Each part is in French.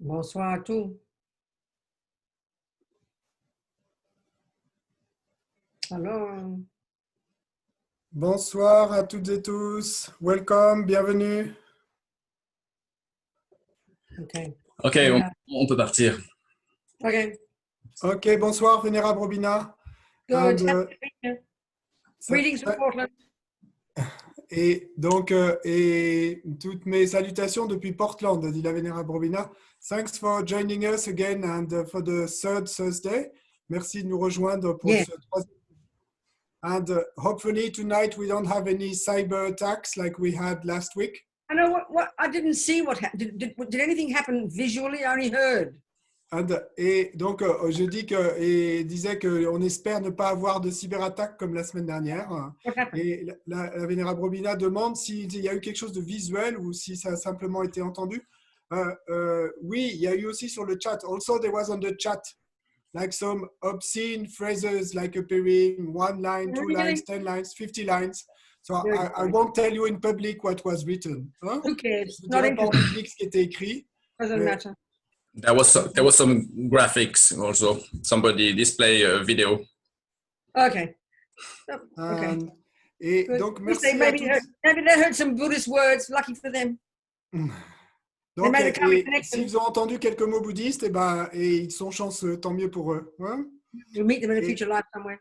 Bonsoir à tous. Alors, Bonsoir à toutes et tous. Welcome, bienvenue. okay. Ok, on peut partir. Okay, Ok, bonsoir, Vénérable Robina. good. And, Happy to be here. Greetings from Portland. et donc, et toutes mes salutations depuis Portland, dit la Vénérable Robina. Thanks for joining us again and for the third Thursday. Merci de nous rejoindre pour ce troisième. And hopefully tonight we don't have any cyber attacks like we had last week. I know what I didn't see what happened. Did anything happen visually? I only heard. Et donc, je dis que, et disais qu'on espère ne pas avoir de cyberattaque comme la semaine dernière. Et la Vénérable Robina demande s'il y a eu quelque chose de visuel ou si ça a simplement été entendu. Oui, il y a eu aussi sur le chat. Also, there was on the chat like some obscene phrases like appearing 1 line, 2 lines, 10 lines, 50 lines. So I won't tell you in public what was written. Hein? Who cares? Je ne dirai pas en public ce qui était écrit. Doesn't matter. There was some graphics also. Somebody display a video. Okay. Okay. Et good. donc, merci à maybe tous. they heard some Buddhist words. Lucky for them. Donc, s'ils ont entendu quelques mots bouddhistes, et ils sont chanceux, tant mieux pour eux. Hein? We'll meet them in a future life somewhere.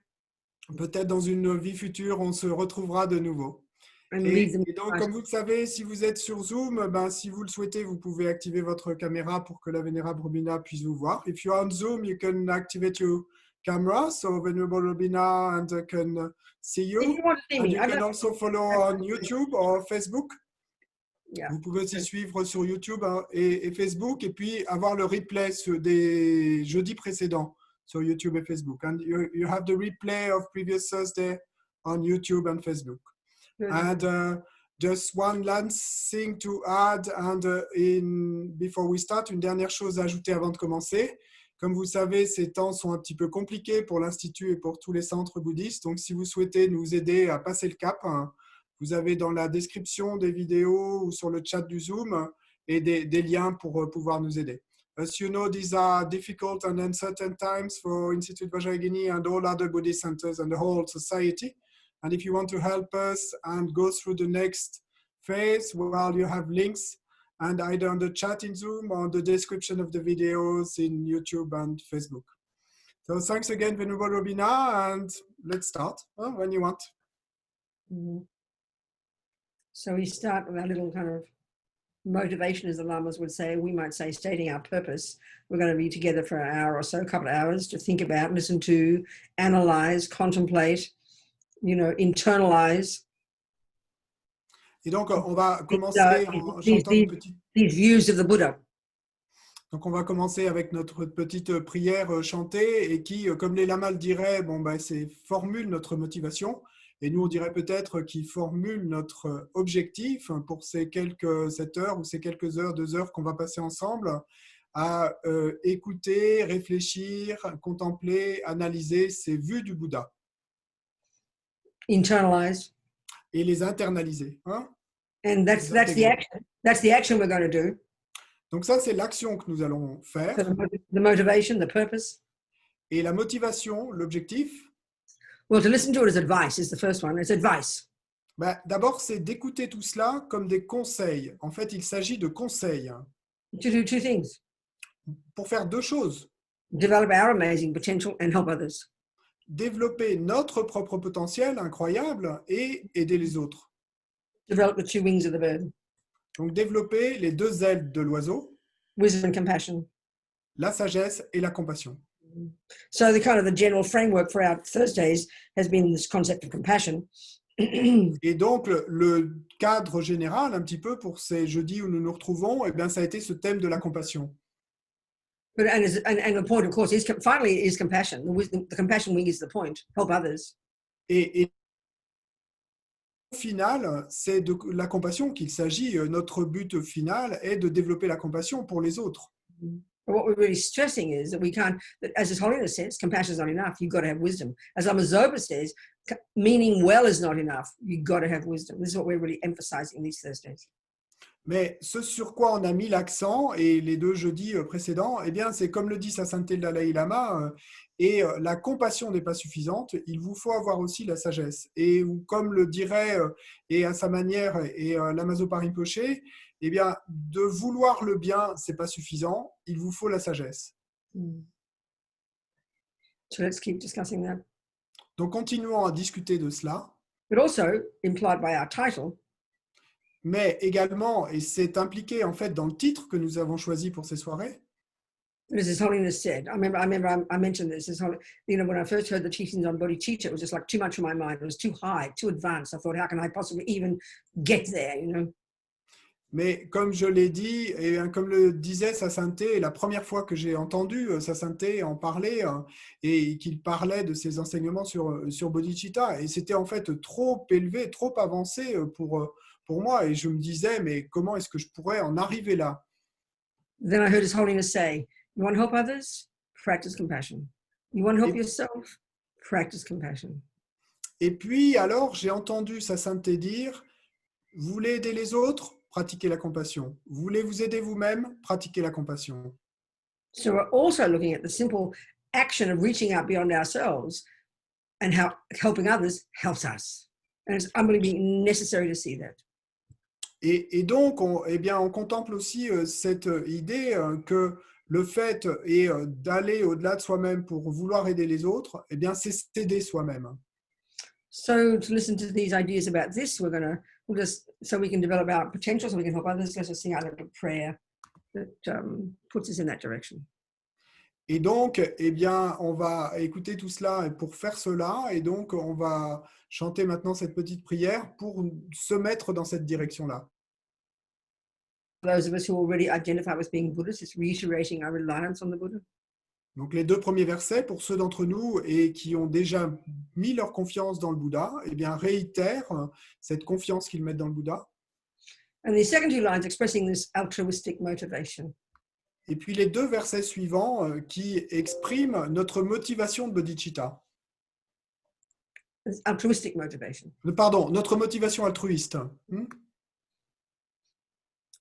Peut-être dans une vie future, on se retrouvera de nouveau. Et donc, comme vous le savez, si vous êtes sur Zoom, si vous le souhaitez, vous pouvez activer votre caméra pour que la Vénérable Robina puisse vous voir. If you're on Zoom, you can activate your camera, so Venerable Robina and can see you. If you want to see and me, you can also follow on YouTube or Facebook. Yeah. Vous pouvez aussi suivre sur YouTube et Facebook, et puis avoir le replay des jeudis précédents sur YouTube et Facebook. And you have the replay of previous Thursday on YouTube and Facebook. And just one last thing to add, before we start, une dernière chose à ajouter avant de commencer. Comme vous savez, ces temps sont un petit peu compliqués pour l'Institut et pour tous les centres bouddhistes. Donc, si vous souhaitez nous aider à passer le cap, vous avez dans la description des vidéos ou sur le chat du Zoom et des liens pour pouvoir nous aider. As you know, these are difficult and uncertain times for Institute Vajrayogini and all other Buddhist centers and the whole society. And if you want to help us and go through the next phase, well, you have links and either on the chat in Zoom or the description of the videos in YouTube and Facebook. So thanks again, Venerable Robina, and let's start when you want. Mm-hmm. So we start with our little kind of motivation, as the Lamas would say. We might say stating our purpose. We're going to be together for an hour or so, a couple of hours, to think about, listen to, analyze, contemplate, internalize. Et donc, on va commencer en chantant une petite... These views of the Buddha. Donc, on va commencer avec notre petite prière chantée et qui, comme les lamas le diraient, c'est formule notre motivation. Et nous, on dirait peut-être qu'il formule notre objectif pour cette heure ou ces quelques heures, 2 heures qu'on va passer ensemble à écouter, réfléchir, contempler, analyser ces vues du Bouddha. Internalize. Et les internaliser. Hein? And that's the action. That's the action we're going to do. Donc ça, c'est l'action que nous allons faire. So the motivation, the purpose. Et la motivation, l'objectif. Well, to listen to it as advice is the first one. It's advice. D'abord, c'est d'écouter tout cela comme des conseils. En fait, il s'agit de conseils. To do 2 things. Pour faire 2 choses. Develop our amazing potential and help others. Développer notre propre potentiel incroyable et aider les autres. Develop the 2 wings of the bird. Donc, développer les 2 ailes de l'oiseau. Wisdom and compassion. La sagesse et la compassion. So the general framework for our Thursdays has been this concept of compassion. Et donc, le cadre général, un petit peu pour ces jeudis où nous nous retrouvons, ça a été ce thème de la compassion. But and the point, of course, is compassion. The compassion wing is the point. Help others. Et au final, c'est de la compassion qu'il s'agit. Notre but final est de développer la compassion pour les autres. But what we're really stressing is that we can't, as His Holiness says, compassion is not enough. You've got to have wisdom. As Lama Zopa says, meaning well is not enough. You've got to have wisdom. This is what we're really emphasizing these Thursdays. Mais ce sur quoi on a mis l'accent, et les 2 jeudis précédents, eh bien, c'est comme le dit Sa Sainteté le Dalai Lama, la compassion n'est pas suffisante, il vous faut avoir aussi la sagesse. Et ou comme le dirait, et à sa manière, Lama-Zopa Rinpoche, eh bien, de vouloir le bien, c'est pas suffisant, il vous faut la sagesse. Mm. So let's keep discussing that. Donc, continuons à discuter de cela, But also, implied by our title, mais également, et c'est impliqué en fait dans le titre que nous avons choisi pour ces soirées, as His Holiness said, I mentioned this. When I first heard the teachings on bodhicitta, it was just like too much for my mind. It was too high, too advanced. I thought, how can I possibly even get there? mais comme je l'ai dit, et comme le disait Sa Sainteté, la première fois que j'ai entendu Sa Sainteté en parler, et qu'il parlait de ses enseignements sur bodhicitta, et c'était en fait trop élevé, trop avancé pour moi, et je me disais, mais comment est-ce que je pourrais en arriver là? Then I heard His Holiness say, you want to help others? Practice compassion. You want to help yourself? Practice compassion. Et puis alors, j'ai entendu Sa Sainteté dire, vous voulez aider les autres? Pratiquez la compassion. Vous voulez vous aider vous-même? Pratiquez la compassion. So we're also looking at the simple action of reaching out beyond ourselves and how helping others helps us. And it's unbelievably necessary to see that. Et donc, on contemple aussi cette idée que le fait est d'aller au-delà de soi-même pour vouloir aider les autres, eh bien, c'est s'aider soi-même. So to listen to these ideas about this, we'll just, so we can develop our potential, so we can help others, let's just sing our little prayer that puts us in that direction. Et donc, eh bien, on va écouter tout cela pour faire cela, et donc on va chanter maintenant cette petite prière pour se mettre dans cette direction-là. Those of us who already identify with being Buddhists, it's reiterating our reliance on the Buddha. Donc les 2 premiers versets, pour ceux d'entre nous et qui ont déjà mis leur confiance dans le Bouddha, eh bien, réitèrent cette confiance qu'ils mettent dans le Bouddha. And the second 2 lines expressing this altruistic motivation. Et puis les 2 versets suivants qui expriment notre motivation de bodhicitta. Altruistic motivation. Pardon, notre motivation altruiste.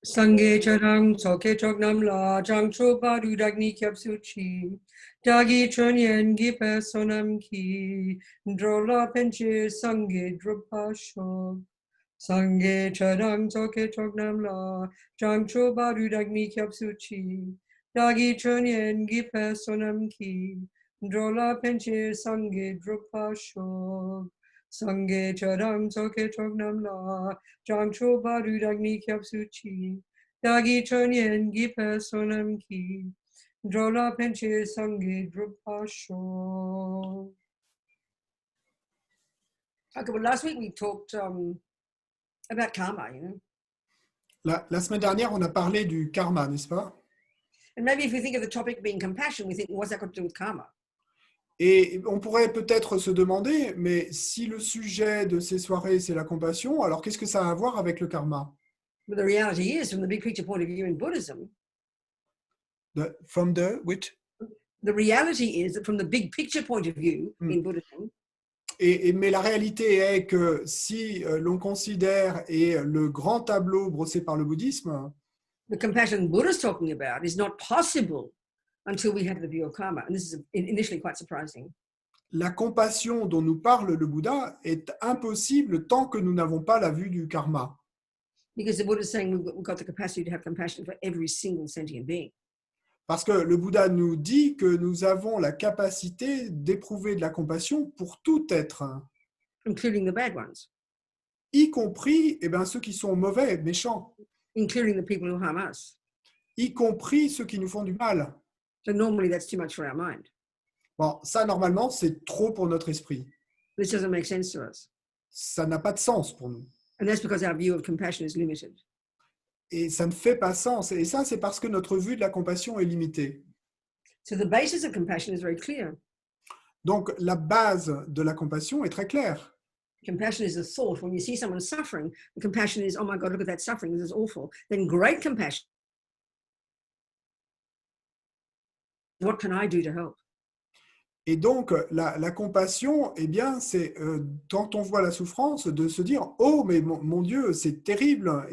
Sangye charang soke chognam la jang chopa du dagni kyapsuchi dagi chonyen gipe sonam ki drola penche sangye drupa shog Sangye charang soke chognam la jang chopa du dagni kyapsuchi dagi chonyen gipe sonam ki drola penche sangye drupa shog Sangye charang soke chognam la Jang choba du dagni kyapsuchi dagi chonyen gipe sonam ki drola penche sangye drupasho. Okay, well, last week we talked about karma, La semaine dernière, on a parlé du karma, n'est-ce pas? And maybe if we think of the topic being compassion, we think, what's that got to do with karma? Et on pourrait peut-être se demander, mais si le sujet de ces soirées, c'est la compassion, alors qu'est-ce que ça a à voir avec le karma? But the reality is, from the big picture point of view in Buddhism, Which? the reality is that from the big picture point of view in Buddhism, Mais la réalité est que si l'on considère le grand tableau brossé par le bouddhisme, the compassion Buddha's talking about is not possible until we have the view of karma. And this is initially quite surprising. la compassion dont nous parle le Bouddha est impossible tant que nous n'avons pas la vue du karma. Because the Buddha is saying we've got the capacity to have compassion for every single sentient being. Parce que le Bouddha nous dit que nous avons la capacité d'éprouver de la compassion pour tout être, Including the bad ones, y compris ceux qui sont mauvais, méchants, including the people who harm us. y compris ceux qui nous font du mal. So normally that's too much for our mind. Bon, ça, normalement, c'est trop pour notre esprit. This doesn't make sense to us. Ça n'a pas de sens pour nous. And that's because our view of compassion is limited. Et ça ne fait pas sens. Et ça, c'est parce que notre vue de la compassion est limitée. So the basis of compassion is very clear. Donc, la base de la compassion est très claire. Compassion is a thought. When you see someone suffering, the compassion is, oh my God, look at that suffering. This is awful. Then great compassion. What can I do to help? Et donc, la compassion, eh bien, c'est quand on voit la souffrance, de se dire « Oh, mais mon Dieu, c'est terrible !»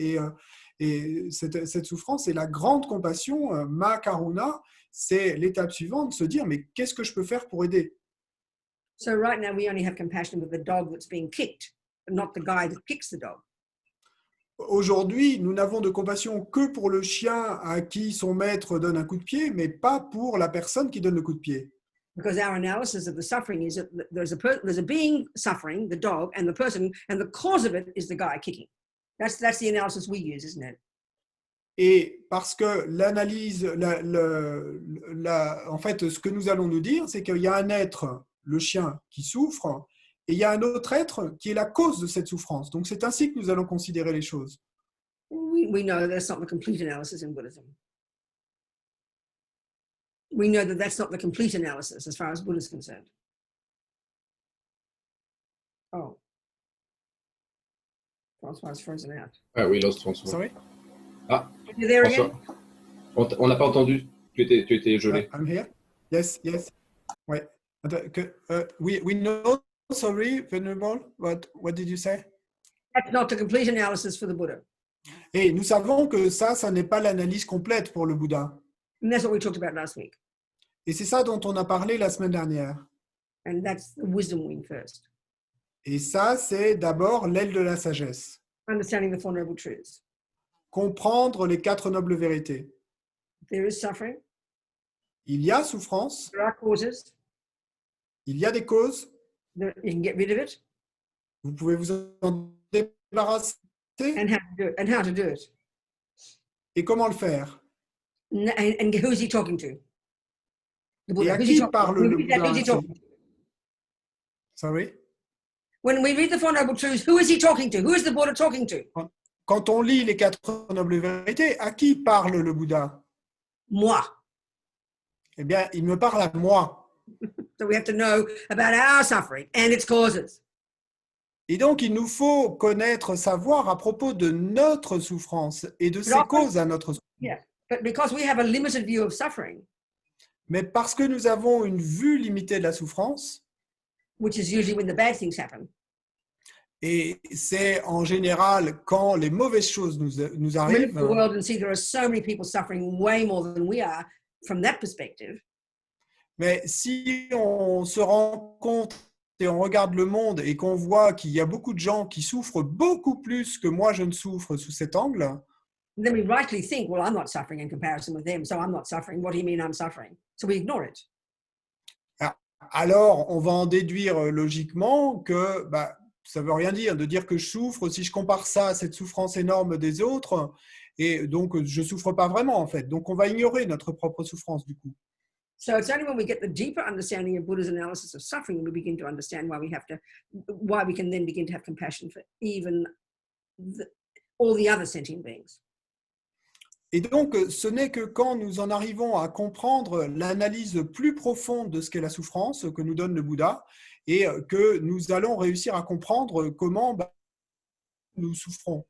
Et cette souffrance, c'est la grande compassion, ma karuna, c'est l'étape suivante, se dire, mais qu'est-ce que je peux faire pour aider? So right now we only have compassion with the dog that's being kicked, but not the guy that kicks the dog. Aujourd'hui, nous n'avons de compassion que pour le chien à qui son maître donne un coup de pied, mais pas pour la personne qui donne le coup de pied. Because our analysis of the suffering is that there's a being suffering, the dog, and the person, and the cause of it is the guy kicking. That's the analysis we use, isn't it? Et parce que l'analyse, en fait, ce que nous allons nous dire, c'est qu'il y a un être, le chien, qui souffre, et il y a un autre être qui est la cause de cette souffrance. Donc c'est ainsi que nous allons considérer les choses. We know that's not the complete analysis in Buddhism. We know that that's not the complete analysis as far as Buddha is concerned. Oh. Francois is frozen out. Ah oui, lost François. Sorry? Ah, You there François. again? On n'a pas entendu. Tu étais gelé. I'm here. Yes, yes. Ouais. We know, sorry, Venerable, what did you say? That's not the complete analysis for the Buddha. Et nous savons que ça n'est pas l'analyse complète pour le Bouddha. And that's what we talked about last week. Et c'est ça dont on a parlé la semaine dernière. And that's the wisdom wing first. Et ça, c'est d'abord l'aile de la sagesse. Understanding the Four Noble Truths. Comprendre les 4 nobles vérités. There is suffering. Il y a souffrance, There are causes. il y a des causes, You can get rid of it. vous pouvez vous en débarrasser. And how to do it. And how to do it. Et comment le faire? And who's he talking to? The Et Buddha. à Who's he qui talking parle to? le Who's he Bouddha? talking to? Sorry? When we read the Four Noble Truths, who is he talking to? Who is the Buddha talking to? Quand on lit les 4 nobles vérités, à qui parle le Bouddha? Moi. Eh bien, il me parle à moi. So we have to know about our suffering and its causes. Et donc, il nous faut connaître, savoir à propos de notre souffrance et de ses Alors, causes à notre souffrance. Yeah. But because we have a limited view of suffering, Mais parce que nous avons une vue limitée de la souffrance, which is usually when the bad things happen, et c'est en général quand les mauvaises choses nous we look at arrivent, the world and see there are so many people suffering way more than we are from that perspective. mais si on se rend compte et on regarde le monde et qu'on voit qu'il y a beaucoup de gens qui souffrent beaucoup plus que moi je ne souffre sous cet angle, Then we rightly think, well, I'm not suffering in comparison with them, so I'm not suffering. What do you mean I'm suffering? So we ignore it. alors on va en déduire logiquement que ça ne veut rien dire de dire que je souffre si je compare ça à cette souffrance énorme des autres, et donc je ne souffre pas vraiment en fait. Donc on va ignorer notre propre souffrance du coup. So it's only when we get the deeper understanding of Buddha's analysis of suffering we begin to understand why we can then begin to have compassion for even all the other sentient beings. Et donc, ce n'est que quand nous en arrivons à comprendre l'analyse plus profonde de ce qu'est la souffrance que nous donne le Bouddha, et que nous allons réussir à comprendre comment nous souffrons.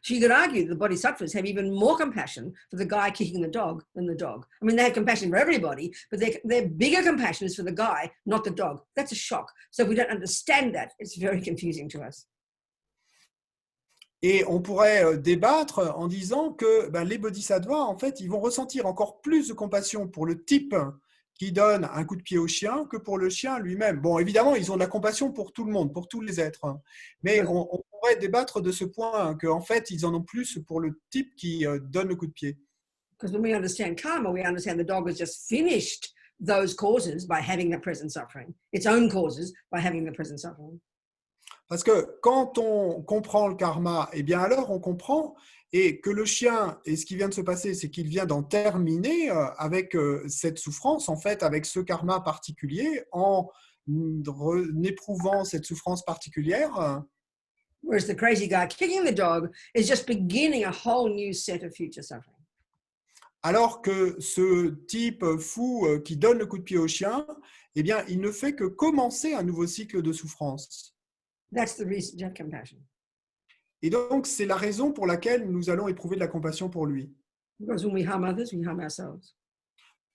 So you could argue the bodhisattvas have even more compassion for the guy kicking the dog than the dog. I mean, they have compassion for everybody, but their bigger compassion is for the guy, not the dog. That's a shock. So if we don't understand that, it's very confusing to us. Et on pourrait débattre en disant que les bodhisattvas, en fait, ils vont ressentir encore plus de compassion pour le type qui donne un coup de pied au chien que pour le chien lui-même. Bon, évidemment, ils ont de la compassion pour tout le monde, pour tous les êtres. Mais on pourrait débattre de ce point qu'en fait, ils en ont plus pour le type qui donne le coup de pied. Because when we understand karma, we understand the dog has just finished those causes by having the present suffering, its own causes by having the present suffering. Parce que quand on comprend le karma, eh bien alors on comprend et que le chien, et ce qui vient de se passer, c'est qu'il vient d'en terminer avec cette souffrance, en fait, avec ce karma particulier, en éprouvant cette souffrance particulière. Whereas the crazy guy kicking the dog is just beginning a whole new set of future suffering. Alors que ce type fou qui donne le coup de pied au chien, eh bien, il ne fait que commencer un nouveau cycle de souffrance. That's the reason to have compassion. Et donc, c'est la raison pour laquelle nous allons éprouver de la compassion pour lui. Because when we harm others, we harm ourselves.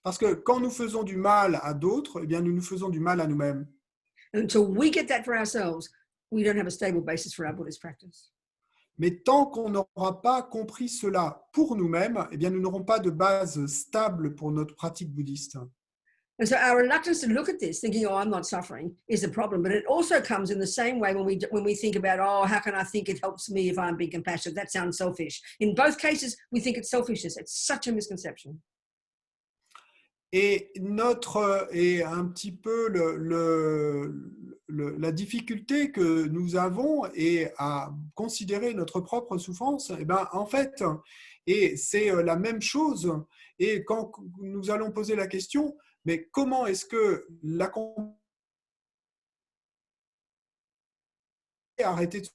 Parce que quand nous faisons du mal à d'autres, eh bien, nous nous faisons du mal à nous-mêmes. And until we get that for ourselves, we don't have a stable basis for our Buddhist practice. Mais tant qu'on n'aura pas compris cela pour nous-mêmes, eh bien, nous n'aurons pas de base stable pour notre pratique bouddhiste. And so our reluctance to look at this, thinking, oh, I'm not suffering, is the problem. But it also comes in the same way when we think about, oh, how can I think it helps me if I'm being compassionate? That sounds selfish. In both cases, we think it's selfishness. It's such a misconception. Et et un petit peu la difficulté que nous avons est à considérer notre propre souffrance, et ben, en fait, et c'est la même chose. Et quand nous allons poser la question, mais comment est-ce que la compassion a arrêté de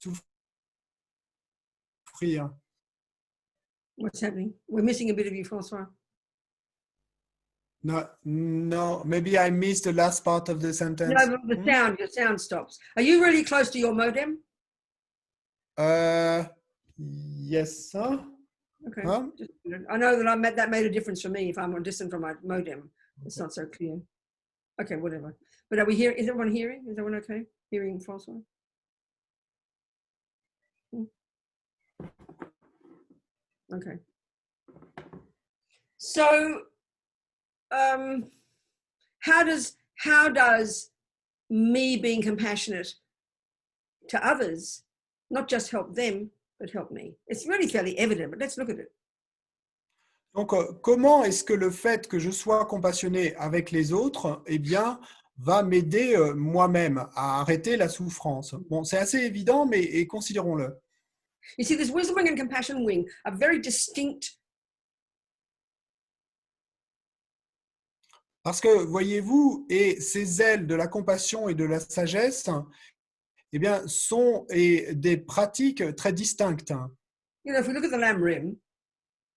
souffrir? What's happening? We're missing a bit of you, Francois. No, no, maybe I missed the last part of the sentence. No, but your sound stops. Are you really close to your modem? Yes, sir. Okay. Huh? I know that made a difference for me if I'm distant from my modem. It's not so clear. Okay, whatever. But are we here? Is everyone hearing? Is everyone okay? Hearing Francois? Okay. So, how does me being compassionate to others not just help them, but help me? It's really fairly evident, but let's look at it. Donc, comment est-ce que le fait que je sois compassionné avec les autres, eh bien, va m'aider moi-même à arrêter la souffrance? Bon, c'est assez évident, mais considérons-le. You see, this wisdom wing and compassion wing are very distinct. Parce que, voyez-vous, et ces ailes de la compassion et de la sagesse, eh bien, sont des pratiques très distinctes. You know, if we look at the Lam Rim,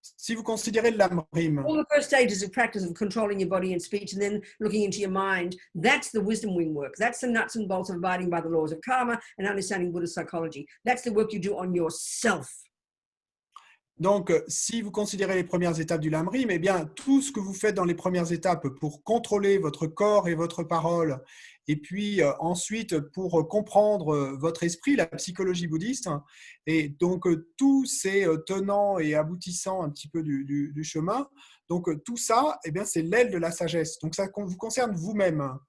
Si vous considérez le lamrim, all the first stages of practice of controlling your body and speech and then looking into your mind, that's the wisdom wing work. That's the nuts and bolts of abiding by the laws of karma and understanding Buddhist psychology. That's the work you do on yourself. donc, si vous considérez les premières étapes du lamrim, eh bien, tout ce que vous faites dans les premières étapes pour contrôler votre corps et votre parole, et puis ensuite pour comprendre votre esprit, la psychologie bouddhiste, et donc tous ces tenants et aboutissants un petit peu du chemin, donc tout ça, eh bien, c'est l'aile de la sagesse. Donc, ça vous concerne vous-même.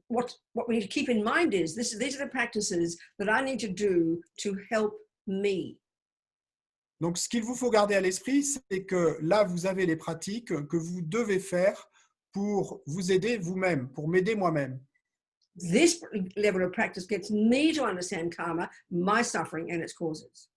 What we need to keep in mind is these are the practices that I need to do to help me. Donc, ce qu'il vous faut garder à l'esprit, c'est que là, vous avez les pratiques que vous devez faire pour vous aider vous-même, pour m'aider moi-même. This level of practice gets me to understand karma, my suffering and its causes.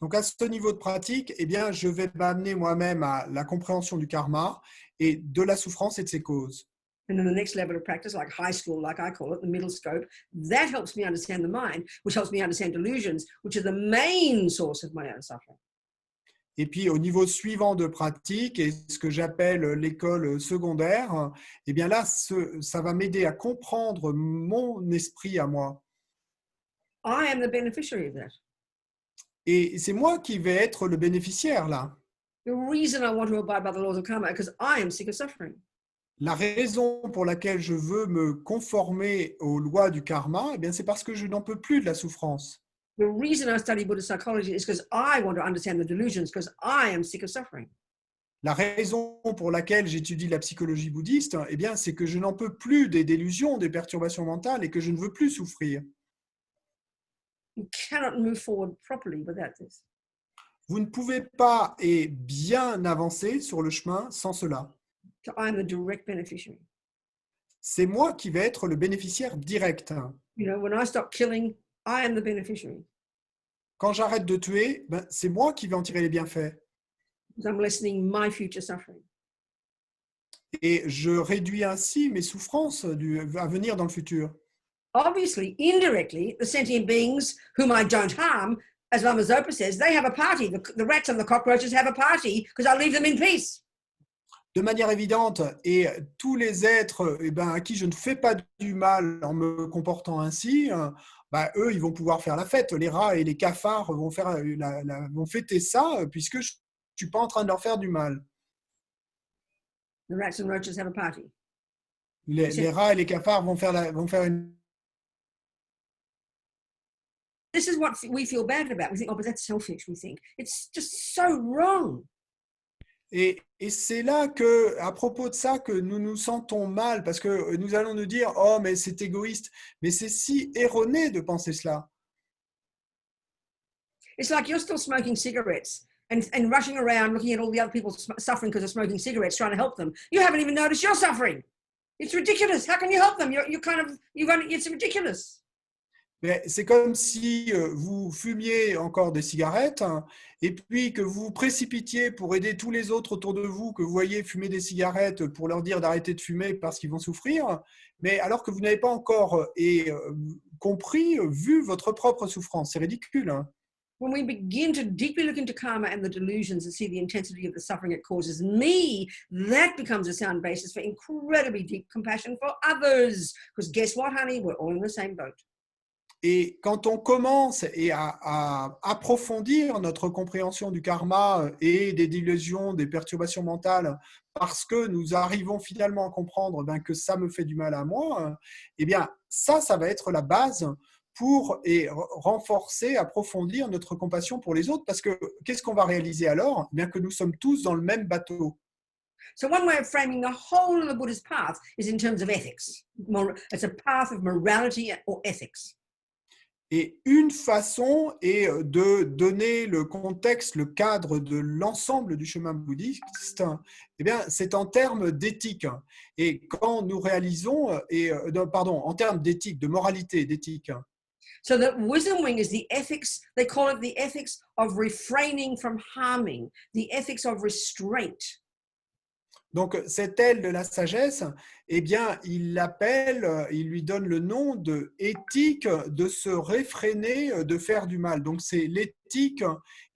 Donc, à ce niveau de pratique, eh bien, je vais m'amener moi-même à la compréhension du karma et de la souffrance et de ses causes. And then the next level of practice, like high school, like I call it, the middle scope, that helps me understand the mind, which helps me understand delusions, which are the main source of my own suffering. Et puis, au niveau suivant de pratique, et ce que j'appelle l'école secondaire, eh bien là, ça va m'aider à comprendre mon esprit à moi. I am the beneficiary of that. Et c'est moi qui vais être le bénéficiaire là. The reason I want to abide by the laws of karma is because I am sick of suffering. La raison pour laquelle je veux me conformer aux lois du karma, eh bien, c'est parce que je n'en peux plus de la souffrance. The reason I study Buddhist psychology is because I want to understand the delusions, because I am sick of suffering. La raison pour laquelle j'étudie la psychologie bouddhiste, eh bien, c'est que je n'en peux plus des délusions, des perturbations mentales et que je ne veux plus souffrir. You cannot move forward properly without this. Vous ne pouvez pas et bien avancer sur le chemin sans cela. So I am the direct beneficiary. C'est moi qui vais être le bénéficiaire direct. You know, when I stop killing, I am the beneficiary. Quand j'arrête de tuer, ben, c'est moi qui vais en tirer les bienfaits. Because I'm lessening my future suffering. Et je réduis ainsi mes souffrances à venir dans le futur. Obviously, indirectly, the sentient beings whom I don't harm, as Lama Zopa says, they have a party. The rats and the cockroaches have a party because I leave them in peace. De manière évidente, et tous les êtres eh ben, à qui je ne fais pas du mal en me comportant ainsi, ben, eux, ils vont pouvoir faire la fête. Les rats et les cafards vont fêter ça puisque je ne suis pas en train de leur faire du mal. The rats and roaches have a party. Les rats et les cafards vont faire une this is what we feel bad about. We think, oh, but that's selfish, we think. It's just so wrong. Et c'est là que, à propos de ça, que nous nous sentons mal, parce que nous allons nous dire, oh, mais c'est égoïste. Mais c'est si erroné de penser cela. It's like you're still smoking cigarettes and rushing around looking at all the other people suffering because of smoking cigarettes, trying to help them. You haven't even noticed you're suffering. It's ridiculous. How can you help them? It's ridiculous. C'est comme si vous fumiez encore des cigarettes et puis que vous vous précipitiez pour aider tous les autres autour de vous que vous voyez fumer des cigarettes pour leur dire d'arrêter de fumer parce qu'ils vont souffrir, mais alors que vous n'avez pas encore compris, vu votre propre souffrance. C'est ridicule. Hein? When we begin to deeply look into karma and the delusions and see the intensity of the suffering it causes me, that becomes a sound basis for incredibly deep compassion for others. Because guess what, honey? We're all in the same boat. Et quand on commence à approfondir notre compréhension du karma et des délusions, des perturbations mentales, parce que nous arrivons finalement à comprendre que ça me fait du mal à moi, eh bien ça va être la base pour renforcer, approfondir notre compassion pour les autres, parce que qu'est-ce qu'on va réaliser alors? Eh bien que nous sommes tous dans le même bateau. So one way of framing the whole of the Buddha's path is in terms of ethics. It's a path of morality or ethics. Et une façon est de donner le contexte, le cadre de l'ensemble du chemin bouddhiste, eh bien, c'est en termes d'éthique. Et quand nous réalisons, en termes d'éthique, de moralité, d'éthique. So the wisdom wing is the ethics, they call it the ethics of refraining from harming, the ethics of restraint. Donc, cette aile de la sagesse, eh bien, il lui donne le nom de éthique de se réfréner, de faire du mal. Donc, c'est l'éthique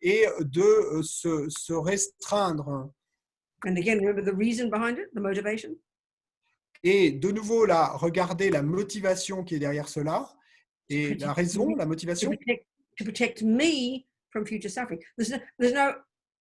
et de se restreindre. And again, remember the reason behind it, the motivation? Et de nouveau, là, regardez la motivation qui est derrière cela. Et la raison, la motivation? To protect me from future suffering. There's no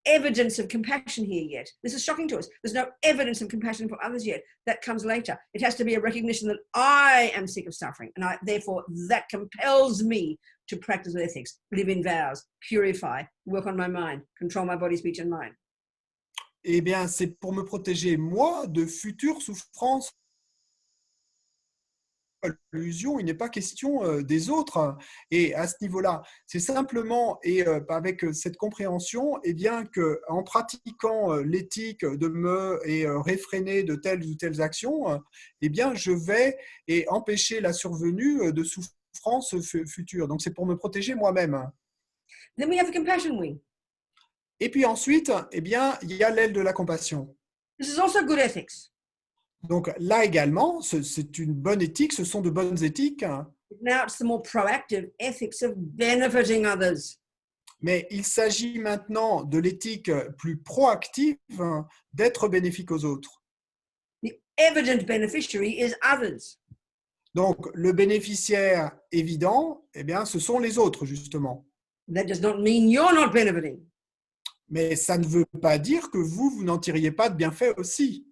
evidence of compassion here yet. This is shocking to us. There's no evidence of compassion for others yet. That comes later. It has to be a recognition that I am sick of suffering, and therefore that compels me to practice ethics, live in vows, purify, work on my mind, control my body, speech, and mind. Eh bien, c'est pour me protéger, moi, de futures souffrances. L'illusion, il n'est pas question des autres. Et à ce niveau-là, c'est simplement, et avec cette compréhension, eh bien qu'en pratiquant l'éthique de me réfréner de telles ou telles actions, eh bien je vais empêcher la survenue de souffrances futures. Donc c'est pour me protéger moi-même. Then we have the compassion wing. Et puis ensuite, eh bien, il y a l'aile de la compassion. This is also good ethics. Donc là également, c'est une bonne éthique, ce sont de bonnes éthiques. Now it's the more proactive ethics of benefiting others. Mais il s'agit maintenant de l'éthique plus proactive d'être bénéfique aux autres. The evident beneficiary is others. Donc le bénéficiaire évident, eh bien, ce sont les autres justement. That does not mean you're not benefiting. Mais ça ne veut pas dire que vous n'en tiriez pas de bienfait aussi.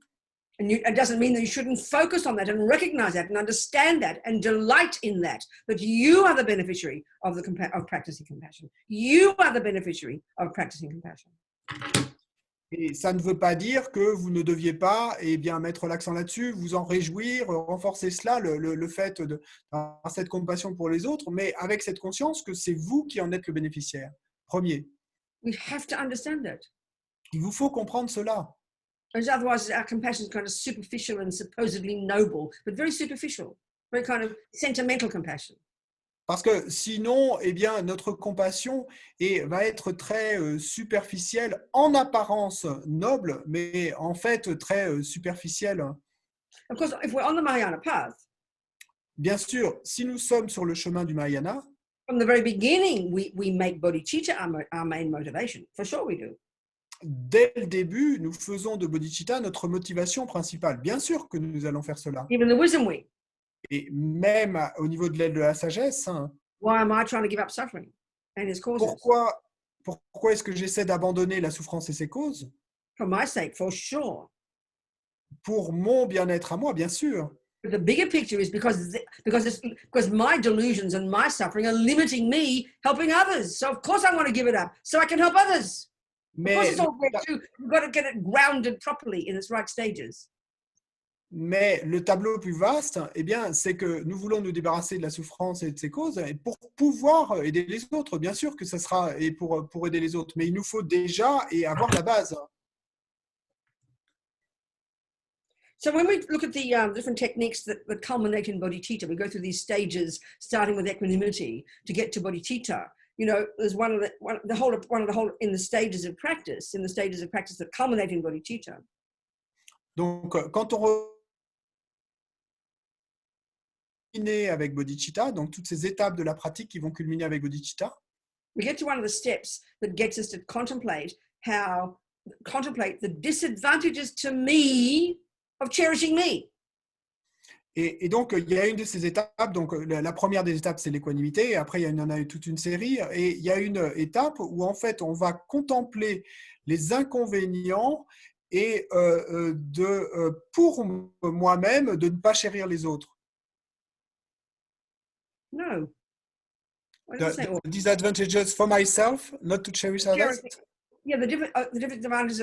And it doesn't mean that you shouldn't focus on that and recognize that and understand that and delight in that you are the beneficiary of practicing compassion. You are the beneficiary of practicing compassion. Et ça ne veut pas dire que vous ne deviez pas bien, mettre l'accent là-dessus, vous en réjouir, renforcer cela, le fait d'avoir cette compassion pour les autres, mais avec cette conscience que c'est vous qui en êtes le bénéficiaire. Premier. We have to understand that. Il vous faut comprendre cela. Otherwise, our compassion is kind of superficial and supposedly noble, but very superficial, very kind of sentimental compassion. Parce que sinon, eh bien, notre compassion va être très superficielle, en apparence noble, mais en fait très superficielle. Of course, if we're on the Mahayana path, bien sûr, si nous sommes sur le chemin du Mahayana, from the very beginning, we make bodhicitta our main motivation. For sure we do. Dès le début, nous faisons de bodhicitta notre motivation principale. Bien sûr que nous allons faire cela. Even the wisdom wing. Et même au niveau de l'aile de la sagesse, why am I trying to give up suffering and its causes? Pourquoi est-ce que j'essaie d'abandonner la souffrance et ses causes? For my sake, for sure. Pour mon bien-être à moi, bien sûr. But the bigger picture is because my delusions and my suffering are limiting me helping others. So of course I want to give it up so I can help others. Of course Mais it's all there too. We've got to get it grounded properly in its right stages. Mais le tableau plus vaste, eh bien, c'est que nous voulons nous débarrasser de la souffrance et de ses causes et pour pouvoir aider les autres. Bien sûr que ça sera et pour aider les autres, mais il nous faut déjà et avoir la base. So when we look at the different techniques that culminate in bodhicitta, we go through these stages, starting with equanimity to get to bodhicitta. You know, there's one of the whole in the stages of practice, that culminate in bodhicitta. Donc, quand on culminer avec bodhicitta, donc toutes ces étapes de la pratique qui vont culminer avec bodhicitta, We get to one of the steps that gets us to contemplate the disadvantages to me of cherishing me. et donc il y a une de ces étapes, donc la première des étapes c'est l'équanimité, et après il y en a toute une série, et il y a une étape où en fait on va contempler les inconvénients et pour moi-même de ne pas chérir les autres. No. Why does it say all? The disadvantages for myself, not to cherish others. Yeah, the different advantages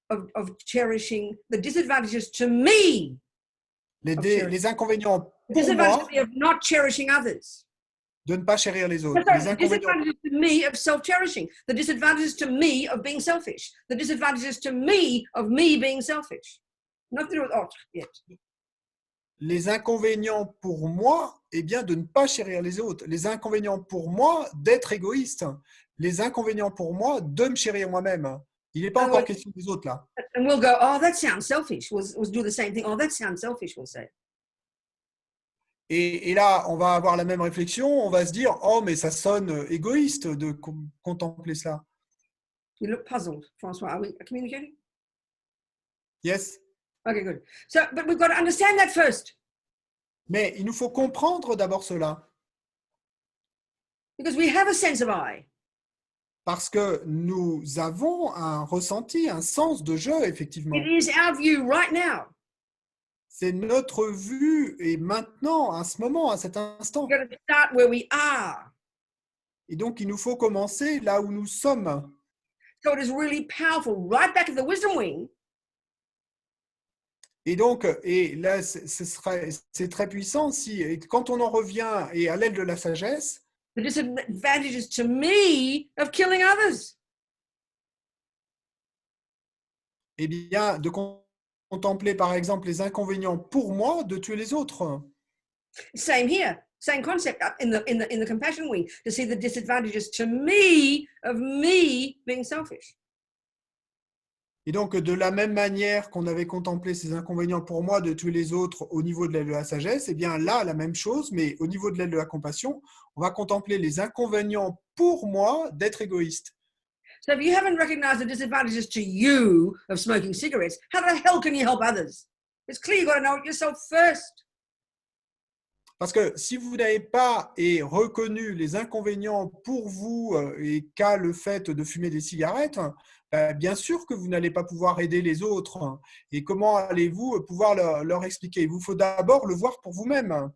of cherishing, the disadvantages to me. Les inconvénients The pour disadvantages moi to me of not cherishing others. de ne pas chérir les autres. Sorry, Les the inconvénients, disadvantages to me of self-cherishing. The disadvantages to me of being selfish. The disadvantages to me of me being selfish. Nothing with autre yet. les inconvénients pour moi, eh bien, de ne pas chérir les autres. Les inconvénients pour moi d'être égoïste. Les inconvénients pour moi de me chérir moi-même. Il n'est pas Ah encore ouais. question des autres là. And we'll go, oh, that sounds selfish. We'll do the same thing. Oh, that sounds selfish, we'll say. Et là, on va avoir la même réflexion. On va se dire, oh, mais ça sonne égoïste de contempler cela. You look puzzled, Francois. Are we communicating? Yes. Okay, good. So, but we've got to understand that first, Mais il nous faut comprendre d'abord cela. because we have a sense of I. Parce que nous avons un ressenti, un sens de jeu, effectivement. It is our view right now. C'est notre vue et maintenant, à ce moment, à cet instant. We've got to start where we are. Et donc, il nous faut commencer là où nous sommes. So it is really powerful. Right back at the wisdom wing, Et donc, et là, c'est très puissant si, et quand on en revient et à l'aile de la sagesse, the disadvantages to me of killing others. eh bien, de contempler par exemple les inconvénients pour moi de tuer les autres. Same here, same concept in the compassion wing, to see the disadvantages to me of me being selfish. Et donc, de la même manière qu'on avait contemplé ces inconvénients pour moi de tuer les autres au niveau de l'aile de la sagesse, eh bien là, la même chose, mais au niveau de l'aile de la compassion, on va contempler les inconvénients pour moi d'être égoïste. So if you haven't recognized the disadvantages to you of smoking cigarettes, how the hell can you help others? It's clear you've got to know it yourself first. Parce que si vous n'avez pas reconnu les inconvénients pour vous et qu'a le fait de fumer des cigarettes, bien sûr que vous n'allez pas pouvoir aider les autres. Et comment allez-vous pouvoir leur expliquer? Il vous faut d'abord le voir pour vous-même.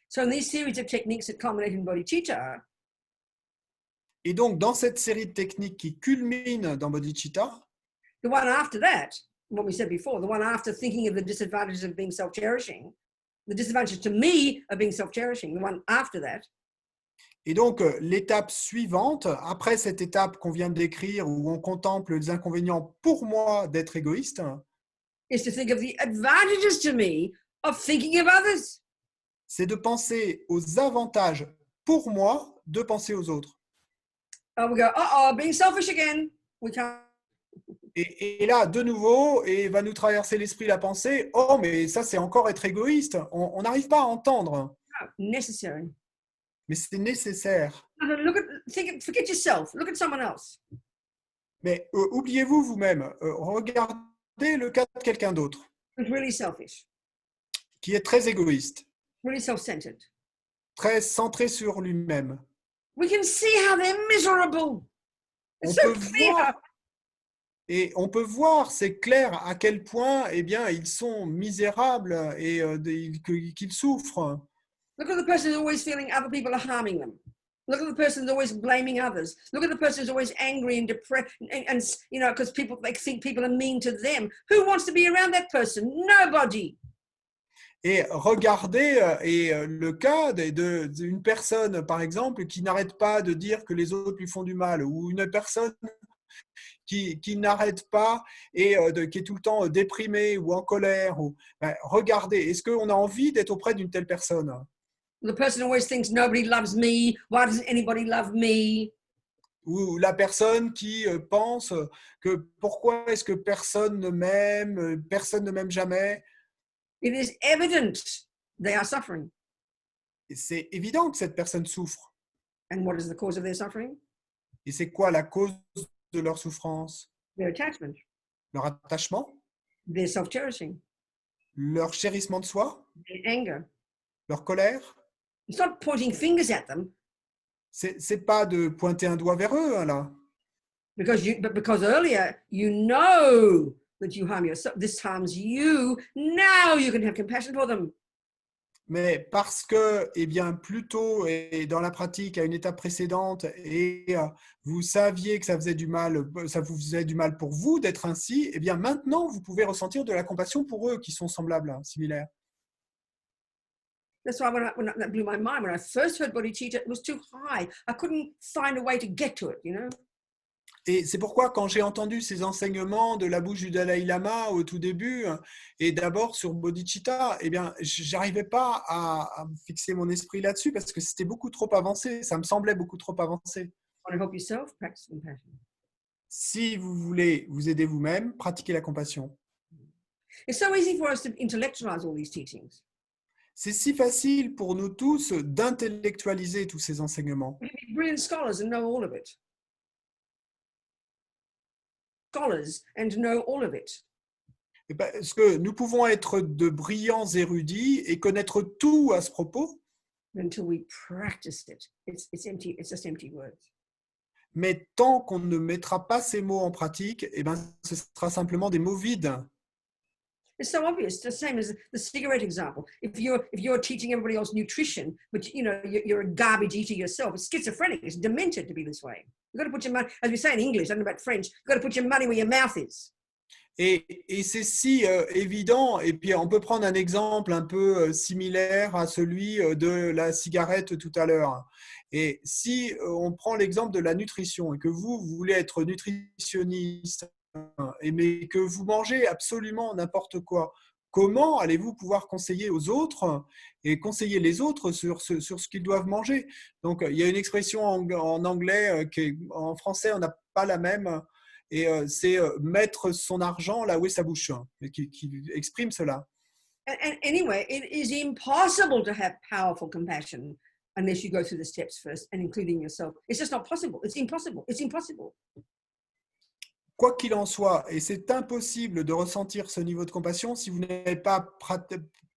So in these series of techniques that culminate in bodhicitta, Et donc, dans cette série de techniques qui culmine dans bodhicitta, the one after that, what we said before, the one after thinking of the disadvantages of being self-cherishing, the disadvantages to me of being self-cherishing, the one after that, et donc l'étape suivante, après cette étape qu'on vient de décrire où on contemple les inconvénients pour moi d'être égoïste, is to think of the advantages to me of thinking of others. c'est de penser aux avantages pour moi de penser aux autres. We go, uh-oh, being selfish again. We can't. Et là, de nouveau, et va nous traverser l'esprit la pensée, oh, mais ça, c'est encore être égoïste. On n'arrive pas à entendre, No, necessary. mais c'est nécessaire. Forget yourself. Look at someone else. Mais oubliez-vous vous-même, regardez le cas de quelqu'un d'autre Who's really selfish, qui est très égoïste, really self-centered. très centré sur lui-même. We can see how they're miserable. On It's so peut clear. voir Et on peut voir, c'est clair, à quel point eh bien, ils sont misérables et qu'ils souffrent. Look at the person who's always feeling other people are harming them. Look at the person who's always blaming others. Look at the person who's always angry and depressed, and you know, because people they think people are mean to them. Who wants to be around that person? Nobody. Et regardez le cas d'une personne, par exemple, qui n'arrête pas de dire que les autres lui font du mal, ou une personne qui n'arrête pas et qui est tout le temps déprimée ou en colère. Regardez, est-ce qu'on a envie d'être auprès d'une telle personne? The person always thinks nobody loves me. Why doesn't anybody love me? Ou la personne qui pense que pourquoi est-ce que personne ne m'aime jamais? It is evident they are suffering. Et c'est évident que cette personne souffre. And what is the cause of their suffering? Et c'est quoi la cause de leur souffrance? Their attachment, Leur attachement, their self-cherishing, leur chérissement de soi, their anger. leur colère. It's not pointing fingers at them C'est pas de pointer un doigt vers eux, hein, là. because earlier you know that you harm yourself. This harms you. Now you can have compassion for them. Mais parce que, eh bien, plus tôt et dans la pratique, à une étape précédente, et vous saviez que ça faisait du mal, ça vous faisait du mal pour vous d'être ainsi, eh bien, maintenant, vous pouvez ressentir de la compassion pour eux qui sont semblables, hein, similaires. That's why when that blew my mind. When I first heard bodhicitta, it was too high. I couldn't find a way to get to it, you know. Et c'est pourquoi, quand j'ai entendu ces enseignements de la bouche du Dalai Lama au tout début, et d'abord sur bodhicitta, eh bien, j'arrivais pas à fixer mon esprit là-dessus parce que c'était beaucoup trop avancé. Ça me semblait beaucoup trop avancé. Want to help yourself? Practice compassion. Si vous voulez vous aider vous-même, pratiquez la compassion. It's so easy for us to intellectualize all these teachings. C'est si facile pour nous tous d'intellectualiser tous ces enseignements. We can be brilliant scholars and know all of it. Scholars and know all of it. Parce que nous pouvons être de brillants érudits et connaître tout à ce propos, Until we practice it, it's empty. It's just empty words. mais tant qu'on ne mettra pas ces mots en pratique, eh ben, ce sera simplement des mots vides. It's so obvious. It's the same as the cigarette example. If you're teaching everybody else nutrition, but you know you're a garbage eater yourself, it's schizophrenic. It's demented to be this way. You've got to put your money, as we say in English, I don't know about French. You've got to put your money where your mouth is. Et c'est si évident. Et puis, on peut prendre un exemple un peu similaire à celui de la cigarette tout à l'heure. Et si on prend l'exemple de la nutrition et que vous voulez être nutritionniste, mais que vous mangez absolument n'importe quoi, comment allez-vous pouvoir conseiller aux autres et conseiller les autres sur ce qu'ils doivent manger? Donc, il y a une expression en anglais en français, on n'a pas la même. Et c'est mettre son argent là où est sa bouche, hein, qui exprime cela. And anyway, it is impossible to have powerful compassion unless you go through the steps first and including yourself. It's just not possible. It's impossible. It's impossible. Quoi qu'il en soit, et c'est impossible de ressentir ce niveau de compassion si vous n'avez pas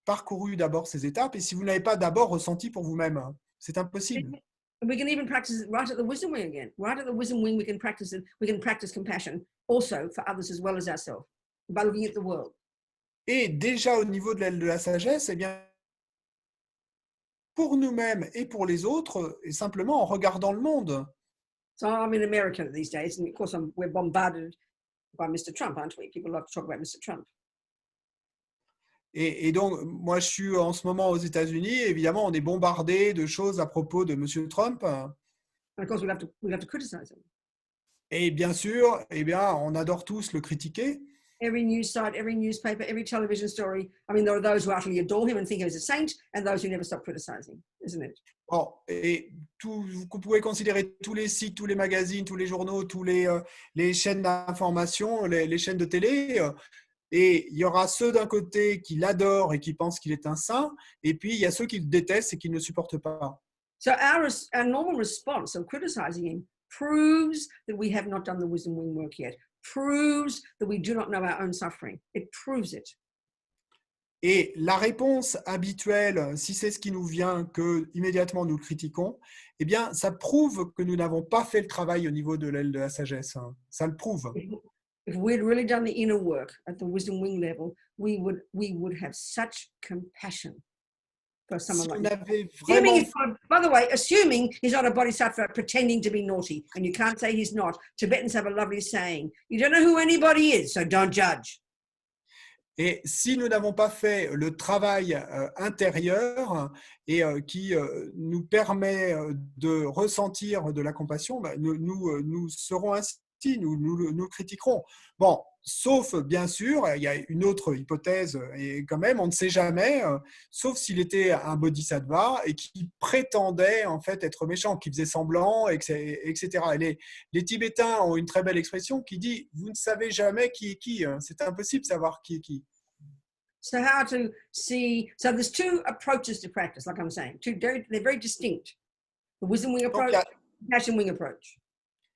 parcouru d'abord ces étapes et si vous n'avez pas d'abord ressenti pour vous-même. C'est impossible. We can even practice it right at the wisdom wing again. Right at the wisdom wing, we can practice it. We can practice compassion also for others as well as ourselves by looking at the world. Et déjà au niveau de l'aile de la sagesse, eh bien, pour nous-mêmes et pour les autres, et simplement en regardant le monde. So I'm in America these days, and of course we're bombarded by Mr. Trump, aren't we? People love to talk about Mr. Trump. Et donc, moi, je suis en ce moment aux États-Unis. Évidemment, on est bombardé de choses à propos de M. Trump. And of course, we have to criticize him. Et bien sûr, eh bien, on adore tous le critiquer. Every news site, every newspaper, every television story. I mean, there are those who utterly adore him and think he's a saint, and those who never stop criticizing, isn't it? Bon, et vous pouvez considérer tous les sites, tous les magazines, tous les journaux, tous les chaînes d'information, les chaînes de télé. Et il y aura ceux d'un côté qui l'adorent et qui pensent qu'il est un saint, et puis il y a ceux qui le détestent et qui ne le supportent pas. So our normal response of criticizing him proves that we have not done the wisdom wing work yet, proves that we do not know our own suffering. It proves it. Et la réponse habituelle, si c'est ce qui nous vient, que immédiatement nous le critiquons, eh bien, ça prouve que nous n'avons pas fait le travail au niveau de l'aile de la sagesse. Ça le prouve. if we'd really done the inner work at the wisdom wing level, we would have such compassion for someone Si like on me. avait Assuming vraiment he's not, by the way, assuming he's not a bodhisattva pretending to be naughty, and you can't say he's not. Tibetans have a lovely saying: "You don't know who anybody is, so don't judge." Et si nous n'avons pas fait le travail intérieur et qui nous permet de ressentir de la compassion, bah, nous serons ainsi, nous critiquerons. Bon, sauf bien sûr, il y a une autre hypothèse, et quand même, on ne sait jamais, sauf s'il était un bodhisattva et qui prétendait en fait être méchant, qui faisait semblant, etc. Et les Tibétains ont une très belle expression qui dit « Vous ne savez jamais qui est qui, hein. C'est impossible de savoir qui est qui ». So how to see? So there's two approaches to practice, like I'm saying. They're very distinct. The wisdom wing Donc, approach, compassion wing approach.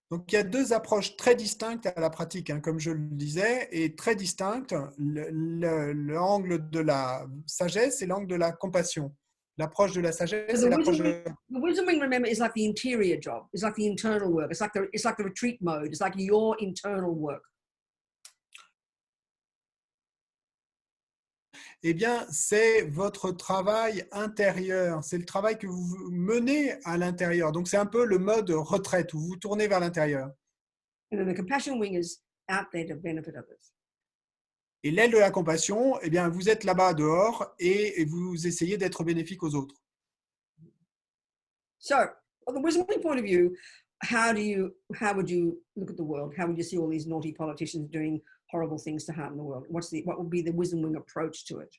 Donc, il y a deux approches très distinctes à la pratique, hein, comme je le disais, et très distinctes, l'angle de la sagesse et l'angle de la compassion. L'approche de la sagesse So et the l'approche wisdom wing, remember, is like the interior job. It's like the internal work. It's like the retreat mode. It's like your internal work. Eh bien, c'est votre travail intérieur. C'est le travail que vous menez à l'intérieur. Donc, c'est un peu le mode retraite où vous vous tournez vers l'intérieur. And then the compassion wing is out there to benefit others. Et l'aile de la compassion, eh bien, vous êtes là-bas dehors et vous essayez d'être bénéfique aux autres. So, from the wisdom wing point of view, how would you look at the world? How would you see all these naughty politicians doing horrible things to harm the world? What would be the wisdom wing approach to it?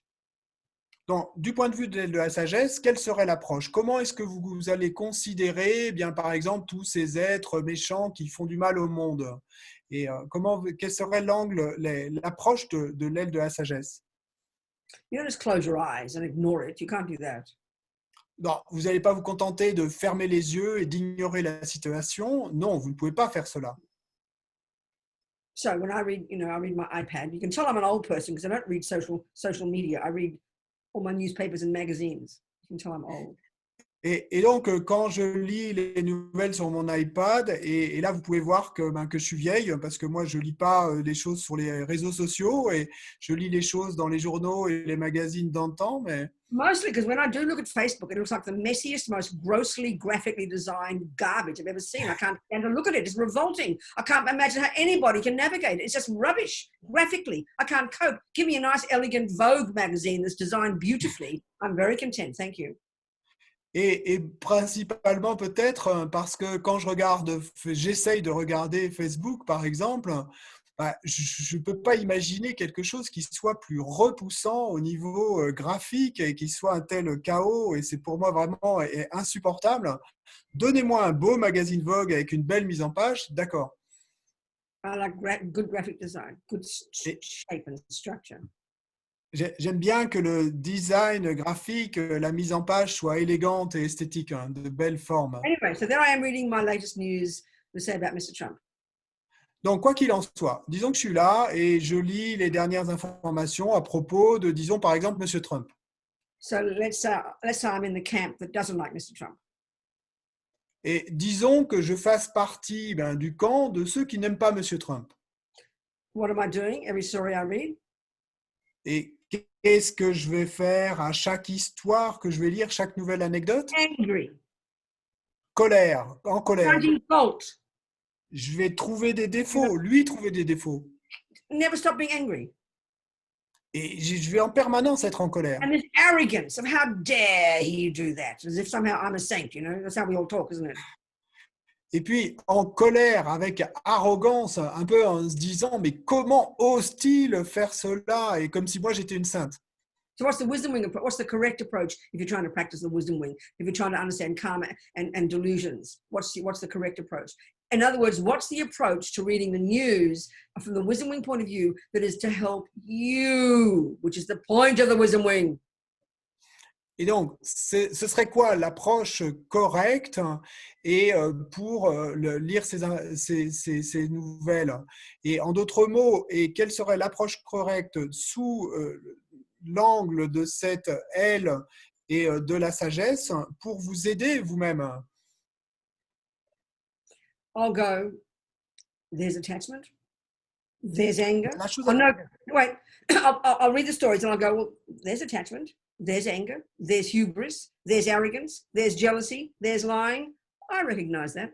Donc, du point de vue de la sagesse, quelle serait l'approche? Comment est-ce que vous allez considérer, eh bien, par exemple, tous ces êtres méchants qui font du mal au monde? Et quel serait l'approche de l'aile de la sagesse? You don't just close your eyes and ignore it. You can't do that. Non, vous n'allez pas vous contenter de fermer les yeux et d'ignorer la situation. Non, vous ne pouvez pas faire cela. So when I read, I read my iPad. You can tell I'm an old person because I don't read social media. I read all my newspapers and magazines. You can tell I'm old. Et donc, quand je lis les nouvelles sur mon iPad, et là, vous pouvez voir que je suis vieille, parce que moi, je ne lis pas les choses sur les réseaux sociaux, et je lis les choses dans les journaux et les magazines d'antan. Mais Mostly because when I do look at Facebook, it looks like the messiest, most grossly graphically designed garbage I've ever seen. I can't stand to look at it. It's revolting. I can't imagine how anybody can navigate it. It's just rubbish, graphically. I can't cope. Give me a nice, elegant Vogue magazine that's designed beautifully. I'm very content. Thank you. Et principalement peut-être parce que quand j'essaye de regarder Facebook, par exemple, bah, je ne peux pas imaginer quelque chose qui soit plus repoussant au niveau graphique et qui soit un tel chaos. Et c'est pour moi vraiment insupportable. Donnez-moi un beau magazine Vogue avec une belle mise en page, d'accord. I like good graphic design, good shape and structure. J'aime bien que le design graphique, la mise en page soit élégante et esthétique, hein, de belles formes. Anyway, so there I am reading my latest news to say about Mr. Trump. Donc, quoi qu'il en soit, disons que je suis là et je lis les dernières informations à propos de, disons par exemple, M. Trump. So let's say I'm in the camp that doesn't like Mr. Trump. Et disons que je fasse partie du camp de ceux qui n'aiment pas M. Trump. What am I doing? Every story I read? Et qu'est-ce que je vais faire à chaque histoire que je vais lire, chaque nouvelle anecdote? Angry. En colère. Finding fault. Je vais trouver des défauts, lui trouver des défauts. Never stop being angry. Et je vais en permanence être en colère. And this arrogance of how dare he do that, as if somehow I'm a saint, That's how we all talk, isn't it? Et puis en colère, avec arrogance, un peu en se disant, mais comment ose-t-il faire cela? Et comme si moi j'étais une sainte. So what's the wisdom wing? What's the correct approach if you're trying to practice the wisdom wing? If you're trying to understand karma and delusions, what's the correct approach? In other words, what's the approach to reading the news from the wisdom wing point of view that is to help you, which is the point of the wisdom wing? Et donc, ce serait quoi l'approche correcte et pour lire ces nouvelles? Et en d'autres mots, et quelle serait l'approche correcte sous l'angle de cette aile et de la sagesse pour vous aider vous-même? I'll go, there's attachment. There's anger. La chose Oh no, wait. I'll read the stories and I'll go, well, there's attachment, there's anger, there's hubris, there's arrogance, there's jealousy, there's lying. I recognize that.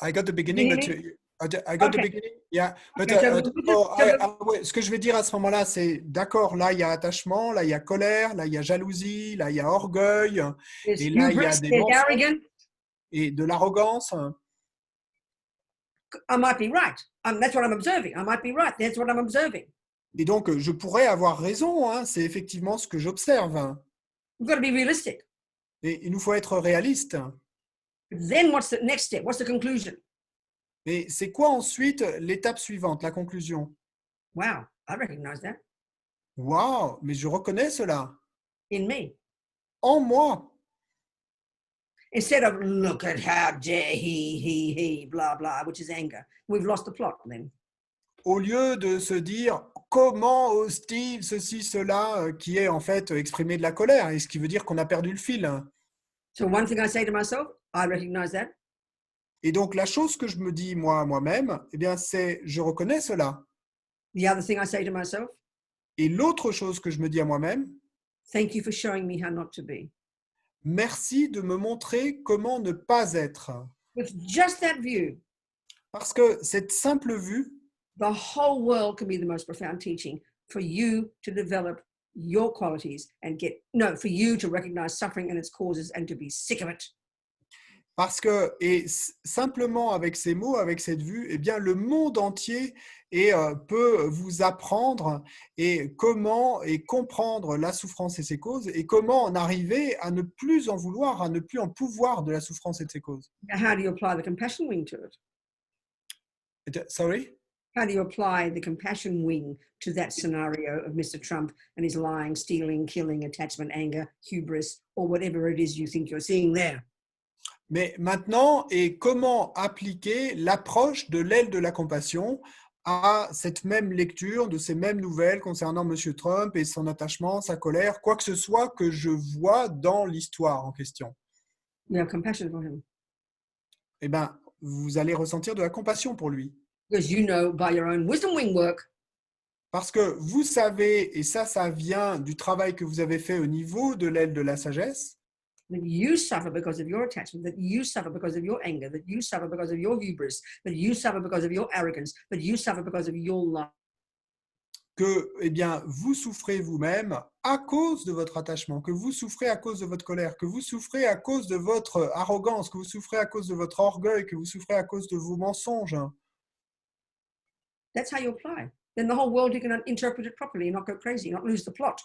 I got the beginning, You but hear I got the Okay. beginning. Yeah, but Okay, so ouais, ce que je vais dire à ce moment-là, c'est d'accord, là il y a attachement, là il y a colère, là il y a jalousie, là il y a orgueil, there's et là il y a hubris, des there's mensonges arrogance. et de l'arrogance. I might be right. That's what I'm observing. I might be right. That's what I'm observing. Et donc, je pourrais avoir raison, hein, c'est effectivement ce que j'observe. We've got to be realistic. Et il nous faut être réaliste. Then what's the next step? What's the conclusion? Mais c'est quoi ensuite l'étape suivante, la conclusion? Wow, I recognize that Waouh, mais je reconnais cela in me. en moi. Instead of look at how dare he, blah, blah, which is anger. We've lost the plot then. Au lieu de se dire comment ose-t-il ceci, cela, qui est en fait exprimer de la colère, et ce qui veut dire qu'on a perdu le fil. So one thing I say to myself, I recognize that. Et donc la chose que je me dis moi-même, eh bien c'est je reconnais cela. The other thing I say to myself, Et l'autre chose que je me dis à moi-même, thank you for showing me how not to be. merci de me montrer comment ne pas être. With just that view, Parce que cette simple vue, the whole world can be the most profound teaching for you to develop your qualities and for you to recognize suffering and its causes and to be sick of it. parce que, et simplement avec ces mots, avec cette vue, eh bien, le monde entier peut vous apprendre et comment et comprendre la souffrance et ses causes et comment en arriver à ne plus en vouloir, à ne plus en pouvoir de la souffrance et de ses causes. Now, how do you apply the compassion wing to it? Sorry? How do you apply the compassion wing to that scenario of Mr. Trump and his lying, stealing, killing, attachment, anger, hubris, or whatever it is you think you're seeing there? Mais maintenant, et comment appliquer l'approche de l'aile de la compassion à cette même lecture de ces mêmes nouvelles concernant M. Trump et son attachement, sa colère, quoi que ce soit que je vois dans l'histoire en question? You have compassion for him Eh bien, vous allez ressentir de la compassion pour lui. because you know by your own wisdom wing work Parce que vous savez, et ça vient du travail que vous avez fait au niveau de l'aile de la sagesse, that you suffer because of your attachment, that you suffer because of your anger, that you suffer because of your hubris, that you suffer because of your arrogance, that you suffer because of your love. que eh bien, vous souffrez vous-même à cause de votre attachement, que vous souffrez à cause de votre colère, que vous souffrez à cause de votre arrogance, que vous souffrez à cause de votre orgueil, que vous souffrez à cause de vos mensonges. That's how you apply. Then the whole world, you can interpret it properly and not go crazy, not lose the plot.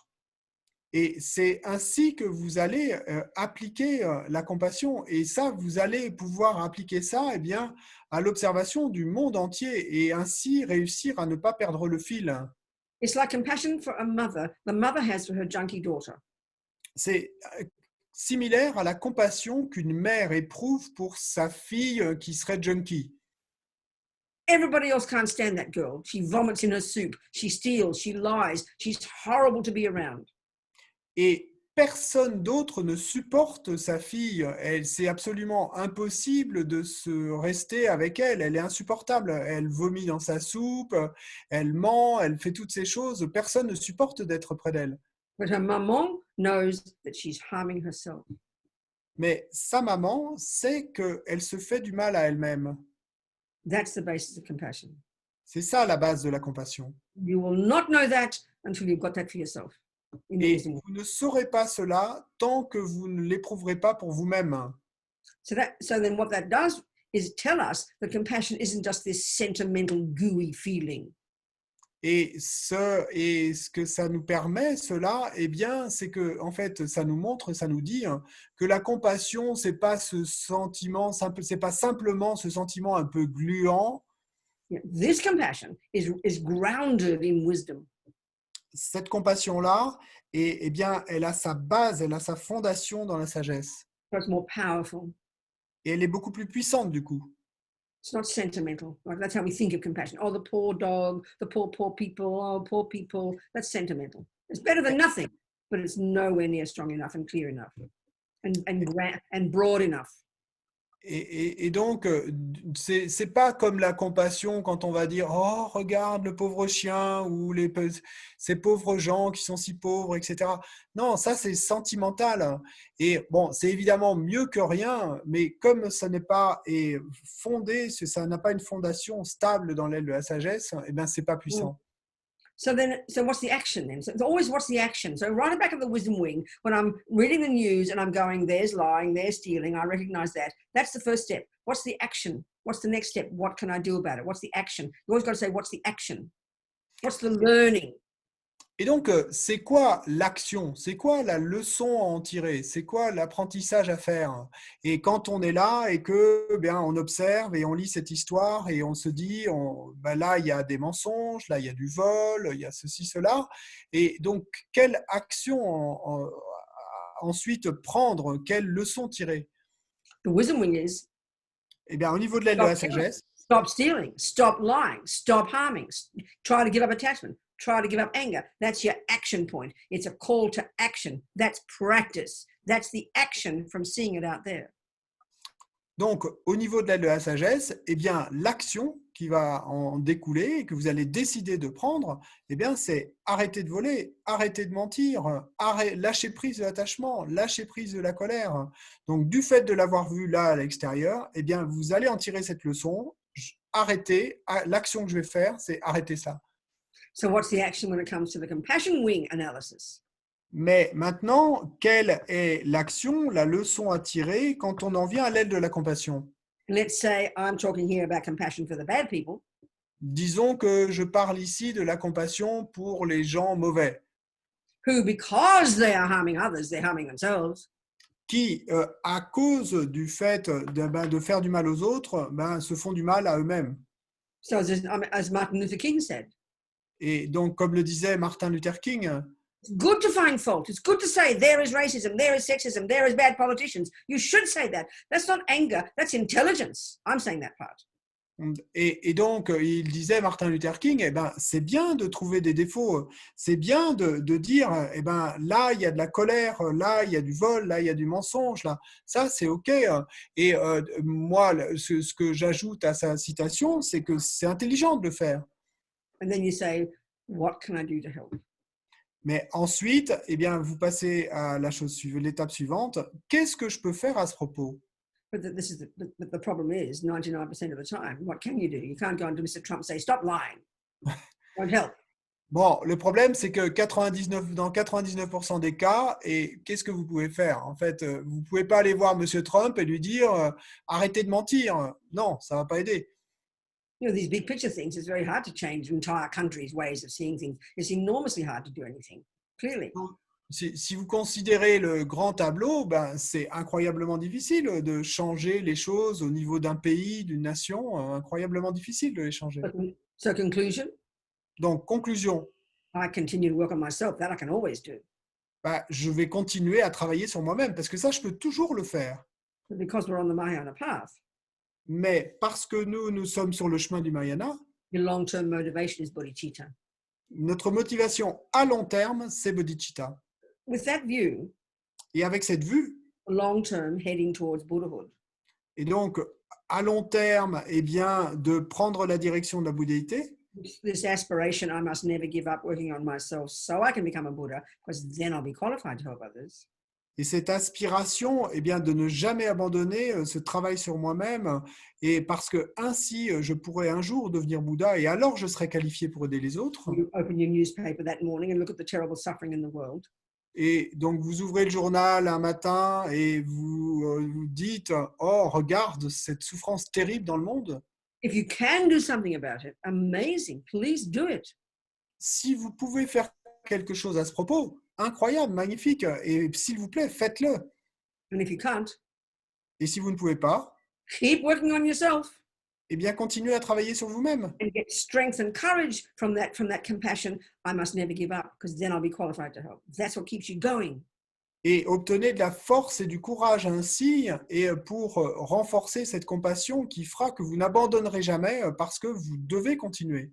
Et c'est ainsi que vous allez appliquer la compassion. Et ça, vous allez pouvoir appliquer ça eh bien, à l'observation du monde entier et ainsi réussir à ne pas perdre le fil. It's like compassion for a mother the mother has for her junkie daughter. C'est similaire à la compassion qu'une mère éprouve pour sa fille qui serait junkie. Everybody else can't stand that girl. She vomits in her soup. She steals. She lies. She's horrible to be around. Et personne d'autre ne supporte sa fille. C'est absolument impossible de se rester avec elle. Elle est insupportable. Elle vomit dans sa soupe, elle ment, elle fait toutes ces choses. Personne ne supporte d'être près d'elle. But her maman knows that she's harming herself. Mais sa maman sait qu'elle se fait du mal à elle-même. That's the basis of compassion. C'est ça la base de la compassion. You will not know that until you've got that for yourself. Et vous ne saurez pas cela tant que vous ne l'éprouverez pas pour vous-même. So then what that does is tell us that compassion isn't just this sentimental, gooey feeling. Et ce que ça nous permet, cela, eh bien, c'est que, en fait, ça nous montre, ça nous dit que la compassion, c'est pas ce sentiment, c'est pas simplement ce sentiment un peu gluant. This compassion is grounded in wisdom. Cette compassion-là, eh bien, elle a sa base, elle a sa fondation dans la sagesse. So it's more powerful. Et elle est beaucoup plus puissante, du coup. It's not sentimental. Like that's how we think of compassion. Oh, the poor dog, the poor people, oh, poor people. That's sentimental. It's better than nothing. but it's nowhere near strong enough and clear enough and broad enough. Et donc, c'est pas comme la compassion quand on va dire oh regarde le pauvre chien ou ces pauvres gens qui sont si pauvres, etc. Non, ça c'est sentimental. Et bon, c'est évidemment mieux que rien, mais comme ça n'est pas fondé, ça n'a pas une fondation stable dans l'aile de la sagesse, eh bien c'est pas puissant. So what's the action then? So it's always what's the action? So right at the back of the wisdom wing, when I'm reading the news and I'm going, there's lying, there's stealing, I recognize that. That's the first step. What's the action? What's the next step? What can I do about it? What's the action? You always got to say, what's the action? What's the learning? Et donc, c'est quoi l'action? C'est quoi la leçon à en tirer? C'est quoi l'apprentissage à faire? Et quand on est là et que bien on observe et on lit cette histoire et on se dit, ben là il y a des mensonges, là il y a du vol, il y a ceci, cela. Et donc, quelle action ensuite prendre? Quelle leçon tirer? The wisdom wing is Eh bien, au niveau de l'aile de la sagesse, stop stealing, stop lying, stop harming, try to give up attachment. Try to give up anger. That's your action point. It's a call to action. That's practice. That's the action from seeing it out there. donc, au niveau de l'aile de la sagesse, eh bien, l'action qui va en découler et que vous allez décider de prendre, eh bien, c'est arrêter de voler, arrêter de mentir, lâcher prise de l'attachement, lâcher prise de la colère. Donc, du fait de l'avoir vu là à l'extérieur, eh bien, vous allez en tirer cette leçon. Arrêtez. L'action que je vais faire, c'est arrêter ça. So what's the action when it comes to the compassion wing analysis? Mais maintenant, quelle est l'action, la leçon à tirer quand on en vient à l'aile de la compassion? Let's say I'm talking here about compassion for the bad people. Disons que je parle ici de la compassion pour les gens mauvais, Who, because they are harming others, they're harming themselves. qui, à cause du fait de faire du mal aux autres, se font du mal à eux-mêmes. So as Martin Luther King said, Et donc, comme le disait Martin Luther King, it's good to find fault. It's good to say there is racism, there is sexism, there is bad politicians. You should say that. That's not anger, that's intelligence. I'm saying that part. et donc, il disait, Martin Luther King, eh ben, c'est bien de trouver des défauts, c'est bien de dire, eh ben, là, il y a de la colère, là, il y a du vol, là, il y a du mensonge, là, ça, c'est OK. Et moi, ce que j'ajoute à sa citation, c'est que c'est intelligent de le faire. And then you say, what can I do to help? Mais ensuite, eh bien, vous passez à l'étape suivante. Qu'est-ce que je peux faire à ce propos? But the problem is 99% of the time, what can you do? You can't go on to Mr. Trump and say, stop lying. Won't help. Bon, le problème, c'est que dans 99% des cas, et qu'est-ce que vous pouvez faire? En fait, vous ne pouvez pas aller voir M. Trump et lui dire arrêtez de mentir. Non, ça ne va pas aider. You know, these big picture things, it's very hard to change entire countries' ways of seeing things. It's enormously hard to do anything, clearly. Si vous considérez le grand tableau, c'est incroyablement difficile de changer les choses au niveau d'un pays, d'une nation, incroyablement difficile de les changer. So conclusion, Donc, conclusion, I continue to work on myself. That I can always do. je vais continuer à travailler sur moi-même parce que ça, je peux toujours le faire. But because we're on the Mahayana path, Mais parce que nous sommes sur le chemin du Mahayana, your long-term motivation is bodhicitta. notre motivation à long terme, c'est bodhicitta. With that view, Et avec cette vue, long-term heading towards Buddhahood, et donc à long terme, eh bien, de prendre la direction de la bouddhéité, this aspiration, I must never give up working on myself so I can become a Buddha, because then I'll be qualified to help others. et cette aspiration, eh bien, de ne jamais abandonner ce travail sur moi-même, et parce que ainsi, je pourrais un jour devenir Bouddha, et alors je serai qualifié pour aider les autres. You open your newspaper that morning and look at the terrible suffering in the world. Et donc, vous ouvrez le journal un matin et vous dites « Oh, regarde cette souffrance terrible dans le monde ». If you can do something about it, amazing, please do it. Si vous pouvez faire quelque chose à ce propos, incroyable, magnifique, et s'il vous plaît, faites-le. And if you can't, Et si vous ne pouvez pas, keep working on yourself eh bien, continuez à travailler sur vous-même. and get strength and courage from that compassion. I must never give up, because then I'll be qualified to help. That's what keeps you going. Et obtenez de la force et du courage ainsi, et pour renforcer cette compassion qui fera que vous n'abandonnerez jamais parce que vous devez continuer.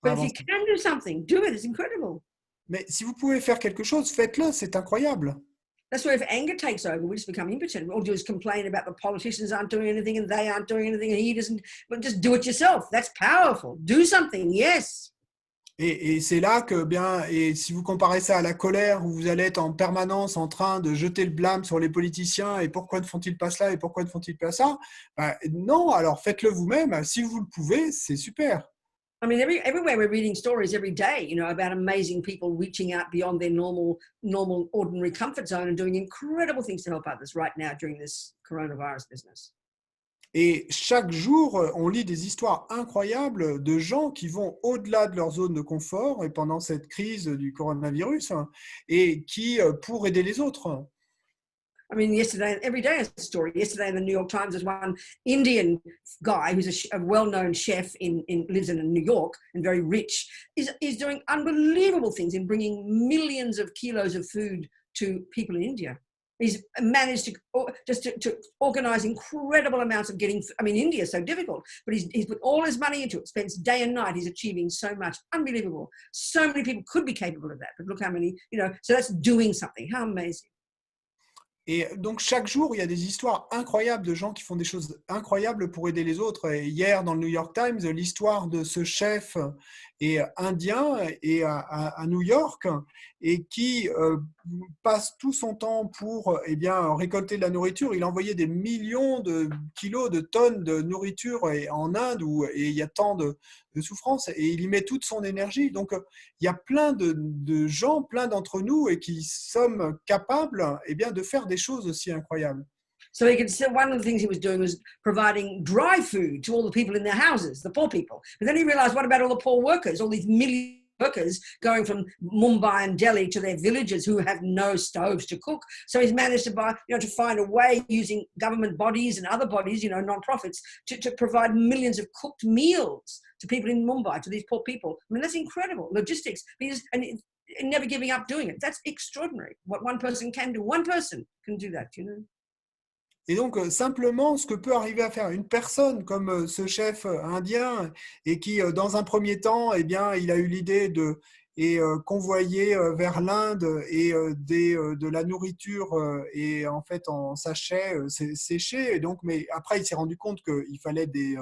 But if you can do something, do it. It's incredible. Mais si vous pouvez faire quelque chose, faites-le, c'est incroyable. That's why if anger takes over, we just become impotent. All we do is complain about the politicians aren't doing anything and they aren't doing anything and he doesn't. But just do it yourself. That's powerful. Do something. Yes. Et c'est là que, bien, et si vous comparez ça à la colère, où vous allez être en permanence en train de jeter le blâme sur les politiciens, et pourquoi ne font-ils pas cela, et pourquoi ne font-ils pas ça, ben, non, alors faites-le vous-même, si vous le pouvez, c'est super. I mean, everywhere we're reading stories every day, you know, about amazing people reaching out beyond their normal, ordinary comfort zone and doing incredible things to help others right now during this coronavirus business. Et chaque jour, on lit des histoires incroyables de gens qui vont au-delà de leur zone de confort et pendant cette crise du coronavirus et qui pour aider les autres. I mean, yesterday, every day is a story. Yesterday in the New York Times, there's one Indian guy who's a well-known chef lives in New York and very rich, is doing unbelievable things in bringing millions of kilos of food to people in India. He's managed to organize incredible amounts of getting. I mean, India is so difficult, but he's put all his money into it. Spends day and night. He's achieving so much. Unbelievable. So many people could be capable of that, but look how many. You know, so that's doing something. How amazing. Et donc, chaque jour, il y a des histoires incroyables de gens qui font des choses incroyables pour aider les autres. Et hier, dans le New York Times, l'histoire de ce chef indien à New York et qui passe tout son temps pour récolter de la nourriture. Il envoyait des millions de kilos, de tonnes de nourriture en Inde où il y a tant de souffrance et il y met toute son énergie. Donc, il y a plein de gens, plein d'entre nous et qui sommes capables de faire des choses aussi incroyables. So he could still, one of the things he was doing was providing dry food to all the people in their houses, the poor people. But then he realized, what about all the poor workers, all these million workers going from Mumbai and Delhi to their villages who have no stoves to cook? So he's managed to find a way using government bodies and other bodies, non-profits, to provide millions of cooked meals to people in Mumbai, to these poor people. I mean, that's incredible. Logistics. And never giving up doing it. That's extraordinary. What one person can do. One person can do that, Et donc, simplement, ce que peut arriver à faire une personne comme ce chef indien et qui, dans un premier temps, il a eu l'idée de convoyer vers l'Inde et de la nourriture et en fait en sachet séché. Et donc, mais après, il s'est rendu compte qu'il fallait des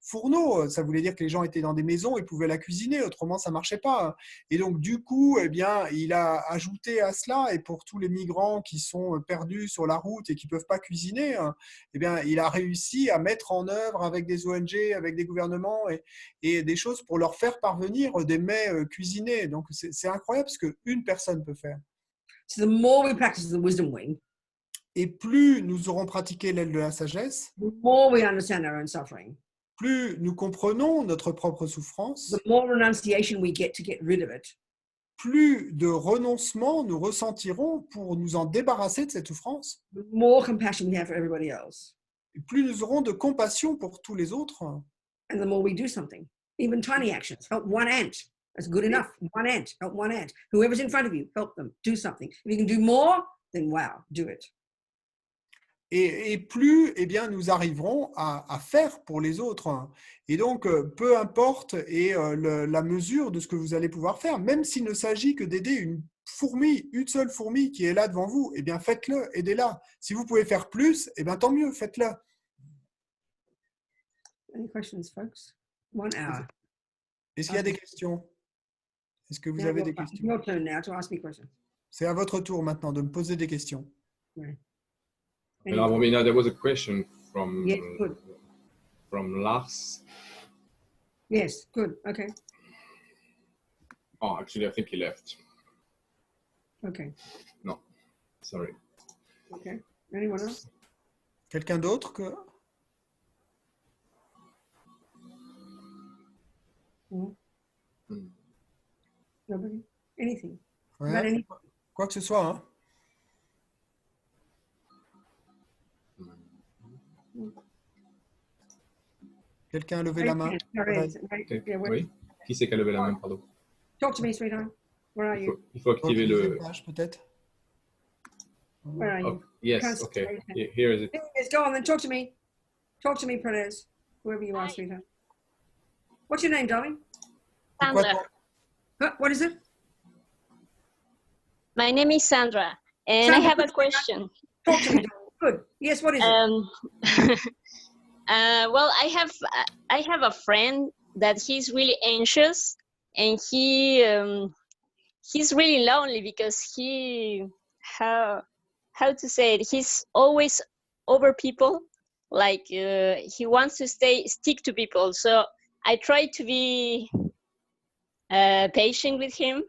fourneaux. Ça voulait dire que les gens étaient dans des maisons et pouvaient la cuisiner. Autrement, ça marchait pas. Et donc, du coup, il a ajouté à cela, et pour tous les migrants qui sont perdus sur la route et qui peuvent pas cuisiner, il a réussi à mettre en œuvre avec des ONG, avec des gouvernements et des choses pour leur faire parvenir des mets cuisinés. Donc, c'est incroyable ce qu'une personne peut faire. So the more we practice the wisdom wing, et plus nous aurons pratiqué l'aile de la sagesse, the more we understand our own suffering, plus nous comprenons notre propre souffrance, the more renunciation we get to get rid of it, plus de renoncement nous ressentirons pour nous en débarrasser de cette souffrance, the more compassion we have for everybody else, et plus nous aurons de compassion pour tous les autres, and the more we do something. Even tiny actions. Help one ant. That's good enough. One ant. Help one ant. Whoever's in front of you, help them. Do something. If you can do more, then wow, do it. et plus nous arriverons à faire pour les autres. Et donc, peu importe la mesure de ce que vous allez pouvoir faire, même s'il ne s'agit que d'aider une seule fourmi qui est là devant vous, faites-le, aidez-la. Si vous pouvez faire plus, tant mieux, faites-le. Any questions, folks? 1 hour. Est-ce qu'il y a des questions? Est-ce que vous avez des questions? Your turn now to ask me questions. C'est à votre tour maintenant de me poser des questions. Right. Romina, there was a question from Lars. Yes, good. Okay. Oh, actually, I think he left. Okay. No, sorry. Okay. Anyone else? Quelqu'un d'autre que... Nobody? Anything? Ouais, quoi que ce soit, hein. Quelqu'un a levé la main? Oui. Qui c'est qui a levé la main, pardon? Talk to me, sweetheart. Where are you? Il faut activer le... peut-être. Where are you? Oh, yes, okay. Here is it. Yes, go on then. Talk to me. Talk to me, Perez. Whoever you are, sweetheart. What's your name, darling? Sandra. What is it? My name is Sandra, and Sandra, I have a good. question. Talk to me. Good. Yes, what is it? Well, I have a friend that he's really anxious, and he's really lonely because how to say it? He's always over people. Like he wants to stick to people. So I try to be patient with him,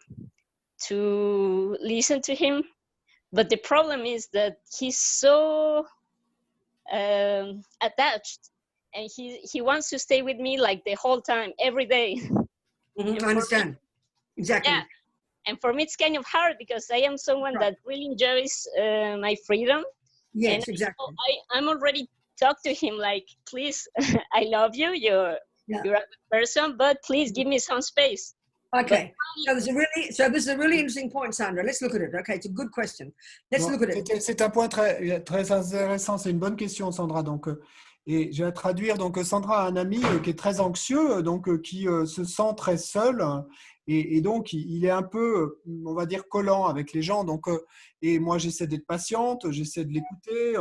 to listen to him. But the problem is that he's so attached, and he wants to stay with me like the whole time, every day. I understand. Exactly. Yeah, and for me it's kind of hard because I am someone Right. that really enjoys my freedom. Yes, And exactly. I'm already talked to him like, please, I love you, you're a good person, but please give me some space. Okay. So this is a really interesting point, Sandra. Let's look at it. Okay, it's a good question. Let's Non, look at it. c'est un point très, très intéressant. C'est une bonne question, Sandra. Donc, et je vais traduire. Donc, Sandra a un ami qui est très anxieux, donc qui se sent très seul, et donc il est un peu, on va dire, collant avec les gens. Donc, et moi, j'essaie d'être patiente, j'essaie de l'écouter.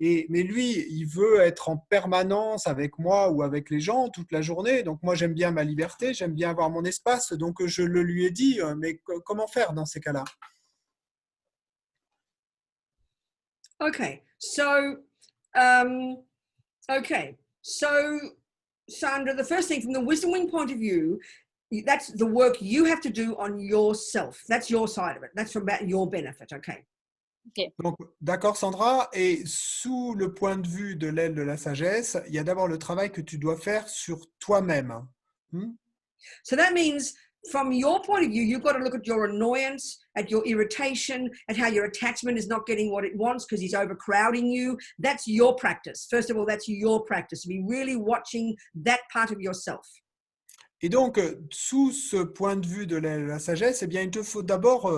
Mais lui, il veut être en permanence avec moi ou avec les gens toute la journée. Donc, moi, j'aime bien ma liberté, j'aime bien avoir mon espace. Donc, je le lui ai dit. Mais comment faire dans ces cas-là? Okay. So, Sandra, the first thing from the Wisdom Wing point of view, that's the work you have to do on yourself. That's your side of it. That's about your benefit. Okay. Donc, d'accord, Sandra. Et sous le point de vue de l'aile de la sagesse, il y a d'abord le travail que tu dois faire sur toi-même. So that means from your point of view, you've got to look at your annoyance, at your irritation, at how your attachment is not getting what it wants because he's overcrowding you. That's your practice. First of all, that's your practice. Be really watching that part of yourself. Et donc, sous ce point de vue de la sagesse, eh bien, il te faut d'abord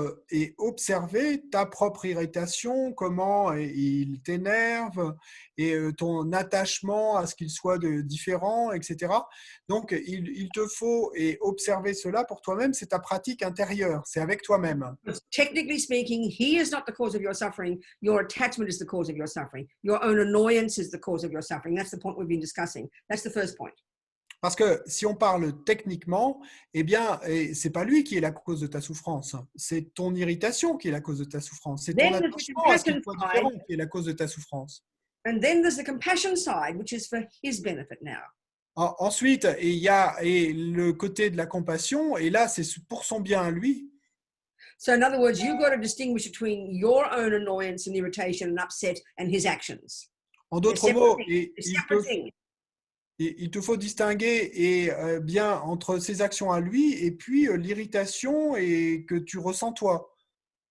observer ta propre irritation, comment il t'énerve, et ton attachement à ce qu'il soit différent, etc. Donc, il te faut observer cela pour toi-même, c'est ta pratique intérieure, c'est avec toi-même. Technically speaking, he is not the cause of your suffering. Your attachment is the cause of your suffering. Your own annoyance is the cause of your suffering. That's the point we've been discussing. That's the first point. Parce que si on parle techniquement, eh bien, c'est pas lui qui est la cause de ta souffrance. C'est ton irritation qui est la cause de ta souffrance. C'est ton Then there's the attachement à ce qu'il soit compassion différent qui est la cause de ta souffrance. And then there's the compassion side, which is for his benefit now. Ensuite, il y a le côté de la compassion, et là, c'est pour son bien à lui. So in other words, you've got to distinguish between your own annoyance and irritation and upset and his actions. En d'autres mots, Il il te faut distinguer bien entre ses actions à lui et puis l'irritation que tu ressens toi.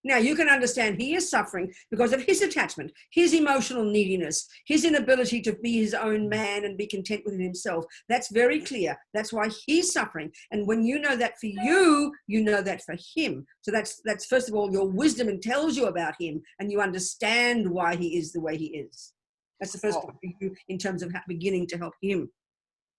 Now you can understand he is suffering because of his attachment, his emotional neediness, his inability to be his own man and be content within himself. That's very clear. That's why he's suffering. And when you know that for you, you know that for him. So that's first of all, your wisdom tells you about him and you understand why he is the way he is. That's the first point for you in terms of beginning to help him.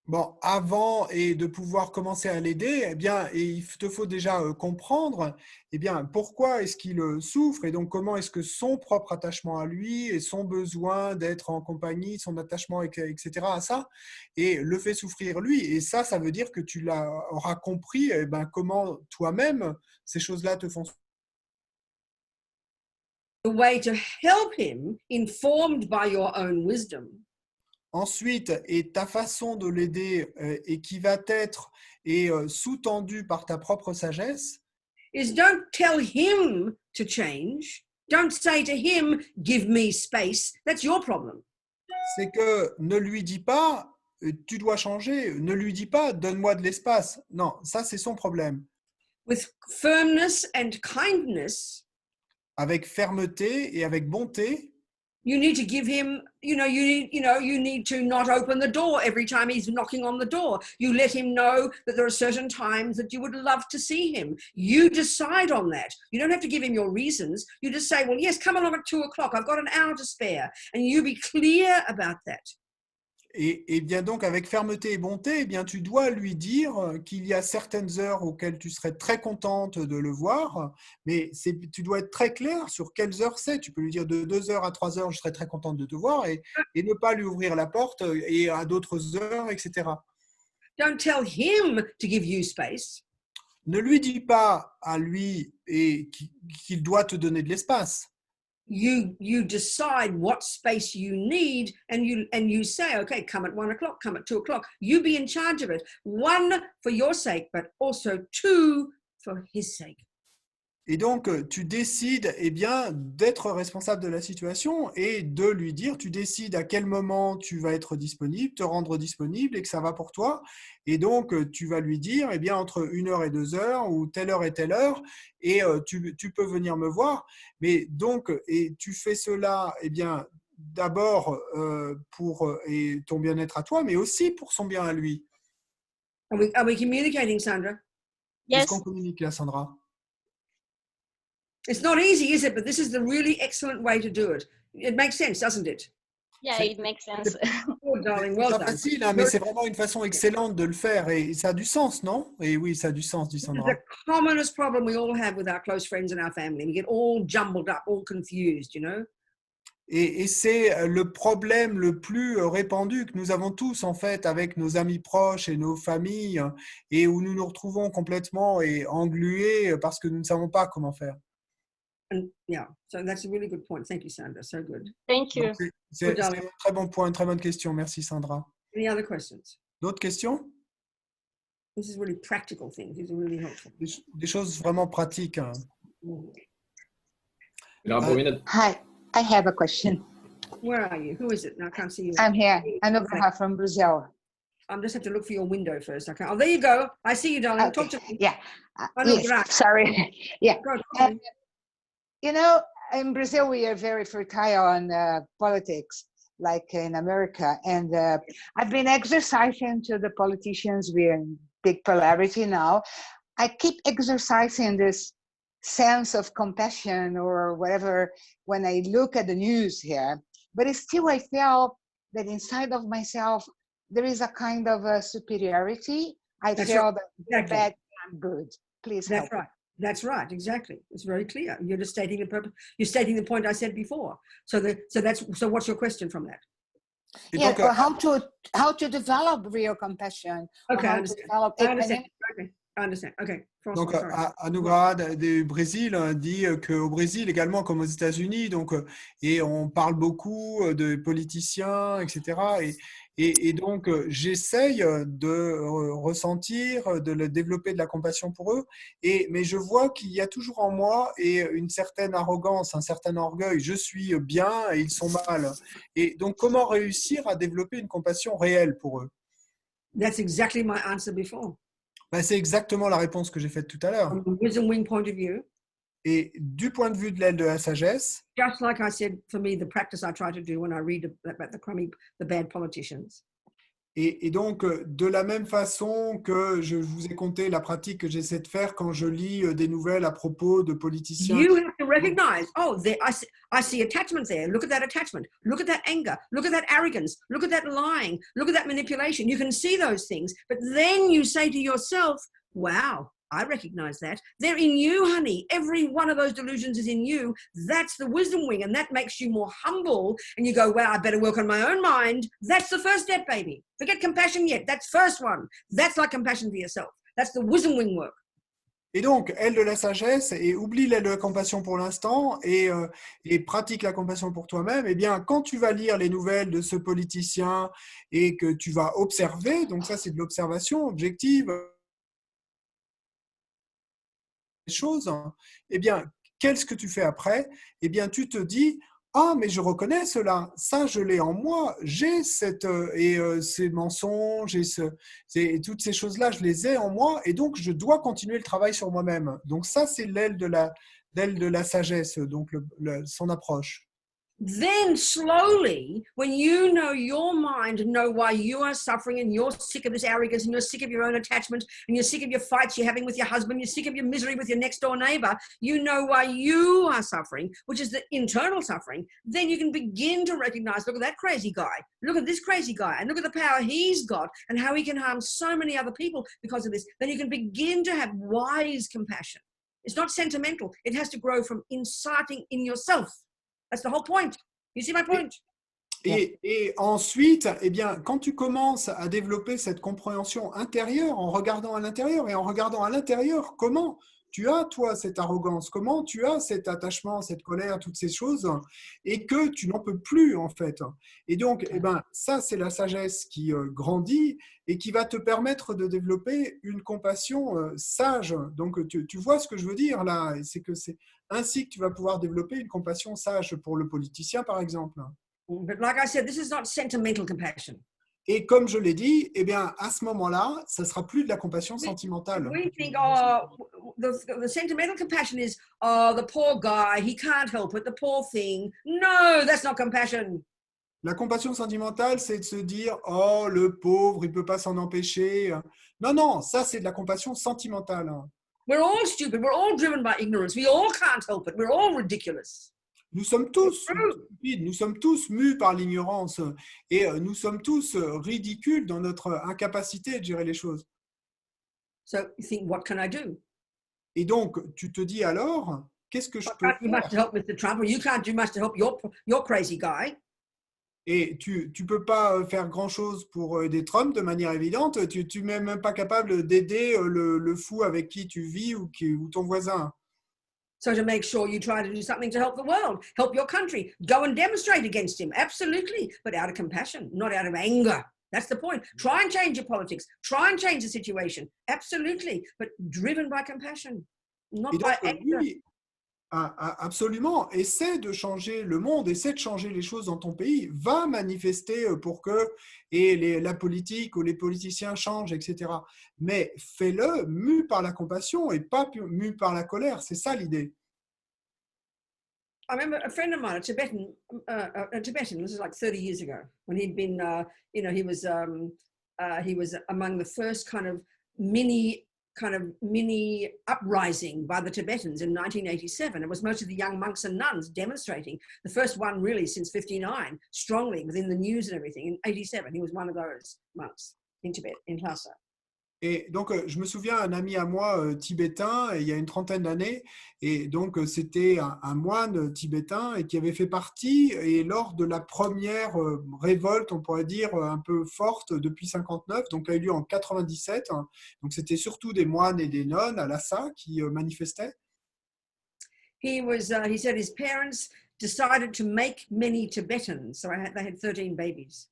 Bon, avant de pouvoir commencer à l'aider, eh bien, il te faut déjà comprendre, eh bien, pourquoi est-ce qu'il souffre et donc comment est-ce que son propre attachement à lui et son besoin d'être en compagnie, son attachement, etc. à ça, et le fait souffrir lui. Et ça veut dire que tu auras compris comment toi-même ces choses-là te font souffrir. The way to help him, informed by your own wisdom. Ensuite, et ta façon de l'aider et qui va être sous-tendue par ta propre sagesse, is don't tell him to change. Don't say to him, give me space. That's your problem. C'est que ne lui dis pas, tu dois changer. Ne lui dis pas, donne-moi de l'espace. Non, ça c'est son problème. With firmness and kindness, avec fermeté et avec bonté, you need to give him, you need to not open the door every time he's knocking on the door. You let him know that there are certain times that you would love to see him. You decide on that. You don't have to give him your reasons. You just say, well, yes, come along at 2:00. I've got an hour to spare. And you be clear about that. Et bien donc, avec fermeté et bonté, eh bien, tu dois lui dire qu'il y a certaines heures auxquelles tu serais très contente de le voir, mais tu dois être très clair sur quelles heures c'est. Tu peux lui dire de 2 heures à 3 heures, je serais très contente de te voir, et ne pas lui ouvrir la porte et à d'autres heures, etc. Don't tell him to give you space. Ne lui dis pas à lui qu'il doit te donner de l'espace. You decide what space you need, and you say, okay, come at 1 o'clock, come at 2 o'clock. You be in charge of it. 1, for your sake, but also 2, for his sake. Et donc, tu décides eh bien, d'être responsable de la situation et de lui dire, tu décides à quel moment tu vas être disponible, te rendre disponible et que ça va pour toi. Et donc, tu vas lui dire, eh bien, entre 1 heure et 2 heures ou telle heure et telle heure, et tu peux venir me voir. Mais donc, et tu fais cela, eh bien, d'abord pour et ton bien-être à toi, mais aussi pour son bien à lui. Are we communicating, Sandra? Est-ce Yes. qu'on communique là, Sandra? It's not easy, is it? But this is the really excellent way to do it. It makes sense, doesn't it? Yeah, it makes sense. Oh, darling, C'est well pas done. facile, hein, mais c'est vraiment une façon excellente de le faire et ça a du sens, non? Et oui, ça a du sens, dit It's Sandra. the commonest problem we all have with our close friends and our family. We get all jumbled up, all confused, you know? Et c'est le problème le plus répandu que nous avons tous, en fait, avec nos amis proches et nos familles, et où nous nous retrouvons complètement englués parce que nous ne savons pas comment faire. And yeah, so that's a really good point. Thank you, Sandra. So good. Thank you. Donc, c'est Good, un darling. très bon point, une très bonne question. Merci, Sandra. Any other questions? D'autres questions? This is really practical things. These are really helpful. Des choses vraiment pratiques, hein. Robina, Hi, I have a question. Where are you? Who is it? No, I can't see you. I'm here. I'm Anugraha from Brazil. I'm just have to look for your window first. I can't. Oh, there you go. I see you, darling. Okay. Talk to me. Yeah. Anugraha. Yes, sorry. Yeah. Go, talk to me. You know, in Brazil, we are very fertile on politics, like in America. And I've been exercising to the politicians. We're in big polarity now. I keep exercising this sense of compassion or whatever when I look at the news here. But still, I feel that inside of myself, there is a kind of a superiority. I That's feel right. that they're Exactly. bad, I'm good. Please help. That's right. That's right. Exactly. It's very clear. You're just stating the purpose. You're stating the point I said before. So what's your question from that? Et Yeah, donc, or how to develop real compassion. Or Okay, I how to understand. develop I it. understand. Okay, I understand. Okay. Donc, Sorry. Anugrah du Brésil dit qu'au Brésil également, comme aux États-Unis, donc, et on parle beaucoup de politiciens, etc. Et donc, j'essaye de ressentir, de développer de la compassion pour eux. Mais je vois qu'il y a toujours en moi une certaine arrogance, un certain orgueil. Je suis bien et ils sont mal. Et donc, comment réussir à développer une compassion réelle pour eux? That's exactly my answer before. Ben, c'est exactement la réponse que j'ai faite tout à l'heure. From the wisdom wing point of view, Et du point de vue de l'aile de la sagesse, just like I said, for me, the practice I try to do when I read about the bad politicians, et donc de la même façon que je vous ai conté la pratique que j'essaie de faire quand je lis des nouvelles à propos de politiciens. you have to recognize, oh, I see attachment there. Look at that attachment. Look at that anger. Look at that arrogance. Look at that lying. Look at that manipulation. You can see those things. But then you say to yourself, wow, I recognize that. They're in you, honey. Every one of those delusions is in you. That's the wisdom wing. And that makes you more humble. And you go, well, I better work on my own mind. That's the first step, baby. Forget compassion yet. That's first one. That's like compassion for yourself. That's the wisdom wing work. Et donc, aile de la sagesse, et oublie l'aile de la compassion pour l'instant, et pratique la compassion pour toi-même. Eh bien, quand tu vas lire les nouvelles de ce politicien et que tu vas observer, donc ça c'est de l'observation objective, choses, eh bien, qu'est-ce que tu fais après? Eh bien, tu te dis, ah, mais je reconnais cela, ça, je l'ai en moi, j'ai ces mensonges, et toutes ces choses-là, je les ai en moi, et donc je dois continuer le travail sur moi-même. Donc ça, c'est l'aile de la sagesse, donc son approche. Then slowly, when you know your mind and know why you are suffering and you're sick of this arrogance and you're sick of your own attachment and you're sick of your fights you're having with your husband, you're sick of your misery with your next door neighbor, you know why you are suffering, which is the internal suffering, then you can begin to recognize, look at that crazy guy, look at this crazy guy, and look at the power he's got and how he can harm so many other people because of this. Then you can begin to have wise compassion. It's not sentimental. It has to grow from inciting in yourself. That's the whole point. You see my point? Et ensuite, eh bien, quand tu commences à développer cette compréhension intérieure en regardant à l'intérieur et en regardant à l'intérieur comment tu as, toi, cette arrogance, comment tu as cet attachement, cette colère, toutes ces choses, et que tu n'en peux plus, en fait. Et donc, eh ben, ça, c'est la sagesse qui grandit et qui va te permettre de développer une compassion sage. Donc, tu vois ce que je veux dire là, c'est que c'est ainsi que tu vas pouvoir développer une compassion sage pour le politicien, par exemple. But like I said, this is not sentimental compassion. Et comme je l'ai dit, eh bien, à ce moment-là, ça ne sera plus de la compassion sentimentale. We think, oh, the sentimental compassion is, oh, the poor guy, he can't help it, the poor thing. No, that's not compassion. La compassion sentimentale, c'est de se dire « Oh, le pauvre, il ne peut pas s'en empêcher. » Non, non, ça, c'est de la compassion sentimentale. We're all stupid. We're all driven by ignorance. We all can't help it. We're all ridiculous. Nous sommes tous stupides, nous sommes tous mus par l'ignorance et nous sommes tous ridicules dans notre incapacité de gérer les choses. So you think, what can I do? Et donc, tu te dis alors, qu'est-ce que je peux You must faire? help Mr. Trump, or you can't do much to help your crazy guy. Et tu ne peux pas faire grand-chose pour aider Trump de manière évidente. Tu n'es même pas capable d'aider le fou avec qui tu vis ou ton voisin. So to make sure you try to do something to help the world, help your country, go and demonstrate against him. Absolutely. But out of compassion, not out of anger. That's the point. Try and change your politics. Try and change the situation. Absolutely. But driven by compassion, not Et donc, by anger. oui, absolument, essaie de changer le monde, essaie de changer les choses dans ton pays, va manifester pour que la politique ou les politiciens changent, etc. Mais fais-le mu par la compassion et pas mu par la colère, c'est ça l'idée. I remember a friend of mine, a Tibetan, this is like 30 years ago, when he'd been, he was among the first kind of mini uprising by the Tibetans in 1987. It was most of the young monks and nuns demonstrating, the first one really since 59, strongly within the news and everything. In 87, he was one of those monks in Tibet, in Lhasa. Et donc, je me souviens, un ami à moi tibétain, il y a une trentaine d'années, et donc c'était un moine tibétain et qui avait fait partie, et lors de la première révolte, on pourrait dire, un peu forte depuis 59, donc elle a eu lieu en 97, hein, donc c'était surtout des moines et des nonnes à Lhasa qui manifestaient. He said his parents decided to make many Tibetans, so they had 13 babies.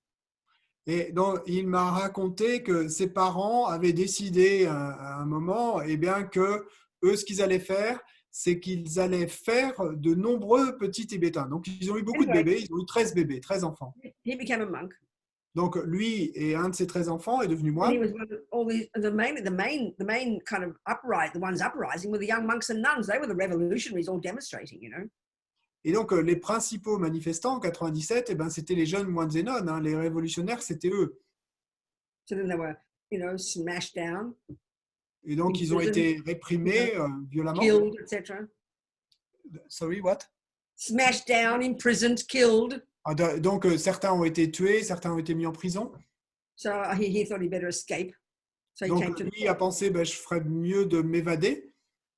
Et donc, il m'a raconté que ses parents avaient décidé à un moment, eh bien, que eux, ce qu'ils allaient faire, c'est qu'ils allaient faire de nombreux petits Tibétains. Donc, ils ont eu beaucoup de bébés, ils ont eu 13 bébés, 13 enfants. He became a monk. Donc, lui et un de ses 13 enfants est devenu And he moine. was one of all the main kind of the ones uprising were the young monks and nuns. They were the revolutionaries all demonstrating, you know. Et donc, les principaux manifestants en 97, eh ben, c'était les jeunes moines et nonnes. Hein. Les révolutionnaires, c'était eux. So then they were, smashed down, Et donc, ils ont été réprimés violemment. killed, etc. Sorry, what? Smashed down, imprisoned, killed. Ah, donc, certains ont été tués, certains ont été mis en prison. So he thought he'd better escape. So he came Donc, to lui a pensé, ben, je ferais mieux de m'évader.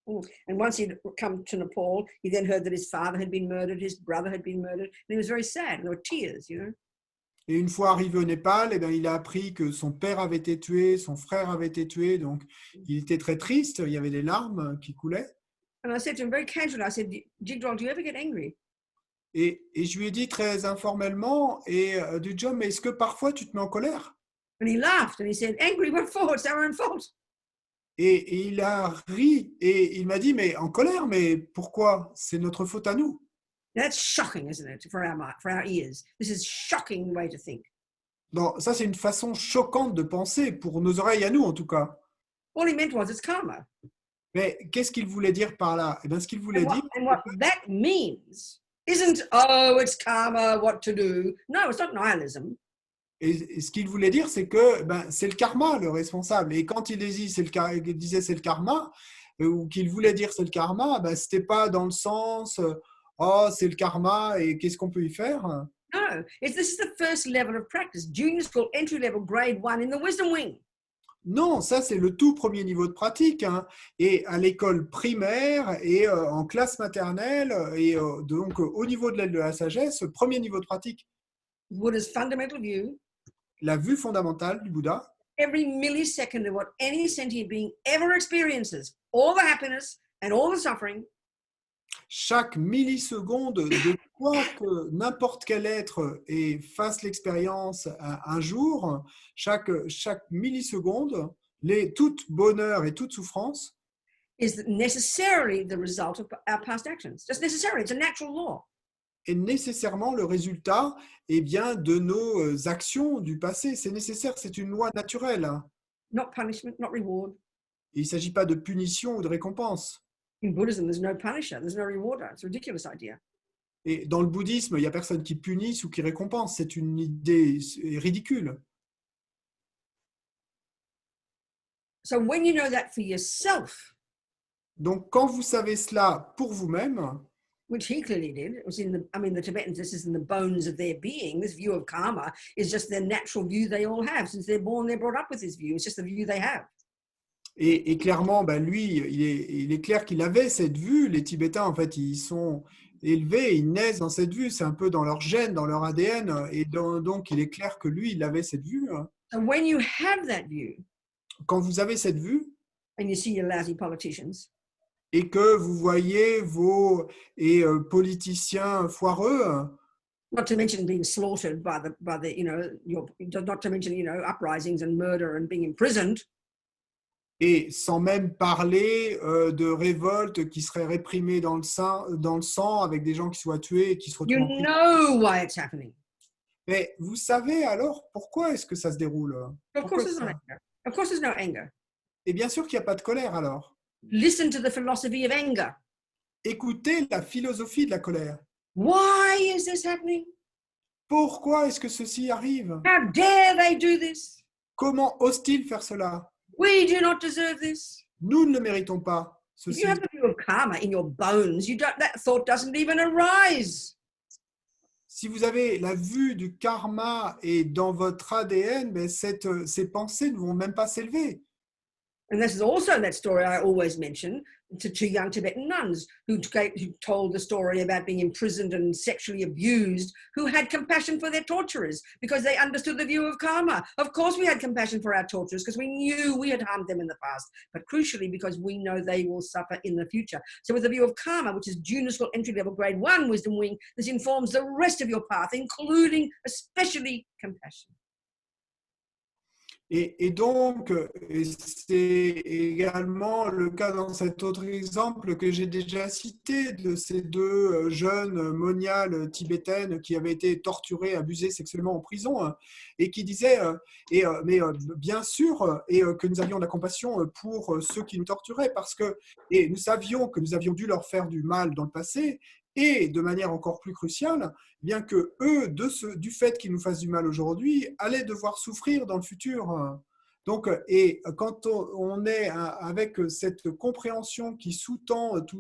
And once he'd come to Nepal, he then heard that his father had been murdered, his brother had been murdered, and he was very sad. And there were tears, you know. Et une fois arrivé au Népal, eh bien, il a appris que son père avait été tué, son frère avait été tué. Donc, il était très triste. Il y avait des larmes qui coulaient. And I said to him very casually, I said, Jigdral, do you ever get angry? Et je lui ai dit très informellement, du John, mais est-ce que parfois tu te mets en colère? And he laughed and he said, angry, what for? It's our own fault. Et il a ri et il m'a dit, mais en colère, mais pourquoi? C'est notre faute à nous. That's shocking, isn't it, for our ears? This is shocking way to think. Bon, ça, c'est une façon choquante de penser, pour nos oreilles à nous en tout cas. All he meant was it's karma. Mais qu'est-ce qu'il voulait dire par là? Eh bien, ce qu'il voulait dire, And what that means isn't, oh, it's karma, what to do. No, it's not nihilism. Et ce qu'il voulait dire, c'est que c'est le karma le responsable. Et quand il disait c'est le karma, ou qu'il voulait dire c'est le karma, c'était pas dans le sens oh c'est le karma et qu'est-ce qu'on peut y faire? No, this is the first level of practice. Junior school, entry level, grade 1 in the wisdom wing. Non, ça c'est le tout premier niveau de pratique. Hein. Et à l'école primaire et en classe maternelle et donc au niveau de l'aile de la sagesse, premier niveau de pratique. Buddha's fundamental view. La vue fondamentale du Bouddha. Every millisecond of what any sentient being ever experiences, all the happiness and all the suffering. Chaque milliseconde de quoi que n'importe quel être fasse l'expérience un jour, chaque milliseconde, tout bonheur et toute souffrance is necessarily the result of our past actions. Just necessarily, it's a natural law. est nécessairement le résultat de nos actions du passé. C'est nécessaire, c'est une loi naturelle. Not punishment, not reward. Il ne s'agit pas de punition ou de récompense. In Buddhism, there's no punisher, there's no rewarder. It's a ridiculous idea. Et dans le bouddhisme, il n'y a personne qui punisse ou qui récompense. C'est une idée ridicule. So when you know that for yourself, donc quand vous savez cela pour vous-même, which he clearly did, it was the Tibetans, this is in the bones of their being. This view of karma is just their natural view they all have. Since they're born, they're brought up with this view. It's just the view they have. Et clairement, lui, il est clair qu'il avait cette vue. Les Tibétains, en fait, ils sont élevés, ils naissent dans cette vue. C'est un peu dans leur gène, dans leur ADN. Et donc, il est clair que lui, il avait cette vue. So when you have that view, quand vous avez cette vue, and you see your lousy politicians, et que vous voyez vos politiciens foireux, not to mention being slaughtered by the not to mention uprisings and murder and being imprisoned. Et sans même parler de révoltes qui seraient réprimées dans le sang avec des gens qui soient tués et qui se retrouvent en prison. You know why it's happening. Mais vous savez alors pourquoi est-ce que ça se déroule? Of course there's no anger. Of course there's no anger. Et bien sûr qu'il n'y a pas de colère alors. Listen to the philosophy of anger. Écoutez la philosophie de la colère. Why is this happening? Pourquoi est-ce que ceci arrive? How dare they do this? Comment osent-ils faire cela? We do not deserve this. Nous ne le méritons pas. If you have the view of karma in your bones, that thought doesn't even arise. Si vous avez la vue du karma et dans votre ADN, ces pensées ne vont même pas s'élever. And this is also that story I always mention to two young Tibetan nuns who told the story about being imprisoned and sexually abused, who had compassion for their torturers because they understood the view of karma. Of course we had compassion for our torturers because we knew we had harmed them in the past, but crucially because we know they will suffer in the future. So with the view of karma, which is junior school entry level grade 1 wisdom wing, this informs the rest of your path, including especially compassion. Et donc, c'est également le cas dans cet autre exemple que j'ai déjà cité de ces deux jeunes moniales tibétaines qui avaient été torturées, abusées sexuellement en prison et qui disaient, bien sûr, que nous avions de la compassion pour ceux qui nous torturaient parce que nous savions que nous avions dû leur faire du mal dans le passé. Et de manière encore plus cruciale, bien que eux, du fait qu'ils nous fassent du mal aujourd'hui, allaient devoir souffrir dans le futur. Donc, et quand on est avec cette compréhension qui sous-tend tout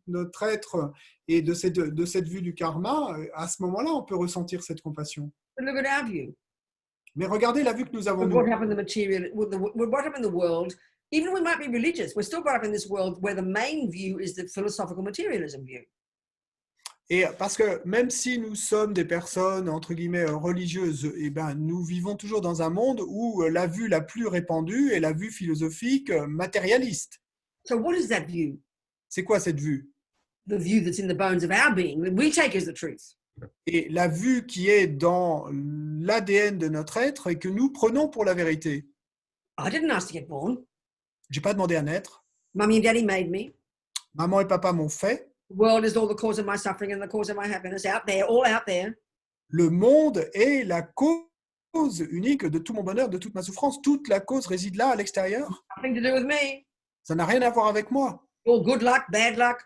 notre être et de cette vue du karma, à ce moment-là, on peut ressentir cette compassion. Look at our view. Mais regardez la vue que nous avons. What happened in the material? What happened in the world? Even we might be religious, we're still brought up in this world where the main view is the philosophical materialism view. Et parce que même si nous sommes des personnes, entre guillemets, religieuses, nous vivons toujours dans un monde où la vue la plus répandue est la vue philosophique matérialiste. So what is that view? C'est quoi cette vue? The view that's in the bones of our being, that we take as the truth. Et la vue qui est dans l'ADN de notre être et que nous prenons pour la vérité. I didn't ask to get born. J'ai pas demandé à naître. Mummy and Daddy made me. Maman et papa m'ont fait. The world is all the cause of my suffering and the cause of my happiness. Out there, all out there. Le monde est la cause unique de tout mon bonheur, de toute ma souffrance. Toute la cause réside là, à l'extérieur. Nothing to do with me. Ça n'a rien à voir avec moi. All good luck, bad luck.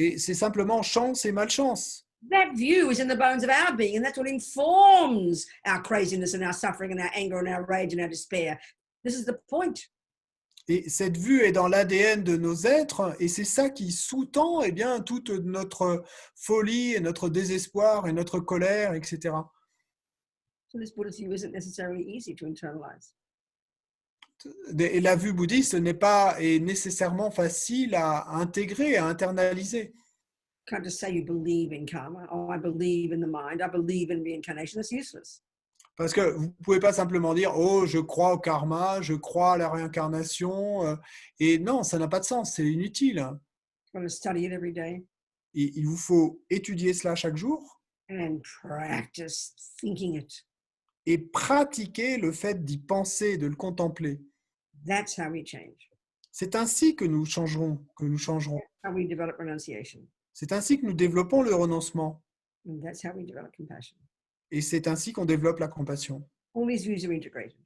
Et c'est simplement chance et malchance. That view is in the bones of our being, and that's what informs our craziness and our suffering and our anger and our rage and our despair. This is the point. Et cette vue est dans l'ADN de nos êtres, et c'est ça qui sous-tend eh bien, toute notre folie, et notre désespoir, et notre colère, etc. So this Buddhist view isn't necessarily easy to internalize. Et la vue bouddhiste n'est pas nécessairement facile à intégrer, à internaliser. You can't just say you believe in karma. Oh, I believe in the mind. I believe in reincarnation. That's useless. Parce que vous ne pouvez pas simplement dire « Oh, je crois au karma, je crois à la réincarnation. » Et non, ça n'a pas de sens, c'est inutile. You've got to study it every day Il vous faut étudier cela chaque jour and practice thinking it. et pratiquer le fait d'y penser, de le contempler. That's how we change. C'est ainsi que nous changerons, que nous changerons. How we develop renunciation. C'est ainsi que nous développons le renoncement. And that's how we develop compassion. Et c'est ainsi qu'on développe la compassion. All these views are integrated.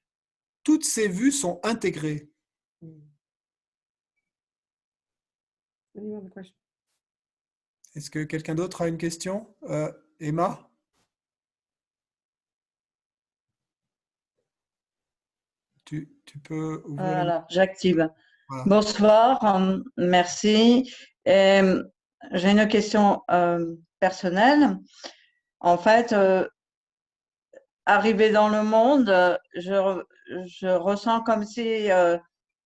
Toutes ces vues sont intégrées. Any other question? Est-ce que quelqu'un d'autre a une question? Emma? Tu peux ouvrir la- Voilà, j'active. Voilà. Bonsoir, merci. J'ai une question personnelle. En fait, arrivé dans le monde, je ressens comme si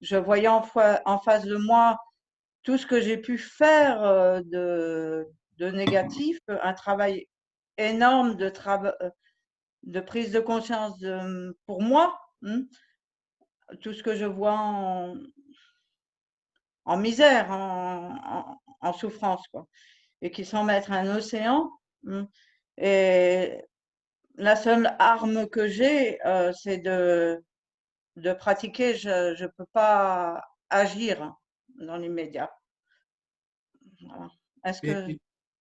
je voyais en face de moi tout ce que j'ai pu faire de négatif, un travail énorme de prise de conscience pour moi. Tout ce que je vois en misère, en souffrance, quoi, et qui semble être un océan. Et la seule arme que j'ai, c'est de pratiquer. Je ne peux pas agir dans l'immédiat. Voilà. Est-ce que,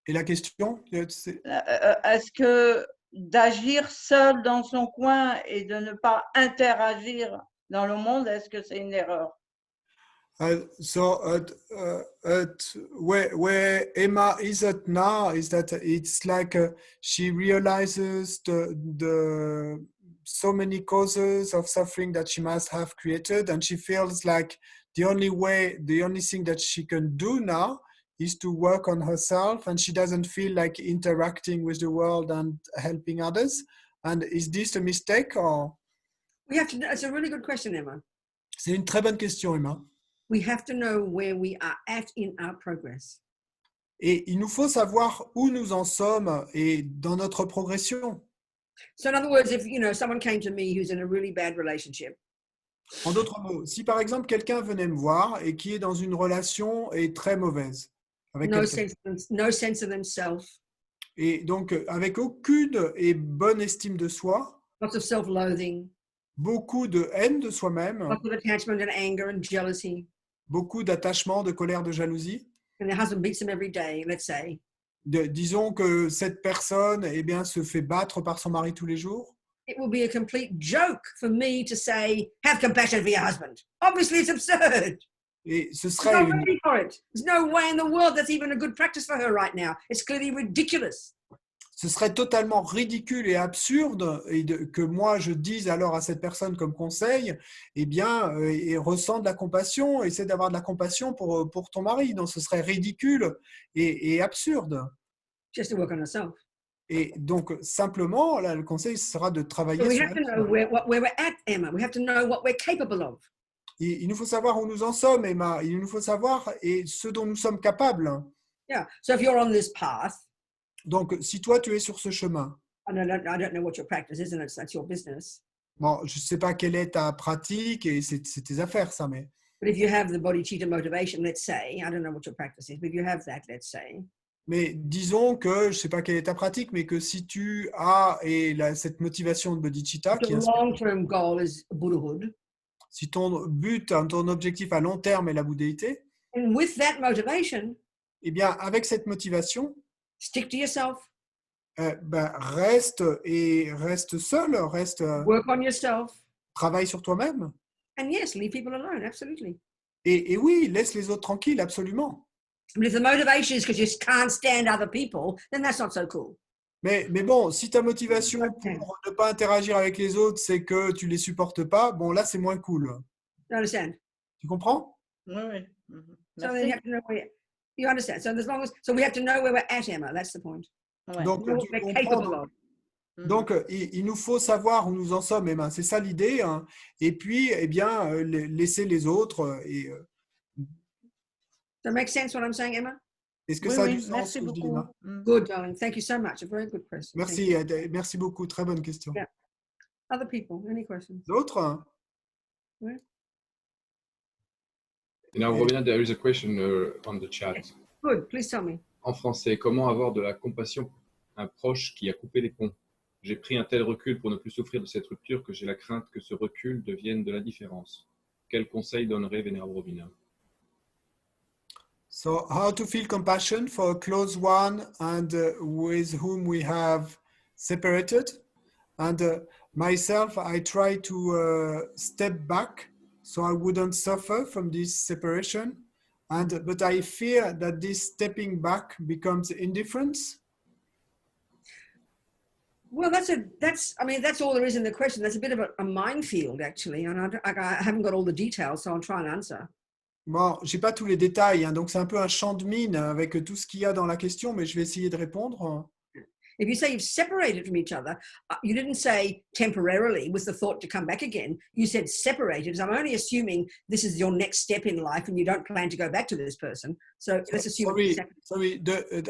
Et la question? est-ce que d'agir seul dans son coin et de ne pas interagir dans le monde, est-ce que c'est une erreur? Where Emma is at now is that it's like she realizes the so many causes of suffering that she must have created, and she feels like the only thing that she can do now is to work on herself, and she doesn't feel like interacting with the world and helping others. And is this a mistake or? We have to. It's a really good question, Emma. C'est une très bonne question, Emma. We have to know where we are at in our progress. Et il nous faut savoir où nous en sommes et dans notre progression. So, in other words, if someone came to me who's in a really bad relationship, En d'autres mots, si par exemple quelqu'un venait me voir et qui est dans une relation et très mauvaise, avec no quelqu'un, sense of themselves, et donc avec aucune et bonne estime de soi, lots of self-loathing, beaucoup de haine de soi-même, lots of attachment and anger and jealousy, beaucoup d'attachement, de colère, de jalousie. and their husband beats them every day, let's say. Disons que cette personne eh bien, se fait battre par son mari tous les jours. It will be a complete joke for me to say, have compassion for your husband. Obviously, it's absurd. Et ce There's serait no ready for it. There's no way in the world that's even a good practice for her right now. It's clearly ridiculous. ce serait totalement ridicule et absurde que moi je dise alors à cette personne comme conseil, eh bien, et ressens de la compassion, essaie d'avoir de la compassion pour ton mari. Donc ce serait ridicule et absurde. Just to work on herself. Et donc simplement, là, le conseil sera de travailler So we sur have to know elle. where we're at, Emma. We have to know what we're capable of. Il nous faut savoir où nous en sommes, Emma. Il nous faut savoir et ce dont nous sommes capables. Yeah. So if you're on this path, Donc, si toi, tu es sur ce chemin, I don't know what your practice is, and that's your business. bon, je ne sais pas quelle est ta pratique et c'est tes affaires, ça, mais But if you have the bodhicitta motivation, let's say, I don't know what your practice is, but if you have that, let's say, disons que, je ne sais pas quelle est ta pratique, mais que si tu as cette motivation de bodhicitta, the long-term goal is Buddhahood. si ton but, ton objectif à long terme est la bouddhéité, And with that motivation, eh bien, avec cette motivation, stick to yourself, reste seul, work on yourself, travaille sur toi-même. and yes, leave people alone, absolutely. Et oui, laisse les autres tranquilles, absolument. But if the motivation is because you can't stand other people, then that's not so cool. Mais bon, si ta motivation pour ne pas interagir avec les autres, c'est que tu les supportes pas, bon là c'est moins cool. You understand? Tu comprends? Oui, oui. Mhm. So then Merci. you have to know where you understand. So we have to know where we're at, Emma. That's the point. Ouais. Donc, Know what tu we're comprends, capable of. Mhm. donc il nous faut savoir où nous en sommes, Emma. C'est ça l'idée. Hein. Et puis, eh bien, laisser les autres. Does that make sense what I'm saying, Emma? Est-ce que Oui, ça a oui, du sens merci ce que je dis, beaucoup. Emma? Mhm. Good, darling. Thank you so much. A very good question. Thank Merci, you. merci beaucoup. Très bonne question. Yeah. Other people, any questions? D'autres? Hein? Et now, Romina, there is a question on the chat. Good. Please tell me. En français, comment avoir de la compassion pour un proche qui a coupé les ponts? J'ai pris un tel recul pour ne plus souffrir de cette rupture que j'ai la crainte que ce recul devienne de l'indifférence. Quel conseil donnerait Vénérable Romina? So, how to feel compassion for a close one and with whom we have separated. And myself, I try to step back so I wouldn't suffer from this separation. But I fear that this stepping back becomes indifference. Well, that's all there is in the question. That's a bit of a minefield, actually, and I haven't got all the details, so I'll try and answer. Bon, j'ai pas tous les détails, hein, donc c'est un peu un champ de mine avec tout ce qu'il y a dans la question, mais je vais essayer de répondre. If you say you've separated from each other, you didn't say temporarily with the thought to come back again. You said separated. So I'm only assuming this is your next step in life and you don't plan to go back to this person. So let's assume. Sorry,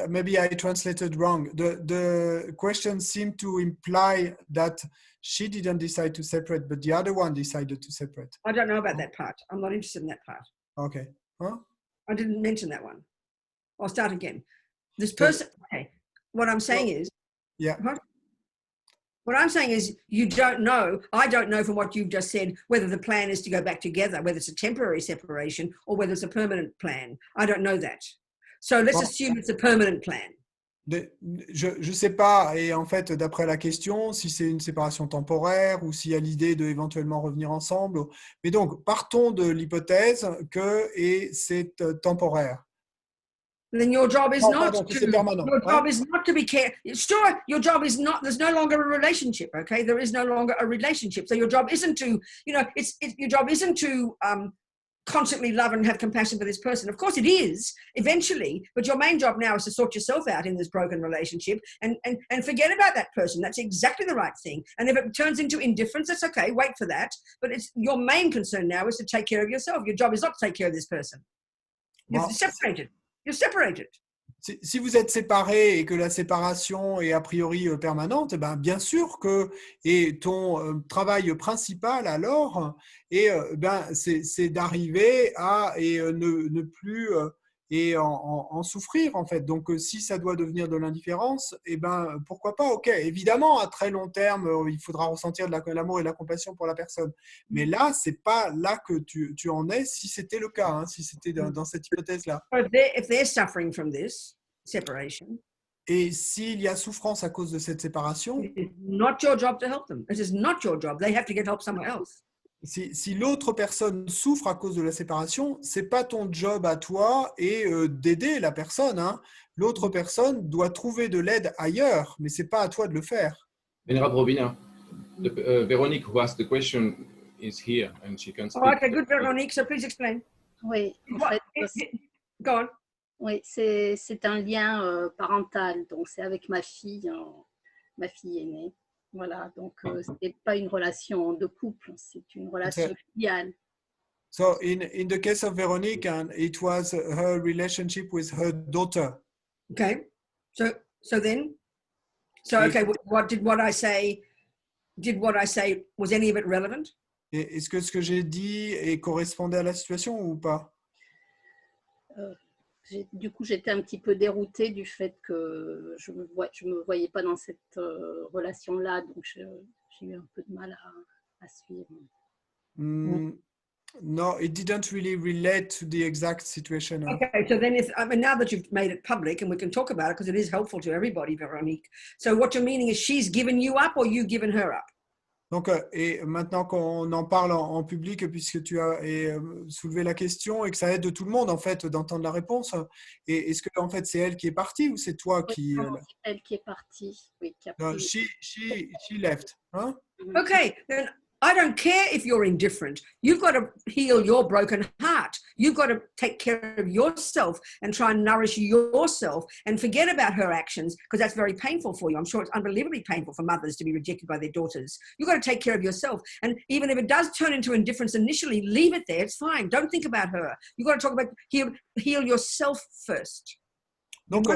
maybe I translated wrong. The question seemed to imply that she didn't decide to separate, but the other one decided to separate. I don't know about that part. I'm not interested in that part. Okay. Huh? I didn't mention that one. I'll start again. This person, okay. What I'm saying is, yeah. What I'm saying is you don't know, I don't know from what you've just said, whether the plan is to go back together, whether it's a temporary separation or whether it's a permanent plan. I don't know that. So let's assume it's a permanent plan. Je sais pas, et en fait, d'après la question, si c'est une séparation temporaire ou s'il y a l'idée de éventuellement revenir ensemble. Mais donc, partons de l'hypothèse que c'est temporaire. Then your job is not to, your job is not to be care. Sure, your job is not. There's no longer a relationship. Okay, there is no longer a relationship. So your job isn't to, your job isn't to constantly love and have compassion for this person. Of course it is eventually, but your main job now is to sort yourself out in this broken relationship and forget about that person. That's exactly the right thing. And if it turns into indifference, that's okay. Wait for that. But it's your main concern now is to take care of yourself. Your job is not to take care of this person. You're separated. You're separated. Si vous êtes séparés et que la séparation est a priori permanente, eh ben bien sûr que ton travail principal alors c'est d'arriver à ne plus en souffrir en fait. Donc si ça doit devenir de l'indifférence, eh ben pourquoi pas. Ok, évidemment à très long terme il faudra ressentir de l'amour et de la compassion pour la personne. Mais là c'est pas là que tu en es. Si c'était le cas, hein, si c'était dans cette hypothèse là. If they're suffering from this separation. Et s'il y a souffrance à cause de cette séparation, it's not your job to help them. It is not your job. They have to get help somewhere else. Si l'autre personne souffre à cause de la séparation, c'est pas ton job à toi et d'aider la personne. Hein. L'autre personne doit trouver de l'aide ailleurs, mais c'est pas à toi de le faire. Venerable Robina, Véronique, who asked the question, is here and she can speak. Oh, okay, good, Véronique. So please explain. Oui, en fait, Go on. Oui, c'est un lien parental, donc c'est avec ma fille aînée. Voilà, donc ce n'est pas une relation de couple, c'est une relation filiale. So in the case of Veronique, it was her relationship with her daughter. Okay, so okay, what I say, was any of it relevant? Est-ce que ce que j'ai dit correspondait à la situation ou pas? Du coup, j'étais un petit peu déroutée du fait que je me voyais pas dans cette relation-là, donc j'ai eu un peu de mal à suivre. No, it didn't really relate to the exact situation. Okay, so then now that you've made it public, and we can talk about it because it is helpful to everybody, Veronique. So what you're meaning is she's given you up or you've given her up? Donc, et maintenant qu'on en parle en public, puisque tu as soulevé la question et que ça aide tout le monde en fait d'entendre la réponse, et est-ce que en fait c'est elle qui est partie ou c'est toi Oui, qui non, c'est elle qui est partie, oui, qui a non, pris. she left, hein? Mhm. Okay, then I don't care if you're indifferent. You've got to heal your broken heart. You've got to take care of yourself and try and nourish yourself and forget about her actions because that's very painful for you. I'm sure it's unbelievably painful for mothers to be rejected by their daughters. You've got to take care of yourself. And even if it does turn into indifference initially, leave it there. It's fine. Don't think about her. You've got to talk about heal yourself first. Donc,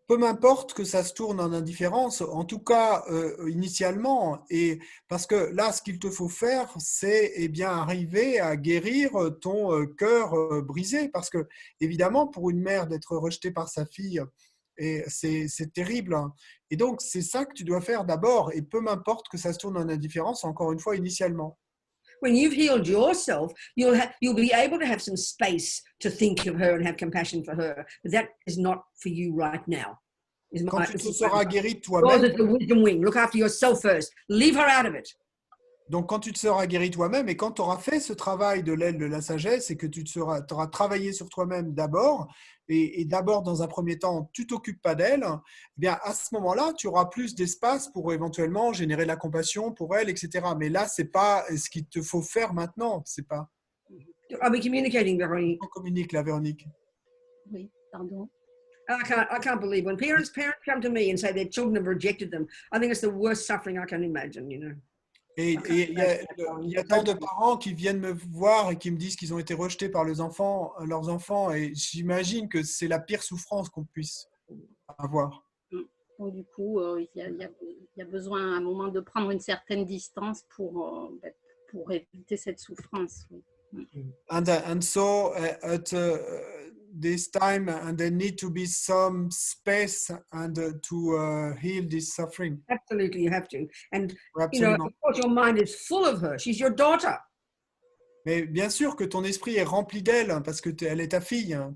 peu m'importe que ça se tourne en indifférence, en tout cas initialement, et parce que là, ce qu'il te faut faire, c'est eh bien arriver à guérir ton cœur brisé, parce que évidemment, pour une mère d'être rejetée par sa fille, et c'est terrible. Et donc, c'est ça que tu dois faire d'abord, et peu m'importe que ça se tourne en indifférence, encore une fois, initialement. When you've healed yourself, you'll be able to have some space to think of her and have compassion for her. But that is not for you right now. Quand tu te seras guéri de Yours toi-même, is the wisdom wing. Look after yourself first. Leave her out of it. donc quand tu te seras guéri toi-même et quand tu auras fait ce travail de l'aile de la sagesse et que tu auras travaillé sur toi-même d'abord, et d'abord dans un premier temps, tu t'occupes pas d'elle, eh bien à ce moment-là, tu auras plus d'espace pour éventuellement générer de la compassion pour elle, etc. Mais là, c'est pas ce qu'il te faut faire maintenant. C'est pas. Are we communicating, Véronique? On communique là, Véronique. Oui, pardon. I can't believe when parents come to me and say their children have rejected them. I think it's the worst suffering I can imagine, you know. Et il y a tant de parents qui viennent me voir et qui me disent qu'ils ont été rejetés par leurs enfants, et j'imagine que c'est la pire souffrance qu'on puisse avoir. Donc, du coup, il y a besoin à un moment de prendre une certaine distance pour éviter cette souffrance. Oui. And so at this time, and there need to be some space and to heal this suffering. Absolutely, you have to. And you know, Absolument. of course, your mind is full of her. She's your daughter. Mais bien sûr que ton esprit est rempli d'elle hein, parce que elle est ta fille. Hein.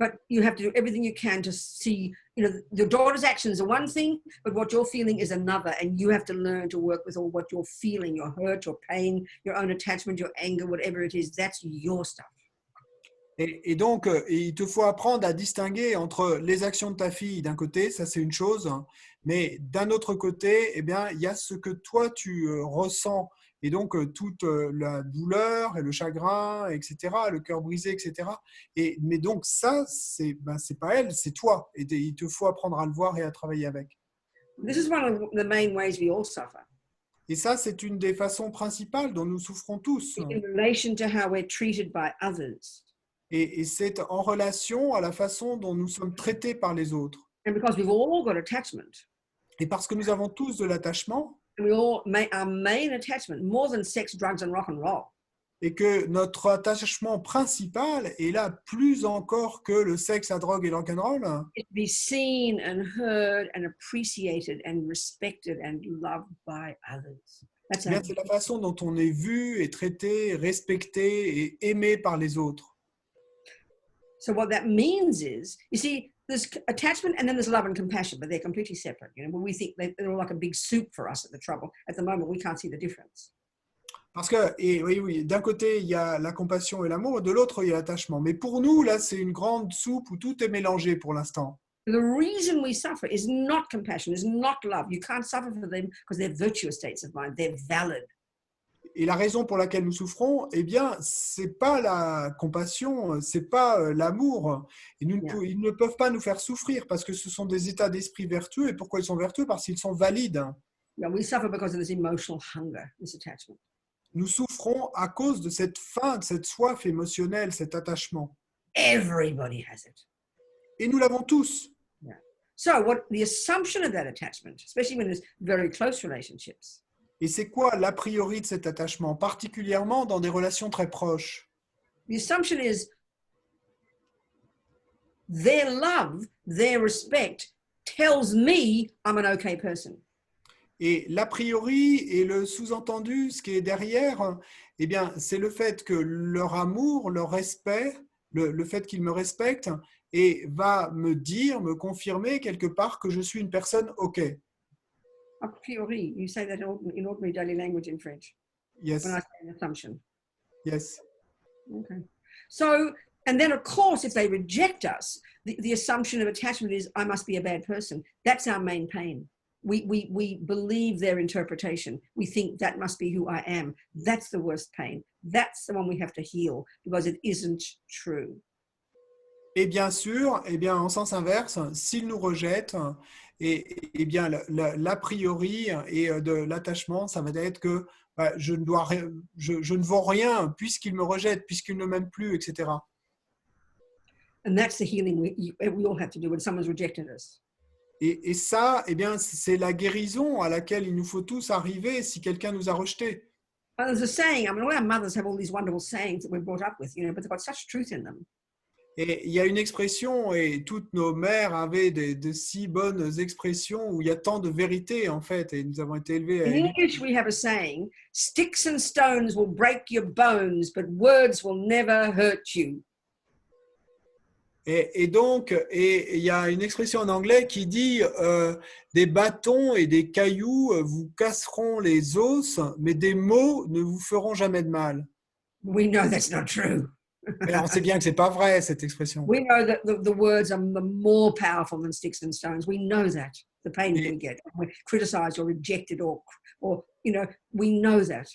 But you have to do everything you can to see, you know, your daughter's actions are one thing, but what you're feeling is another. And you have to learn to work with all what you're feeling, your hurt, your pain, your own attachment, your anger, whatever it is. That's your stuff. Et donc, il te faut apprendre à distinguer entre les actions de ta fille d'un côté, ça c'est une chose, mais d'un autre côté, eh bien, il y a ce que toi tu ressens. Et donc, toute la douleur et le chagrin, etc., le cœur brisé, etc. Mais donc, ça, c'est pas elle, c'est toi. Et il te faut apprendre à le voir et à travailler avec. This is one of the main ways we all suffer. Et ça, c'est une des façons principales dont nous souffrons tous. In relation to how we're treated by others. Et c'est en relation à la façon dont nous sommes traités par les autres. And because we've all got attachment. Et parce que nous avons tous de l'attachement. Our main attachment, more than sex, drugs, and rock and roll. Et que notre attachement principal est là plus encore que le sexe, la drogue et le rock'n'roll. It's to be seen and heard and appreciated and respected and loved by others. That's C'est la façon dont on est vu et traité, respecté et aimé par les autres. So what that means is, you see, there's attachment and then there's love and compassion, but they're completely separate. You know, when we think they're all like a big soup for us at the trouble, at the moment we can't see the difference. Parce que, et oui, d'un côté, il y a la compassion et l'amour, de l'autre, il y a l'attachement. Mais pour nous, là, c'est une grande soupe où tout est mélangé pour l'instant. The reason we suffer is not compassion, is not love. You can't suffer for them because they're virtuous states of mind. They're valid. Et la raison pour laquelle nous souffrons, eh bien, c'est pas la compassion, c'est pas l'amour. Ils ne peuvent pas nous faire souffrir parce que ce sont des états d'esprit vertueux. Et pourquoi ils sont vertueux? Parce qu'ils sont valides. Yeah, we suffer because of this emotional hunger, this attachment. Nous souffrons à cause de cette faim, de cette soif émotionnelle, cet attachement. Everybody has it. Et nous l'avons tous. Yeah. So what the assumption of that attachment, especially when there's very close relationships. Et c'est quoi l'a priori de cet attachement, particulièrement dans des relations très proches? The assumption is their love, their respect tells me I'm an okay person. Et l'a priori et le sous-entendu, ce qui est derrière, eh bien, c'est le fait que leur amour, leur respect, le fait qu'ils me respectent, et va me dire, me confirmer quelque part que je suis une personne OK. A priori, you say that in ordinary daily language in French. Yes, When I say an assumption. yes. Okay. So, and then of course, if they reject us, the assumption of attachment is I must be a bad person. That's our main pain. We believe their interpretation. We think that must be who I am. That's the worst pain. That's the one we have to heal because it isn't true. Et bien sûr, eh bien, en sens inverse, s'ils nous rejettent, et bien, l'a priori et de l'attachement, ça va être que bah, je ne vaux rien puisqu'ils me rejettent, puisqu'ils ne m'aiment plus, etc. And that's the healing we all have to do when someone's rejected us. Et ça, eh bien, c'est la guérison à laquelle il nous faut tous arriver si quelqu'un nous a rejetés. And there's a saying, I mean, all our mothers have all these wonderful sayings that we're brought up with, but they've got such truth in them. Et il y a une expression, et toutes nos mères avaient de si bonnes expressions où il y a tant de vérité en fait, et nous avons été élevés à In English, we have a saying, sticks and stones will break your bones, but words will never hurt you. Et donc, il y a une expression en anglais qui dit des bâtons et des cailloux vous casseront les os, mais des mots ne vous feront jamais de mal. We know that's not true. Et on sait bien que c'est pas vrai cette expression. We know that the words are more powerful than sticks and stones. We know that. The pain we get when we're criticized or rejected or we know that.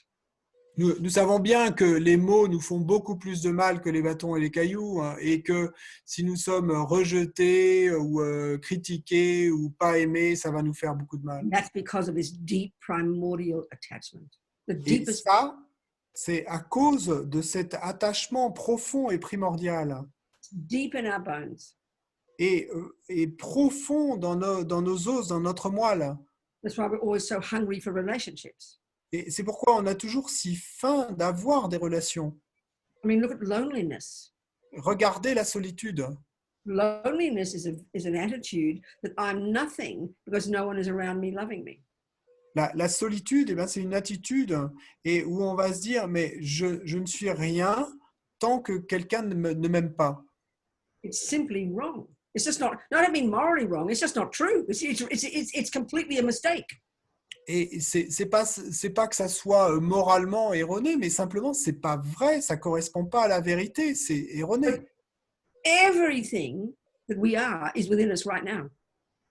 Nous savons bien que les mots nous font beaucoup plus de mal que les bâtons et les cailloux, hein, et que si nous sommes rejetés ou critiqués ou pas aimés, ça va nous faire beaucoup de mal. That's because of this deep primordial attachment. The Et deepest. ça, c'est à cause de cet attachement profond et primordial Deep in our bones. et profond dans nos os, dans notre moelle. That's why we're always so hungry for relationships. Et c'est pourquoi on a toujours si faim d'avoir des relations. I mean, look at loneliness. Regardez la solitude. Loneliness is an attitude that I'm nothing because no one is around me loving me. La solitude, eh bien, c'est une attitude et où on va se dire, mais je ne suis rien tant que quelqu'un ne m'aime pas. It's simply wrong. It's just not, I don't mean morally wrong, it's just not true. It's completely a mistake. Et c'est pas que ça soit moralement erroné, mais simplement, c'est pas vrai, ça correspond pas à la vérité, c'est erroné. Everything that we are is within us right now.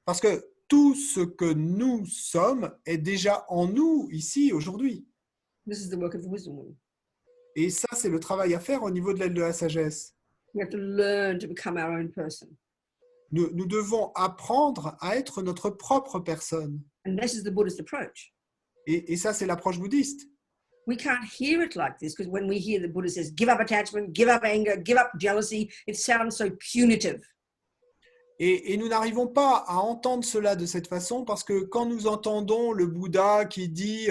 Parce que tout ce que nous sommes est déjà en nous, ici, aujourd'hui. This is the work of the wisdom womb. Et ça, c'est le travail à faire au niveau de l'aile de la sagesse. We have to learn to become our own person. Nous devons apprendre à être notre propre personne. And this is the Buddhist approach. Et ça, c'est l'approche bouddhiste. We can't hear it like this because when we hear the Buddha says, give up attachment, give up anger, give up jealousy, it sounds so punitive. Et nous n'arrivons pas à entendre cela de cette façon parce que quand nous entendons le Bouddha qui dit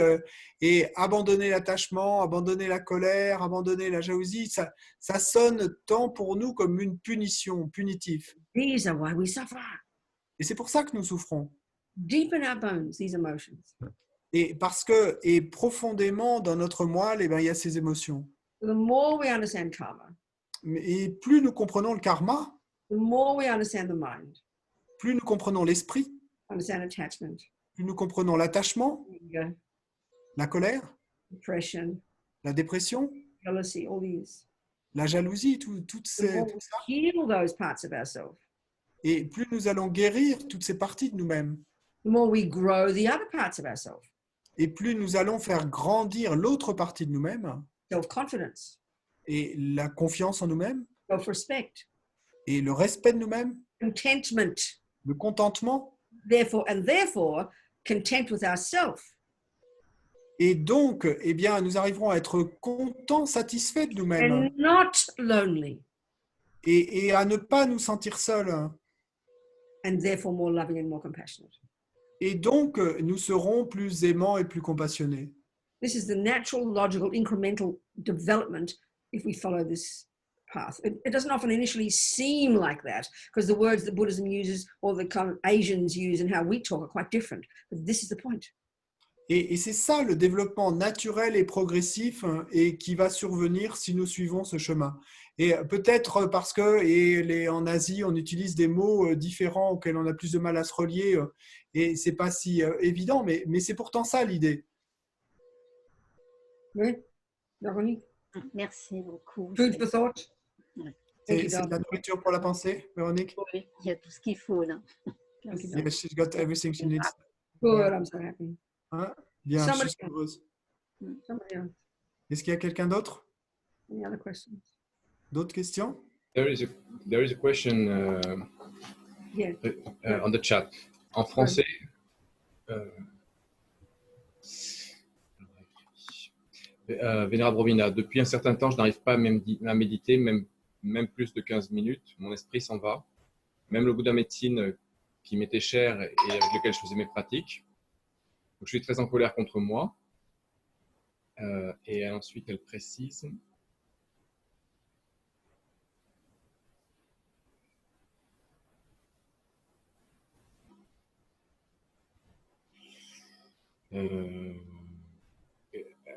et abandonner l'attachement, abandonner la colère, abandonner la jalousie, ça sonne tant pour nous comme une punition, punitif. These are why we suffer. Et c'est pour ça que nous souffrons. Deep in our bones, these emotions. Et profondément dans notre moelle, eh bien, il y a ces émotions. The more we understand karma, Et plus nous comprenons le karma, the more we understand the mind, plus nous comprenons l'esprit, understand attachment, plus nous comprenons l'attachement, anger, la colère, depression, la dépression, jealousy, all these. la jalousie, tout The ça. more we heal those parts of ourselves, Et plus nous allons guérir toutes ces parties de nous-mêmes, the more we grow the other parts of ourselves. et plus nous allons faire grandir l'autre partie de nous-mêmes, Self-confidence, et la confiance en nous-mêmes, self-respect, et le respect de nous-mêmes, contentment, le contentement, therefore content with ourselves. et donc, eh bien, nous arriverons à être contents, satisfaits de nous-mêmes, And not lonely, et à ne pas nous sentir seuls. and therefore more loving and more compassionate. Et donc, nous serons plus aimants et plus compassionnés. This is the natural, logical, incremental development if we follow this path. It doesn't often initially seem like that because the words that Buddhism uses or the kind of Asians use and how we talk are quite different. But this is the point. Et c'est ça le développement naturel et progressif et qui va survenir si nous suivons ce chemin. Et peut-être parce que en Asie, on utilise des mots différents auxquels on a plus de mal à se relier Et c'est pas si évident, mais c'est pourtant ça l'idée. Oui, Véronique. Merci beaucoup. Food for thought. Ouais. Thank you, C'est de la darling. nourriture pour la pensée, Véronique? Oui, il y a tout ce qu'il faut là. Thank you, Merci. darling. Yes, she's got everything she needs. Good, I'm so happy. Hein? Bien, je Somebody suis heureuse. Somebody else. Est-ce qu'il y a quelqu'un d'autre? Any other questions? D'autres questions? There is a question Yeah. on the chat. En français, Vénérable Robina, depuis un certain temps, je n'arrive pas à méditer, même plus de 15 minutes. Mon esprit s'en va. Même le Bouddha médecine qui m'était cher et avec lequel je faisais mes pratiques. Donc, je suis très en colère contre moi. Et ensuite, elle précise.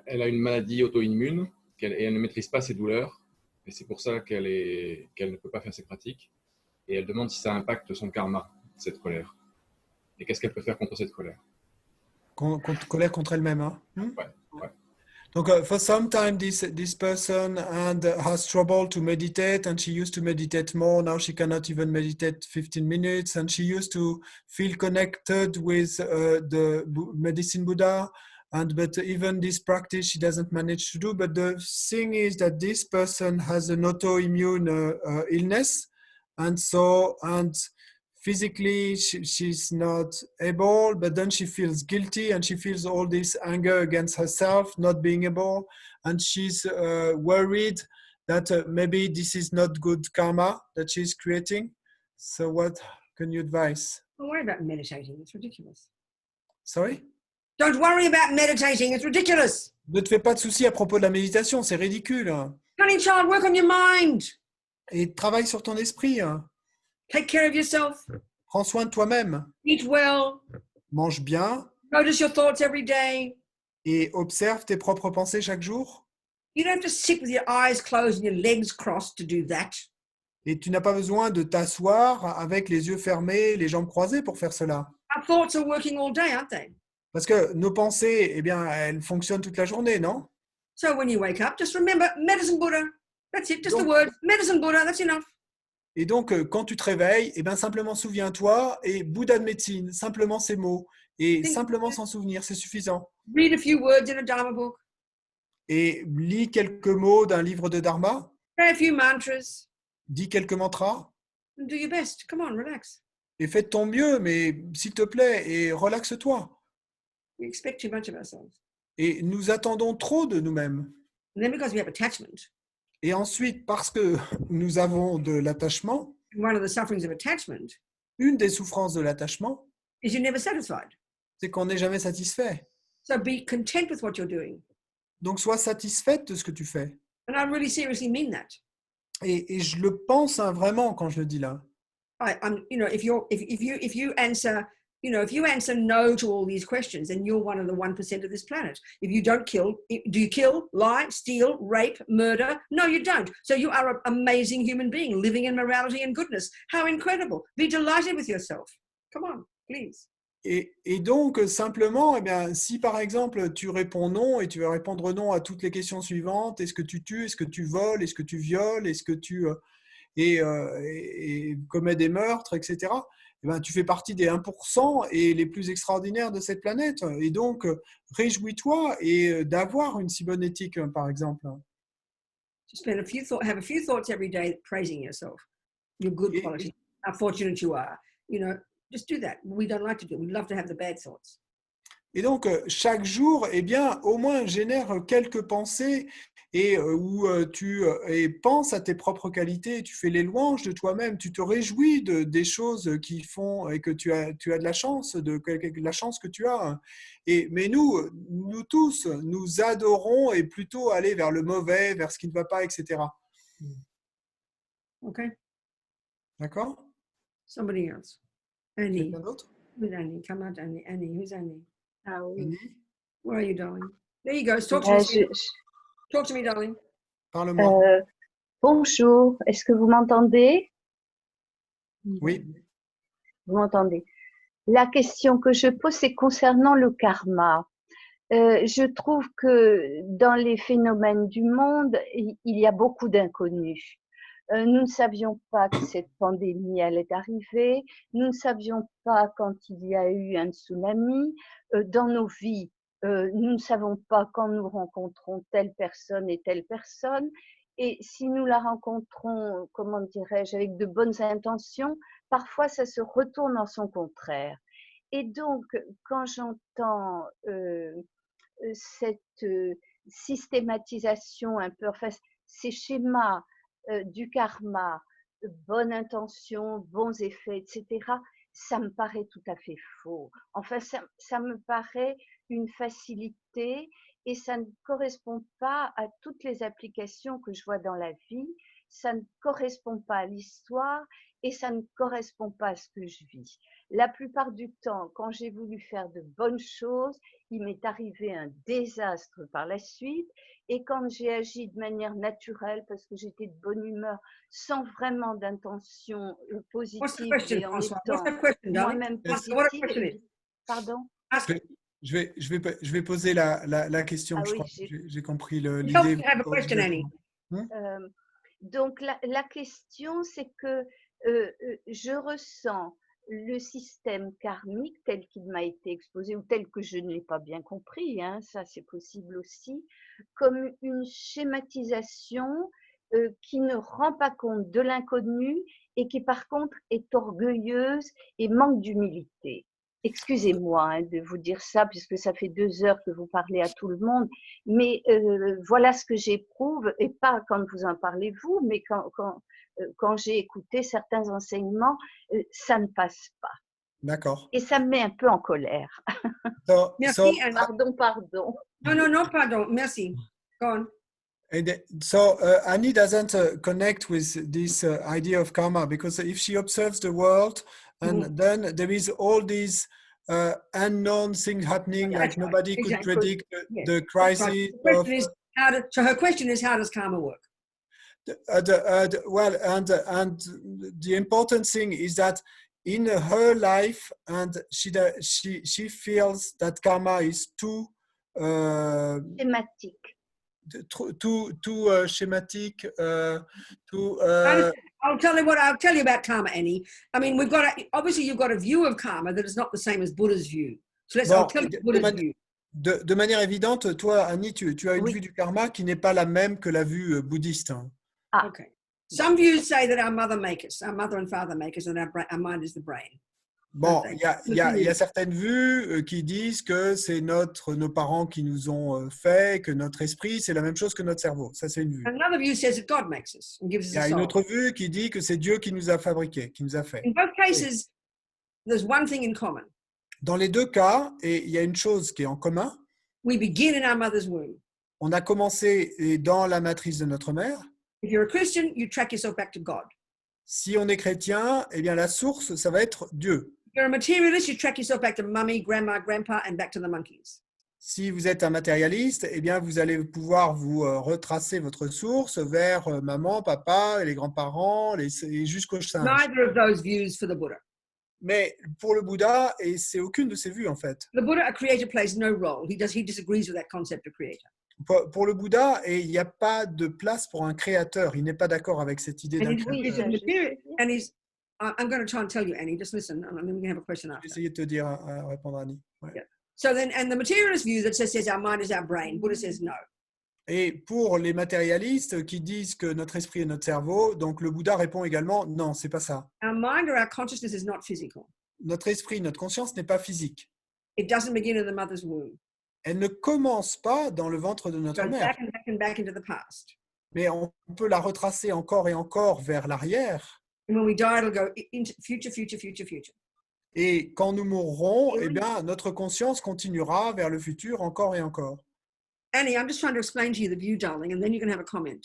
Elle a une maladie auto-immune et elle ne maîtrise pas ses douleurs. Et c'est pour ça qu'elle ne peut pas faire ses pratiques. Et elle demande si ça impacte son karma, cette colère. Et qu'est-ce qu'elle peut faire contre cette colère? Colère contre elle-même. Hein? Ouais. Donc, for some time, this person has trouble to meditate, and she used to meditate more. Now she cannot even meditate 15 minutes, and she used to feel connected with the medicine Buddha. But even this practice, she doesn't manage to do. But the thing is that this person has an autoimmune illness, and physically she's not able, but then she feels guilty and she feels all this anger against herself, not being able, and she's worried that maybe this is not good karma that she's creating. So what can you advise? Don't worry about meditating. It's ridiculous. Sorry? Don't worry about meditating. It's ridiculous. Ne te fais pas de soucis à propos de la méditation, c'est ridicule. Hein. Honey child, work on your mind. Et travaille sur ton esprit. Hein. Take care of yourself. Prends soin de toi-même. Eat well. Mange bien. Notice your thoughts every day. Et observe tes propres pensées chaque jour. You don't have to sit with your eyes closed and your legs crossed to do that. Et tu n'as pas besoin de t'asseoir avec les yeux fermés, les jambes croisées pour faire cela. Our thoughts are working all day, aren't they? Parce que nos pensées, eh bien, elles fonctionnent toute la journée, non? So when you wake up, just remember Medicine Buddha. That's it, just the Donc- word. Medicine Buddha, that's enough. Et donc, quand tu te réveilles, eh bien, simplement souviens-toi et Bouddha de médecine, simplement ces mots. Et simplement s'en souvenir, c'est suffisant. Read a few words in a Dharma book. Et lis quelques mots d'un livre de Dharma, Say a few mantras. dis quelques mantras And do your best. Come on, relax. et fais de ton mieux, mais s'il te plaît, et relaxe-toi. We expect too much of ourselves. Et nous attendons trop de nous-mêmes. And then because we have attachment, Et ensuite, parce que nous avons de l'attachement, one of the sufferings of attachment une des souffrances de l'attachement, is you're never satisfied. c'est qu'on n'est jamais satisfait. So be content with what you're doing. Donc, sois satisfaite de ce que tu fais. And I really seriously mean that. Et je le pense hein, vraiment quand je le dis là. I'm, you know, if you answer, you know, if you answer no to all these questions, then you're one of the 1% of this planet. If you don't kill, do you kill, lie, steal, rape, murder? No, you don't. So you are an amazing human being living in morality and goodness. How incredible. Be delighted with yourself. Come on, please. Et donc, simplement, eh bien, si par exemple, tu réponds non et tu vas répondre non à toutes les questions suivantes, est-ce que tu tues, est-ce que tu voles, est-ce que tu violes, est-ce que tu et commets des meurtres, etc., eh bien, tu fais partie des 1% et les plus extraordinaires de cette planète. Et donc, réjouis-toi et d'avoir une si bonne éthique, par exemple. To have a few thoughts every day praising yourself, your good quality, how fortunate you are. You know, just do that. We don't like to do it. We love to have the bad thoughts. Et donc, chaque jour, eh bien, au moins, génère quelques pensées et où tu penses à tes propres qualités, et tu fais les louanges de toi-même, tu te réjouis des choses qui font et que tu as de la chance, de la chance que tu as. Mais nous tous, nous adorons et plutôt aller vers le mauvais, vers ce qui ne va pas, etc. Okay? D'accord? Somebody else. Annie. Quelqu'un d'autre? Who's Annie? Come out, Annie. Annie, who's Annie? Ah oui. Annie, Where are you, darling? There you go. Talk to me. sweetie. Talk to me, darling. parle-moi. Bonjour, est-ce que vous m'entendez? Oui. Vous m'entendez? La question que je pose, c'est concernant le karma. Je trouve que dans les phénomènes du monde, il y a beaucoup d'inconnus. Nous ne savions pas que cette pandémie allait arriver. Nous ne savions pas quand il y a eu un tsunami. Dans nos vies, nous ne savons pas quand nous rencontrons telle personne et telle personne. Et si nous la rencontrons, comment dirais-je, avec de bonnes intentions, parfois ça se retourne en son contraire. Et donc, quand j'entends cette systématisation un peu, enfin, ces schémas du karma, bonne intention, bons effets, etc., ça me paraît tout à fait faux. Enfin, ça me paraît une facilité et ça ne correspond pas à toutes les applications que je vois dans la vie, ça ne correspond pas à l'histoire et ça ne correspond pas à ce que je vis. La plupart du temps, quand j'ai voulu faire de bonnes choses, il m'est arrivé un désastre par la suite. Et quand j'ai agi de manière naturelle, parce que j'étais de bonne humeur, sans vraiment d'intention positive et en étant moi-même positive, pardon? Je vais poser la question, Ah je oui, crois. J'ai compris You l'idée. have a question, Annie. Donc la question, c'est que je ressens le système karmique tel qu'il m'a été exposé ou tel que je ne l'ai pas bien compris, hein, ça c'est possible aussi, comme une schématisation qui ne rend pas compte de l'inconnu et qui par contre est orgueilleuse et manque d'humilité. Excusez-moi hein, de vous dire ça puisque ça fait 2 heures que vous parlez à tout le monde, mais voilà ce que j'éprouve et pas quand vous en parlez vous, mais quand j'ai écouté certains enseignements, ça ne passe pas. D'accord. Et ça me met un peu en colère. Merci, Annie. Pardon. No, pardon. Merci. Go on. So Annie doesn't connect with this idea of karma because if she observes the world and then there is all these unknown things happening, like nobody could predict the crisis. So her question is, how does karma work? Well, and the important thing is that in her life, and she feels that karma is too Thématique. Too schematic. I'll tell you about karma, Annie. I mean, obviously you've got a view of karma that is not the same as Buddha's view. So I'll tell you Buddha's view. De manière évidente, toi, Annie, tu as une vue du karma qui n'est pas la même que la vue bouddhiste. Ah. Okay. Some views say that our mother and father make us, and our mind is the brain. Bon, il y a certaines vues qui disent que c'est nos parents qui nous ont fait, que notre esprit, c'est la même chose que notre cerveau. Ça, c'est une vue. Another view says that God makes us and gives us Il y a a une soul. autre vue qui dit que c'est Dieu qui nous a fabriqués, qui nous a fait. In both cases, there's one thing in common. Dans les deux cas, et il y a une chose qui est en commun. We begin in our mother's womb. On a commencé dans la matrice de notre mère. If you're a Christian, you track yourself back to God. Si on est chrétien, eh bien la source, ça va être Dieu. If you're a materialist, you track yourself back to mummy, grandma, grandpa, and back to the monkeys. Si vous êtes un matérialiste, eh bien vous allez pouvoir vous retracer votre source vers maman, papa, et les grands-parents, et jusqu'aux singes. Neither of those views for the Buddha. Mais pour le Bouddha, et c'est aucune de ces vues en fait. The Buddha, a creator, plays no role. He disagrees with that concept of creator. Pour le Bouddha, il n'y a pas de place pour un créateur. Il n'est pas d'accord avec cette idée d'un créateur. I'm going to try and tell you, Annie, just listen, and then we can have a question after. Je vais essayer de te dire, répondre à Annie. Ouais. Yeah. So then, and the materialist view that says our mind is our brain, Buddha says no. Et pour les matérialistes qui disent que notre esprit est notre cerveau, donc le Bouddha répond également non, c'est pas ça. Our mind or our consciousness is not physical. Notre esprit, notre conscience n'est pas physique. It doesn't begin in the mother's womb. Elle ne commence pas dans le ventre de notre mère. Back into the past. Mais on peut la retracer encore et encore vers l'arrière. And when we die, it'll go into future. Et quand nous mourrons, eh bien, notre conscience continuera vers le futur encore et encore. Annie, I'm just trying to explain to you the view, darling, and then you can have a comment.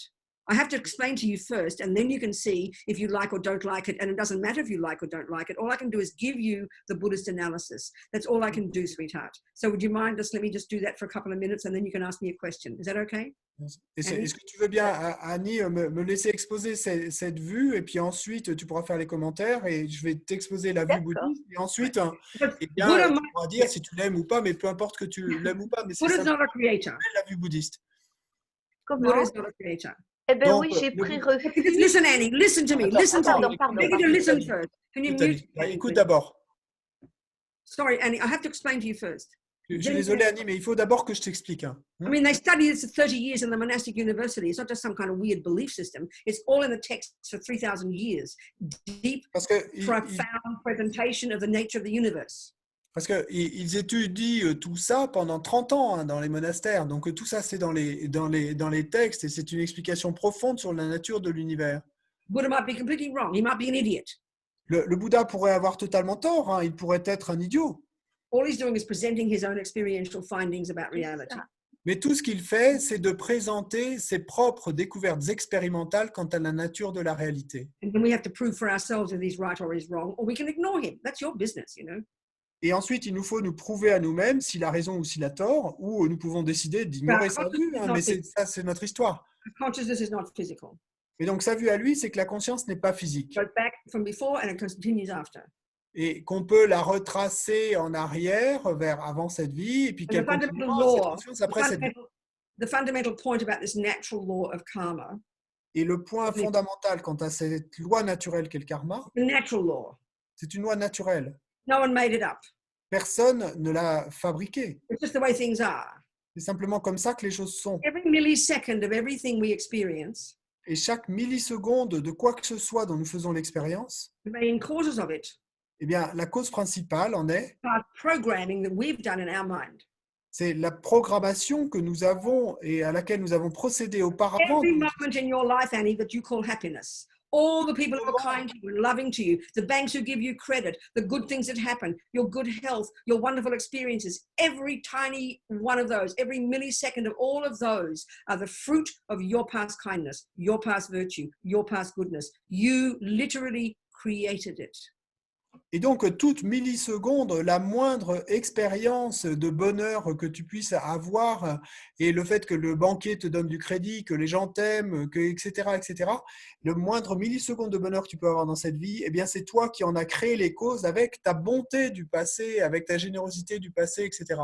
I have to explain to you first, and then you can see if you like or don't like it. And it doesn't matter if you like or don't like it. All I can do is give you the Buddhist analysis. That's all I can do, sweetheart. So would you mind let me just do that for a couple of minutes, and then you can ask me a question. Is that okay? Est-ce que tu veux bien, Annie, me laisser exposer cette vue et puis ensuite tu pourras faire les commentaires et je vais t'exposer la vue bouddhiste et ensuite eh bien, Buddha tu pourras dire si tu l'aimes ou pas, mais peu importe que tu l'aimes ou pas, mais c'est Buddha's simplement not a creator. la vue bouddhiste. Comment? Buddha is not a creator. Eh bien Donc, oui, j'ai le pris Bouddha- refuge. Listen, Annie, listen to me. Attends, Listen to pardon, me. pardon, I need you to pardon. listen first. Can you Écoute, Annie. mute? Annie, Écoute please? d'abord. Sorry, Annie, I have to explain to you first. Je suis désolé, Annie, mais il faut d'abord que je t'explique. Hein. I mean, they study this for 30 years in the monastic university. It's not just some kind of weird belief system. It's all in the texts for 3,000 years. Deep, Parce que profound presentation of the nature of the universe. Parce qu'ils étudient tout ça pendant 30 ans hein, dans les monastères. Donc tout ça, c'est dans les textes et c'est une explication profonde sur la nature de l'univers. Buddha might be completely wrong. He might be an idiot. Le Bouddha pourrait avoir totalement tort. Hein, il pourrait être un idiot. All he's doing is presenting his own experiential findings about C'est reality. ça. Mais tout ce qu'il fait, c'est de présenter ses propres découvertes expérimentales quant à la nature de la réalité. And then we have to prove for ourselves if he's right or he's wrong, or we can ignore him. That's your business, you know. Et ensuite, il nous faut nous prouver à nous-mêmes s'il a raison ou s'il a tort, ou nous pouvons décider d'ignorer sa vue. Hein, mais ça, c'est notre histoire. Consciousness is not physical. Et donc, sa vue à lui, c'est que la conscience n'est pas physique. It goes back from before and it continues after. Et qu'on peut la retracer en arrière vers avant cette vie, et puis And qu'elle the continue fundamental cette law, conscience après cette vie. the fundamental point about this natural law of karma, Et le point fondamental quant à cette loi naturelle qu'est le karma, the natural law. c'est une loi naturelle. No one made it up. Personne ne l'a fabriquée. It's just the way things are. C'est simplement comme ça que les choses sont. Every millisecond of everything we experience, Et chaque milliseconde de quoi que ce soit dont nous faisons l'expérience, the main causes of it eh bien, la cause principale en est, are programming that we've done in our mind. c'est la programmation que nous avons et à laquelle nous avons procédé auparavant. Every moment in your life, Annie, that you call happiness. All the people who are kind to you and loving to you, the banks who give you credit, the good things that happen, your good health, your wonderful experiences, every tiny one of those, every millisecond of all of those are the fruit of your past kindness, your past virtue, your past goodness. You literally created it. Et donc, toute milliseconde, la moindre expérience de bonheur que tu puisses avoir et le fait que le banquier te donne du crédit, que les gens t'aiment, etc., le moindre milliseconde de bonheur que tu peux avoir dans cette vie, eh bien, c'est toi qui en as créé les causes avec ta bonté du passé, avec ta générosité du passé, etc.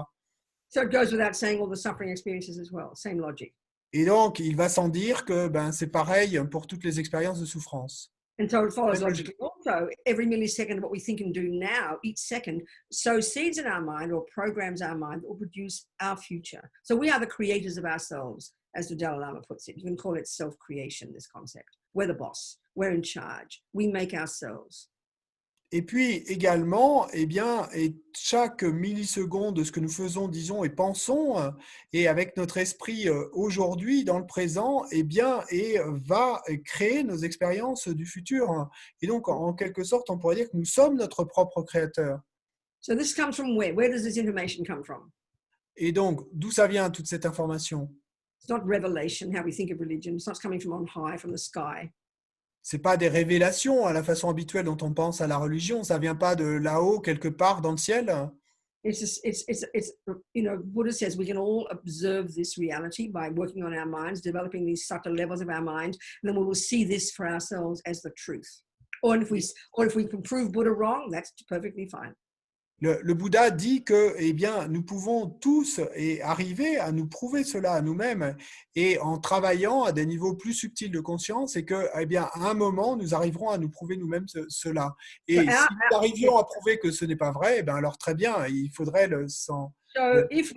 So it goes without saying all the suffering experiences as well. Same logic. Et donc, il va sans dire que c'est pareil pour toutes les expériences de souffrance. And so it follows logically also, every millisecond of what we think and do now, each second, sows seeds in our mind or programs our mind that will produce our future. So we are the creators of ourselves, as the Dalai Lama puts it. You can call it self-creation, this concept. We're the boss. We're in charge. We make ourselves. Et puis également, eh bien, et chaque milliseconde de ce que nous faisons, disons, et pensons, et avec notre esprit aujourd'hui, dans le présent, eh bien, et va créer nos expériences du futur. Et donc, en quelque sorte, on pourrait dire que nous sommes notre propre créateur. So this comes from where? Where does this information come from? Et donc, d'où ça vient toute cette information? It's not revelation, how we think of religion. It's not coming from on high, from the sky. C'est pas des révélations à la façon habituelle dont on pense à la religion. Ça vient pas de là-haut, quelque part dans le ciel. It's just, you know, Buddha says we can all observe this reality by working on our minds, developing these subtle levels of our mind, and then we will see this for ourselves as the truth. Or if we can prove Buddha wrong, that's perfectly fine. Le Bouddha dit que, eh bien, nous pouvons tous arriver à nous prouver cela à nous-mêmes et en travaillant à des niveaux plus subtils de conscience et que, eh bien, à un moment, nous arriverons à nous prouver nous-mêmes cela. Et si nous arrivions à prouver que ce n'est pas vrai, eh bien, alors très bien, il faudrait le sang. So if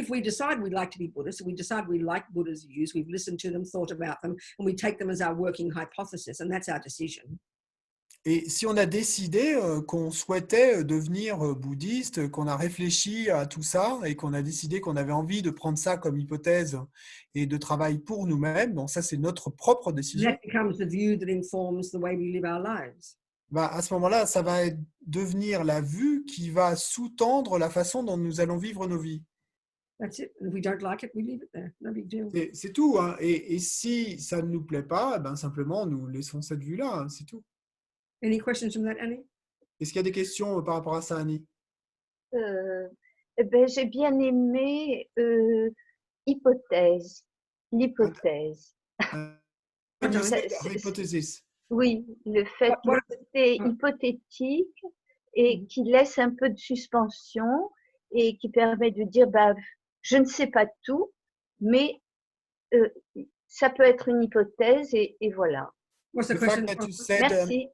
we decide we'd like to be Buddhist, we decide we like Buddha's views, we've listened to them, thought about them, and we take them as our working hypothesis, and that's our decision. Et si on a décidé qu'on souhaitait devenir bouddhiste, qu'on a réfléchi à tout ça et qu'on a décidé qu'on avait envie de prendre ça comme hypothèse et de travail pour nous-mêmes, bon, ça c'est notre propre décision. That becomes the view that informs the way we live our lives. À ce moment-là, ça va devenir la vue qui va sous-tendre la façon dont nous allons vivre nos vies. That's it. And if we don't like it, we leave it there. No big deal. C'est tout. Hein. Et si ça ne nous plaît pas, ben simplement, nous laissons cette vue-là. Hein, c'est tout. Any questions from that, Annie? Est-ce qu'il y a des questions par rapport à ça, Annie? J'ai bien aimé l'hypothèse. Hypothesis. Oui, le fait que c'est hypothétique et qui laisse un peu de suspension et qui permet de dire, bah, je ne sais pas tout, mais ça peut être une hypothèse et voilà. What's the The fact question? that you said, Merci.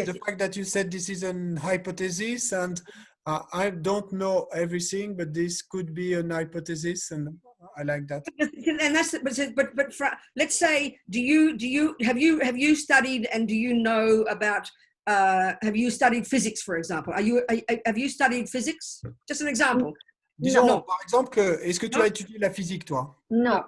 the fact that you said this is an hypothesis, and I don't know everything, but this could be an hypothesis, and I like that. And that's but let's say, have you studied and do you know about have you studied physics, for example? Have you studied physics? Just an example. Disons, No. par exemple, est-ce que tu as étudié la physique, toi? Non.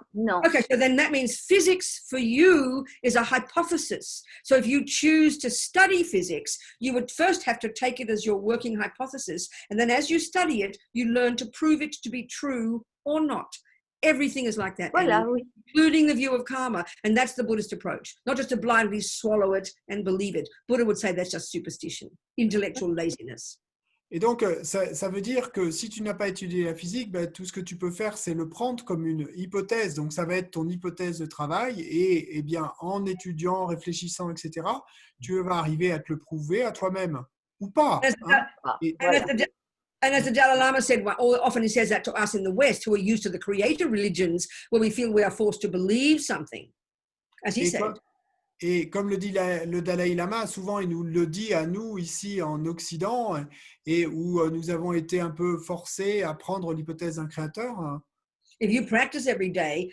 Okay, so then that means physics for you is a hypothesis. So if you choose to study physics, you would first have to take it as your working hypothesis. And then as you study it, you learn to prove it to be true or not. Everything is like that, Voilà, Annie, oui. including the view of karma. And that's the Buddhist approach, not just to blindly swallow it and believe it. Buddha would say that's just superstition, intellectual laziness. Et donc, ça veut dire que si tu n'as pas étudié la physique, ben, tout ce que tu peux faire, c'est le prendre comme une hypothèse. Donc, ça va être ton hypothèse de travail. Et eh bien, en étudiant, en réfléchissant, etc., tu vas arriver à te le prouver à toi-même. Ou pas. Hein. Et, And as the Dalai Lama said, often he says that to us in the West, who are used to the creator religions, where we feel we are forced to believe something, as he said. Et comme le dit le Dalai Lama, souvent il nous le dit à nous ici en Occident, et où nous avons été un peu forcés à prendre l'hypothèse d'un créateur. If you practice every day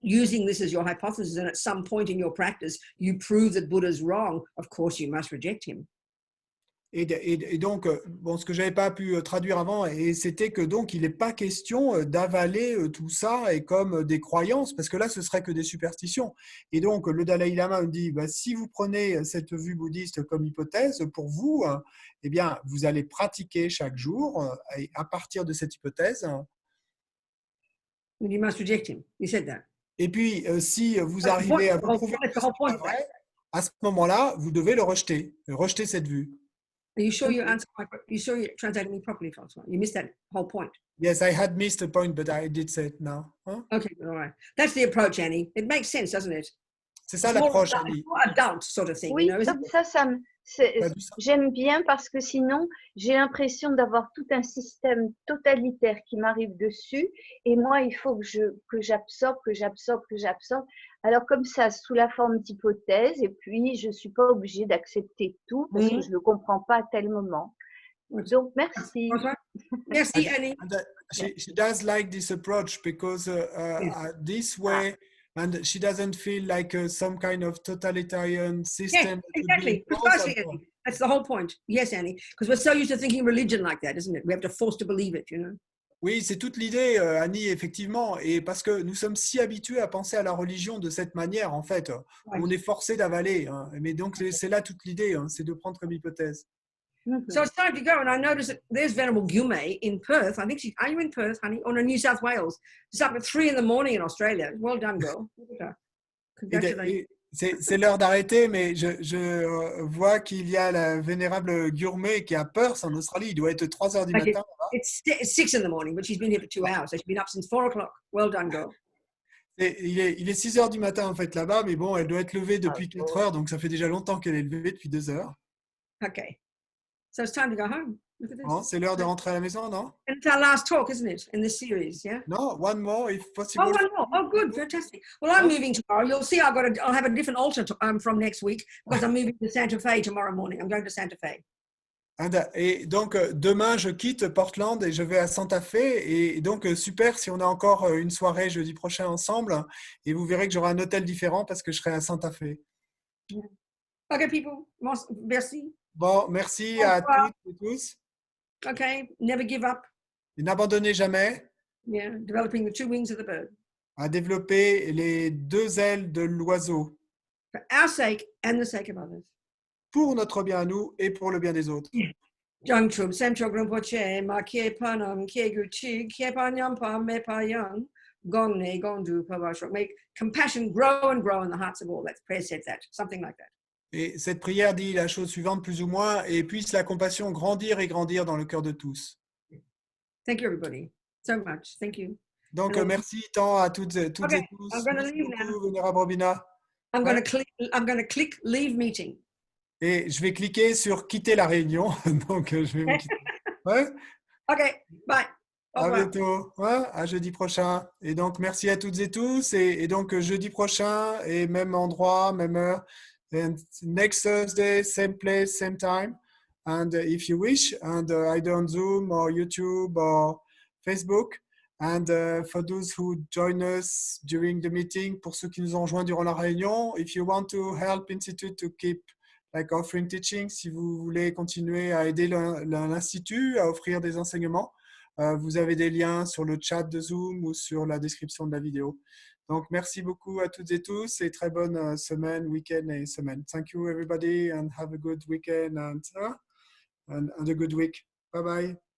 using this as your hypothesis, and at some point in your practice you prove that Buddha's wrong, of course you must reject him. Et donc, bon, ce que j'avais pas pu traduire avant, et c'était que donc il n'est pas question d'avaler tout ça et comme des croyances, parce que là, ce serait que des superstitions. Et donc, le Dalai Lama me dit, bah, si vous prenez cette vue bouddhiste comme hypothèse, pour vous, eh bien, vous allez pratiquer chaque jour, et à partir de cette hypothèse. You must reject him. You said that. Et puis, si vous arrivez à vous prouver que c'est pas vrai, à ce moment-là, vous devez le rejeter cette vue. Are you sure you answered my question? You sure you translated me properly, François? You missed that whole point. Yes, I had missed a point, but I did say it now. Huh? Okay, all right. That's the approach, Annie. It makes sense, doesn't it? C'est ça l'approche, Annie. Annie. More adult sort of thing, Oui, you know, comme ça j'aime bien parce que sinon, j'ai l'impression d'avoir tout un système totalitaire qui m'arrive dessus et moi, il faut que j'absorbe. Alors comme ça, sous la forme d'hypothèse et puis je ne suis pas obligée d'accepter tout parce que je ne le comprends pas à tel moment. Donc, merci. Merci, Annie. She does like this approach because this way, and she doesn't feel like some kind of totalitarian system. Yes, exactly. Precisely, Annie. That's the whole point. Yes, Annie. Because we're so used to thinking religion like that, isn't it? We have to force to believe it, you know. Oui, c'est toute l'idée, Annie, effectivement. Et parce que nous sommes si habitués à penser à la religion de cette manière, en fait, on est forcé d'avaler. Hein. Mais donc, c'est là toute l'idée, hein, c'est de prendre comme hypothèse. So it's time to go, and I notice that there's Venerable Gume in Perth. I think are you in Perth, honey? Or in New South Wales? It's up at 3 in the morning in Australia. Well done, girl. Congratulations. C'est l'heure d'arrêter, mais je vois qu'il y a la vénérable Gourmet qui est à Perth en Australie. Il doit être 3 heures du matin. It's 6 in the morning, but she's been here for 2 hours. So she's been up since 4 o'clock. Well done, girl. Il est 6 heures du matin en fait là-bas, mais bon, elle doit être levée depuis 4 heures, donc ça fait déjà longtemps qu'elle est levée, depuis 2 heures. Okay. So it's time to go home. Look at this. C'est l'heure de rentrer à la maison, non? And it's our last talk, isn't it, in this series? Yeah. No, one more if possible. Oh, one more. Oh, good, fantastic. Well, I'm moving tomorrow. You'll see. I'll have a different altar from next week because I'm moving to Santa Fe tomorrow morning. I'm going to Santa Fe. Et donc demain, je quitte Portland et je vais à Santa Fe. Et donc super si on a encore une soirée jeudi prochain ensemble. Et vous verrez que j'aurai un hôtel différent parce que je serai à Santa Fe. Okay, people. Merci. Bon, merci à toutes et tous. Okay, never give up. Et n'abandonnez jamais. Yeah, developing the 2 wings of the bird. À développer les 2 ailes de l'oiseau. For our sake and the sake of others. Pour notre bien à nous et pour le bien des autres. Jangchub, Semchog Rinpoche, Ma Kie Panam, Kie Guchi, Kie Panyampa, Me Payang, Gongne, Gondu, Pavashok. Make compassion grow and grow in the hearts of all. That prayer said that, something like that. Et cette prière dit la chose suivante, plus ou moins, et puisse la compassion grandir et grandir dans le cœur de tous. Thank you, everybody, so much. Thank you. Donc, Alors, merci tant à toutes et Okay, tous. I'm gonna Merci leave beaucoup, now. Vénérable Robina. I'm Ouais. gonna click leave meeting. Et je vais cliquer sur quitter la réunion. Donc, je vais me quitter. Ouais. Okay, bye. Au À revoir. bientôt. Ouais, à jeudi prochain. Et donc, merci à toutes et tous. Et donc, jeudi prochain, et même endroit, même heure. And next Thursday, same place, same time. And if you wish, and either on Zoom or YouTube or Facebook. And for those who join us during the meeting, pour ceux qui nous ont rejoints durant la réunion, if you want to help Institute to keep like offering teaching, si vous voulez continuer à aider l'Institut à offrir des enseignements, vous avez des liens sur le chat de Zoom ou sur la description de la vidéo. Donc, merci beaucoup à toutes et tous et très bonne semaine, week-end et semaine. Thank you everybody and have a good weekend and a good week. Bye bye.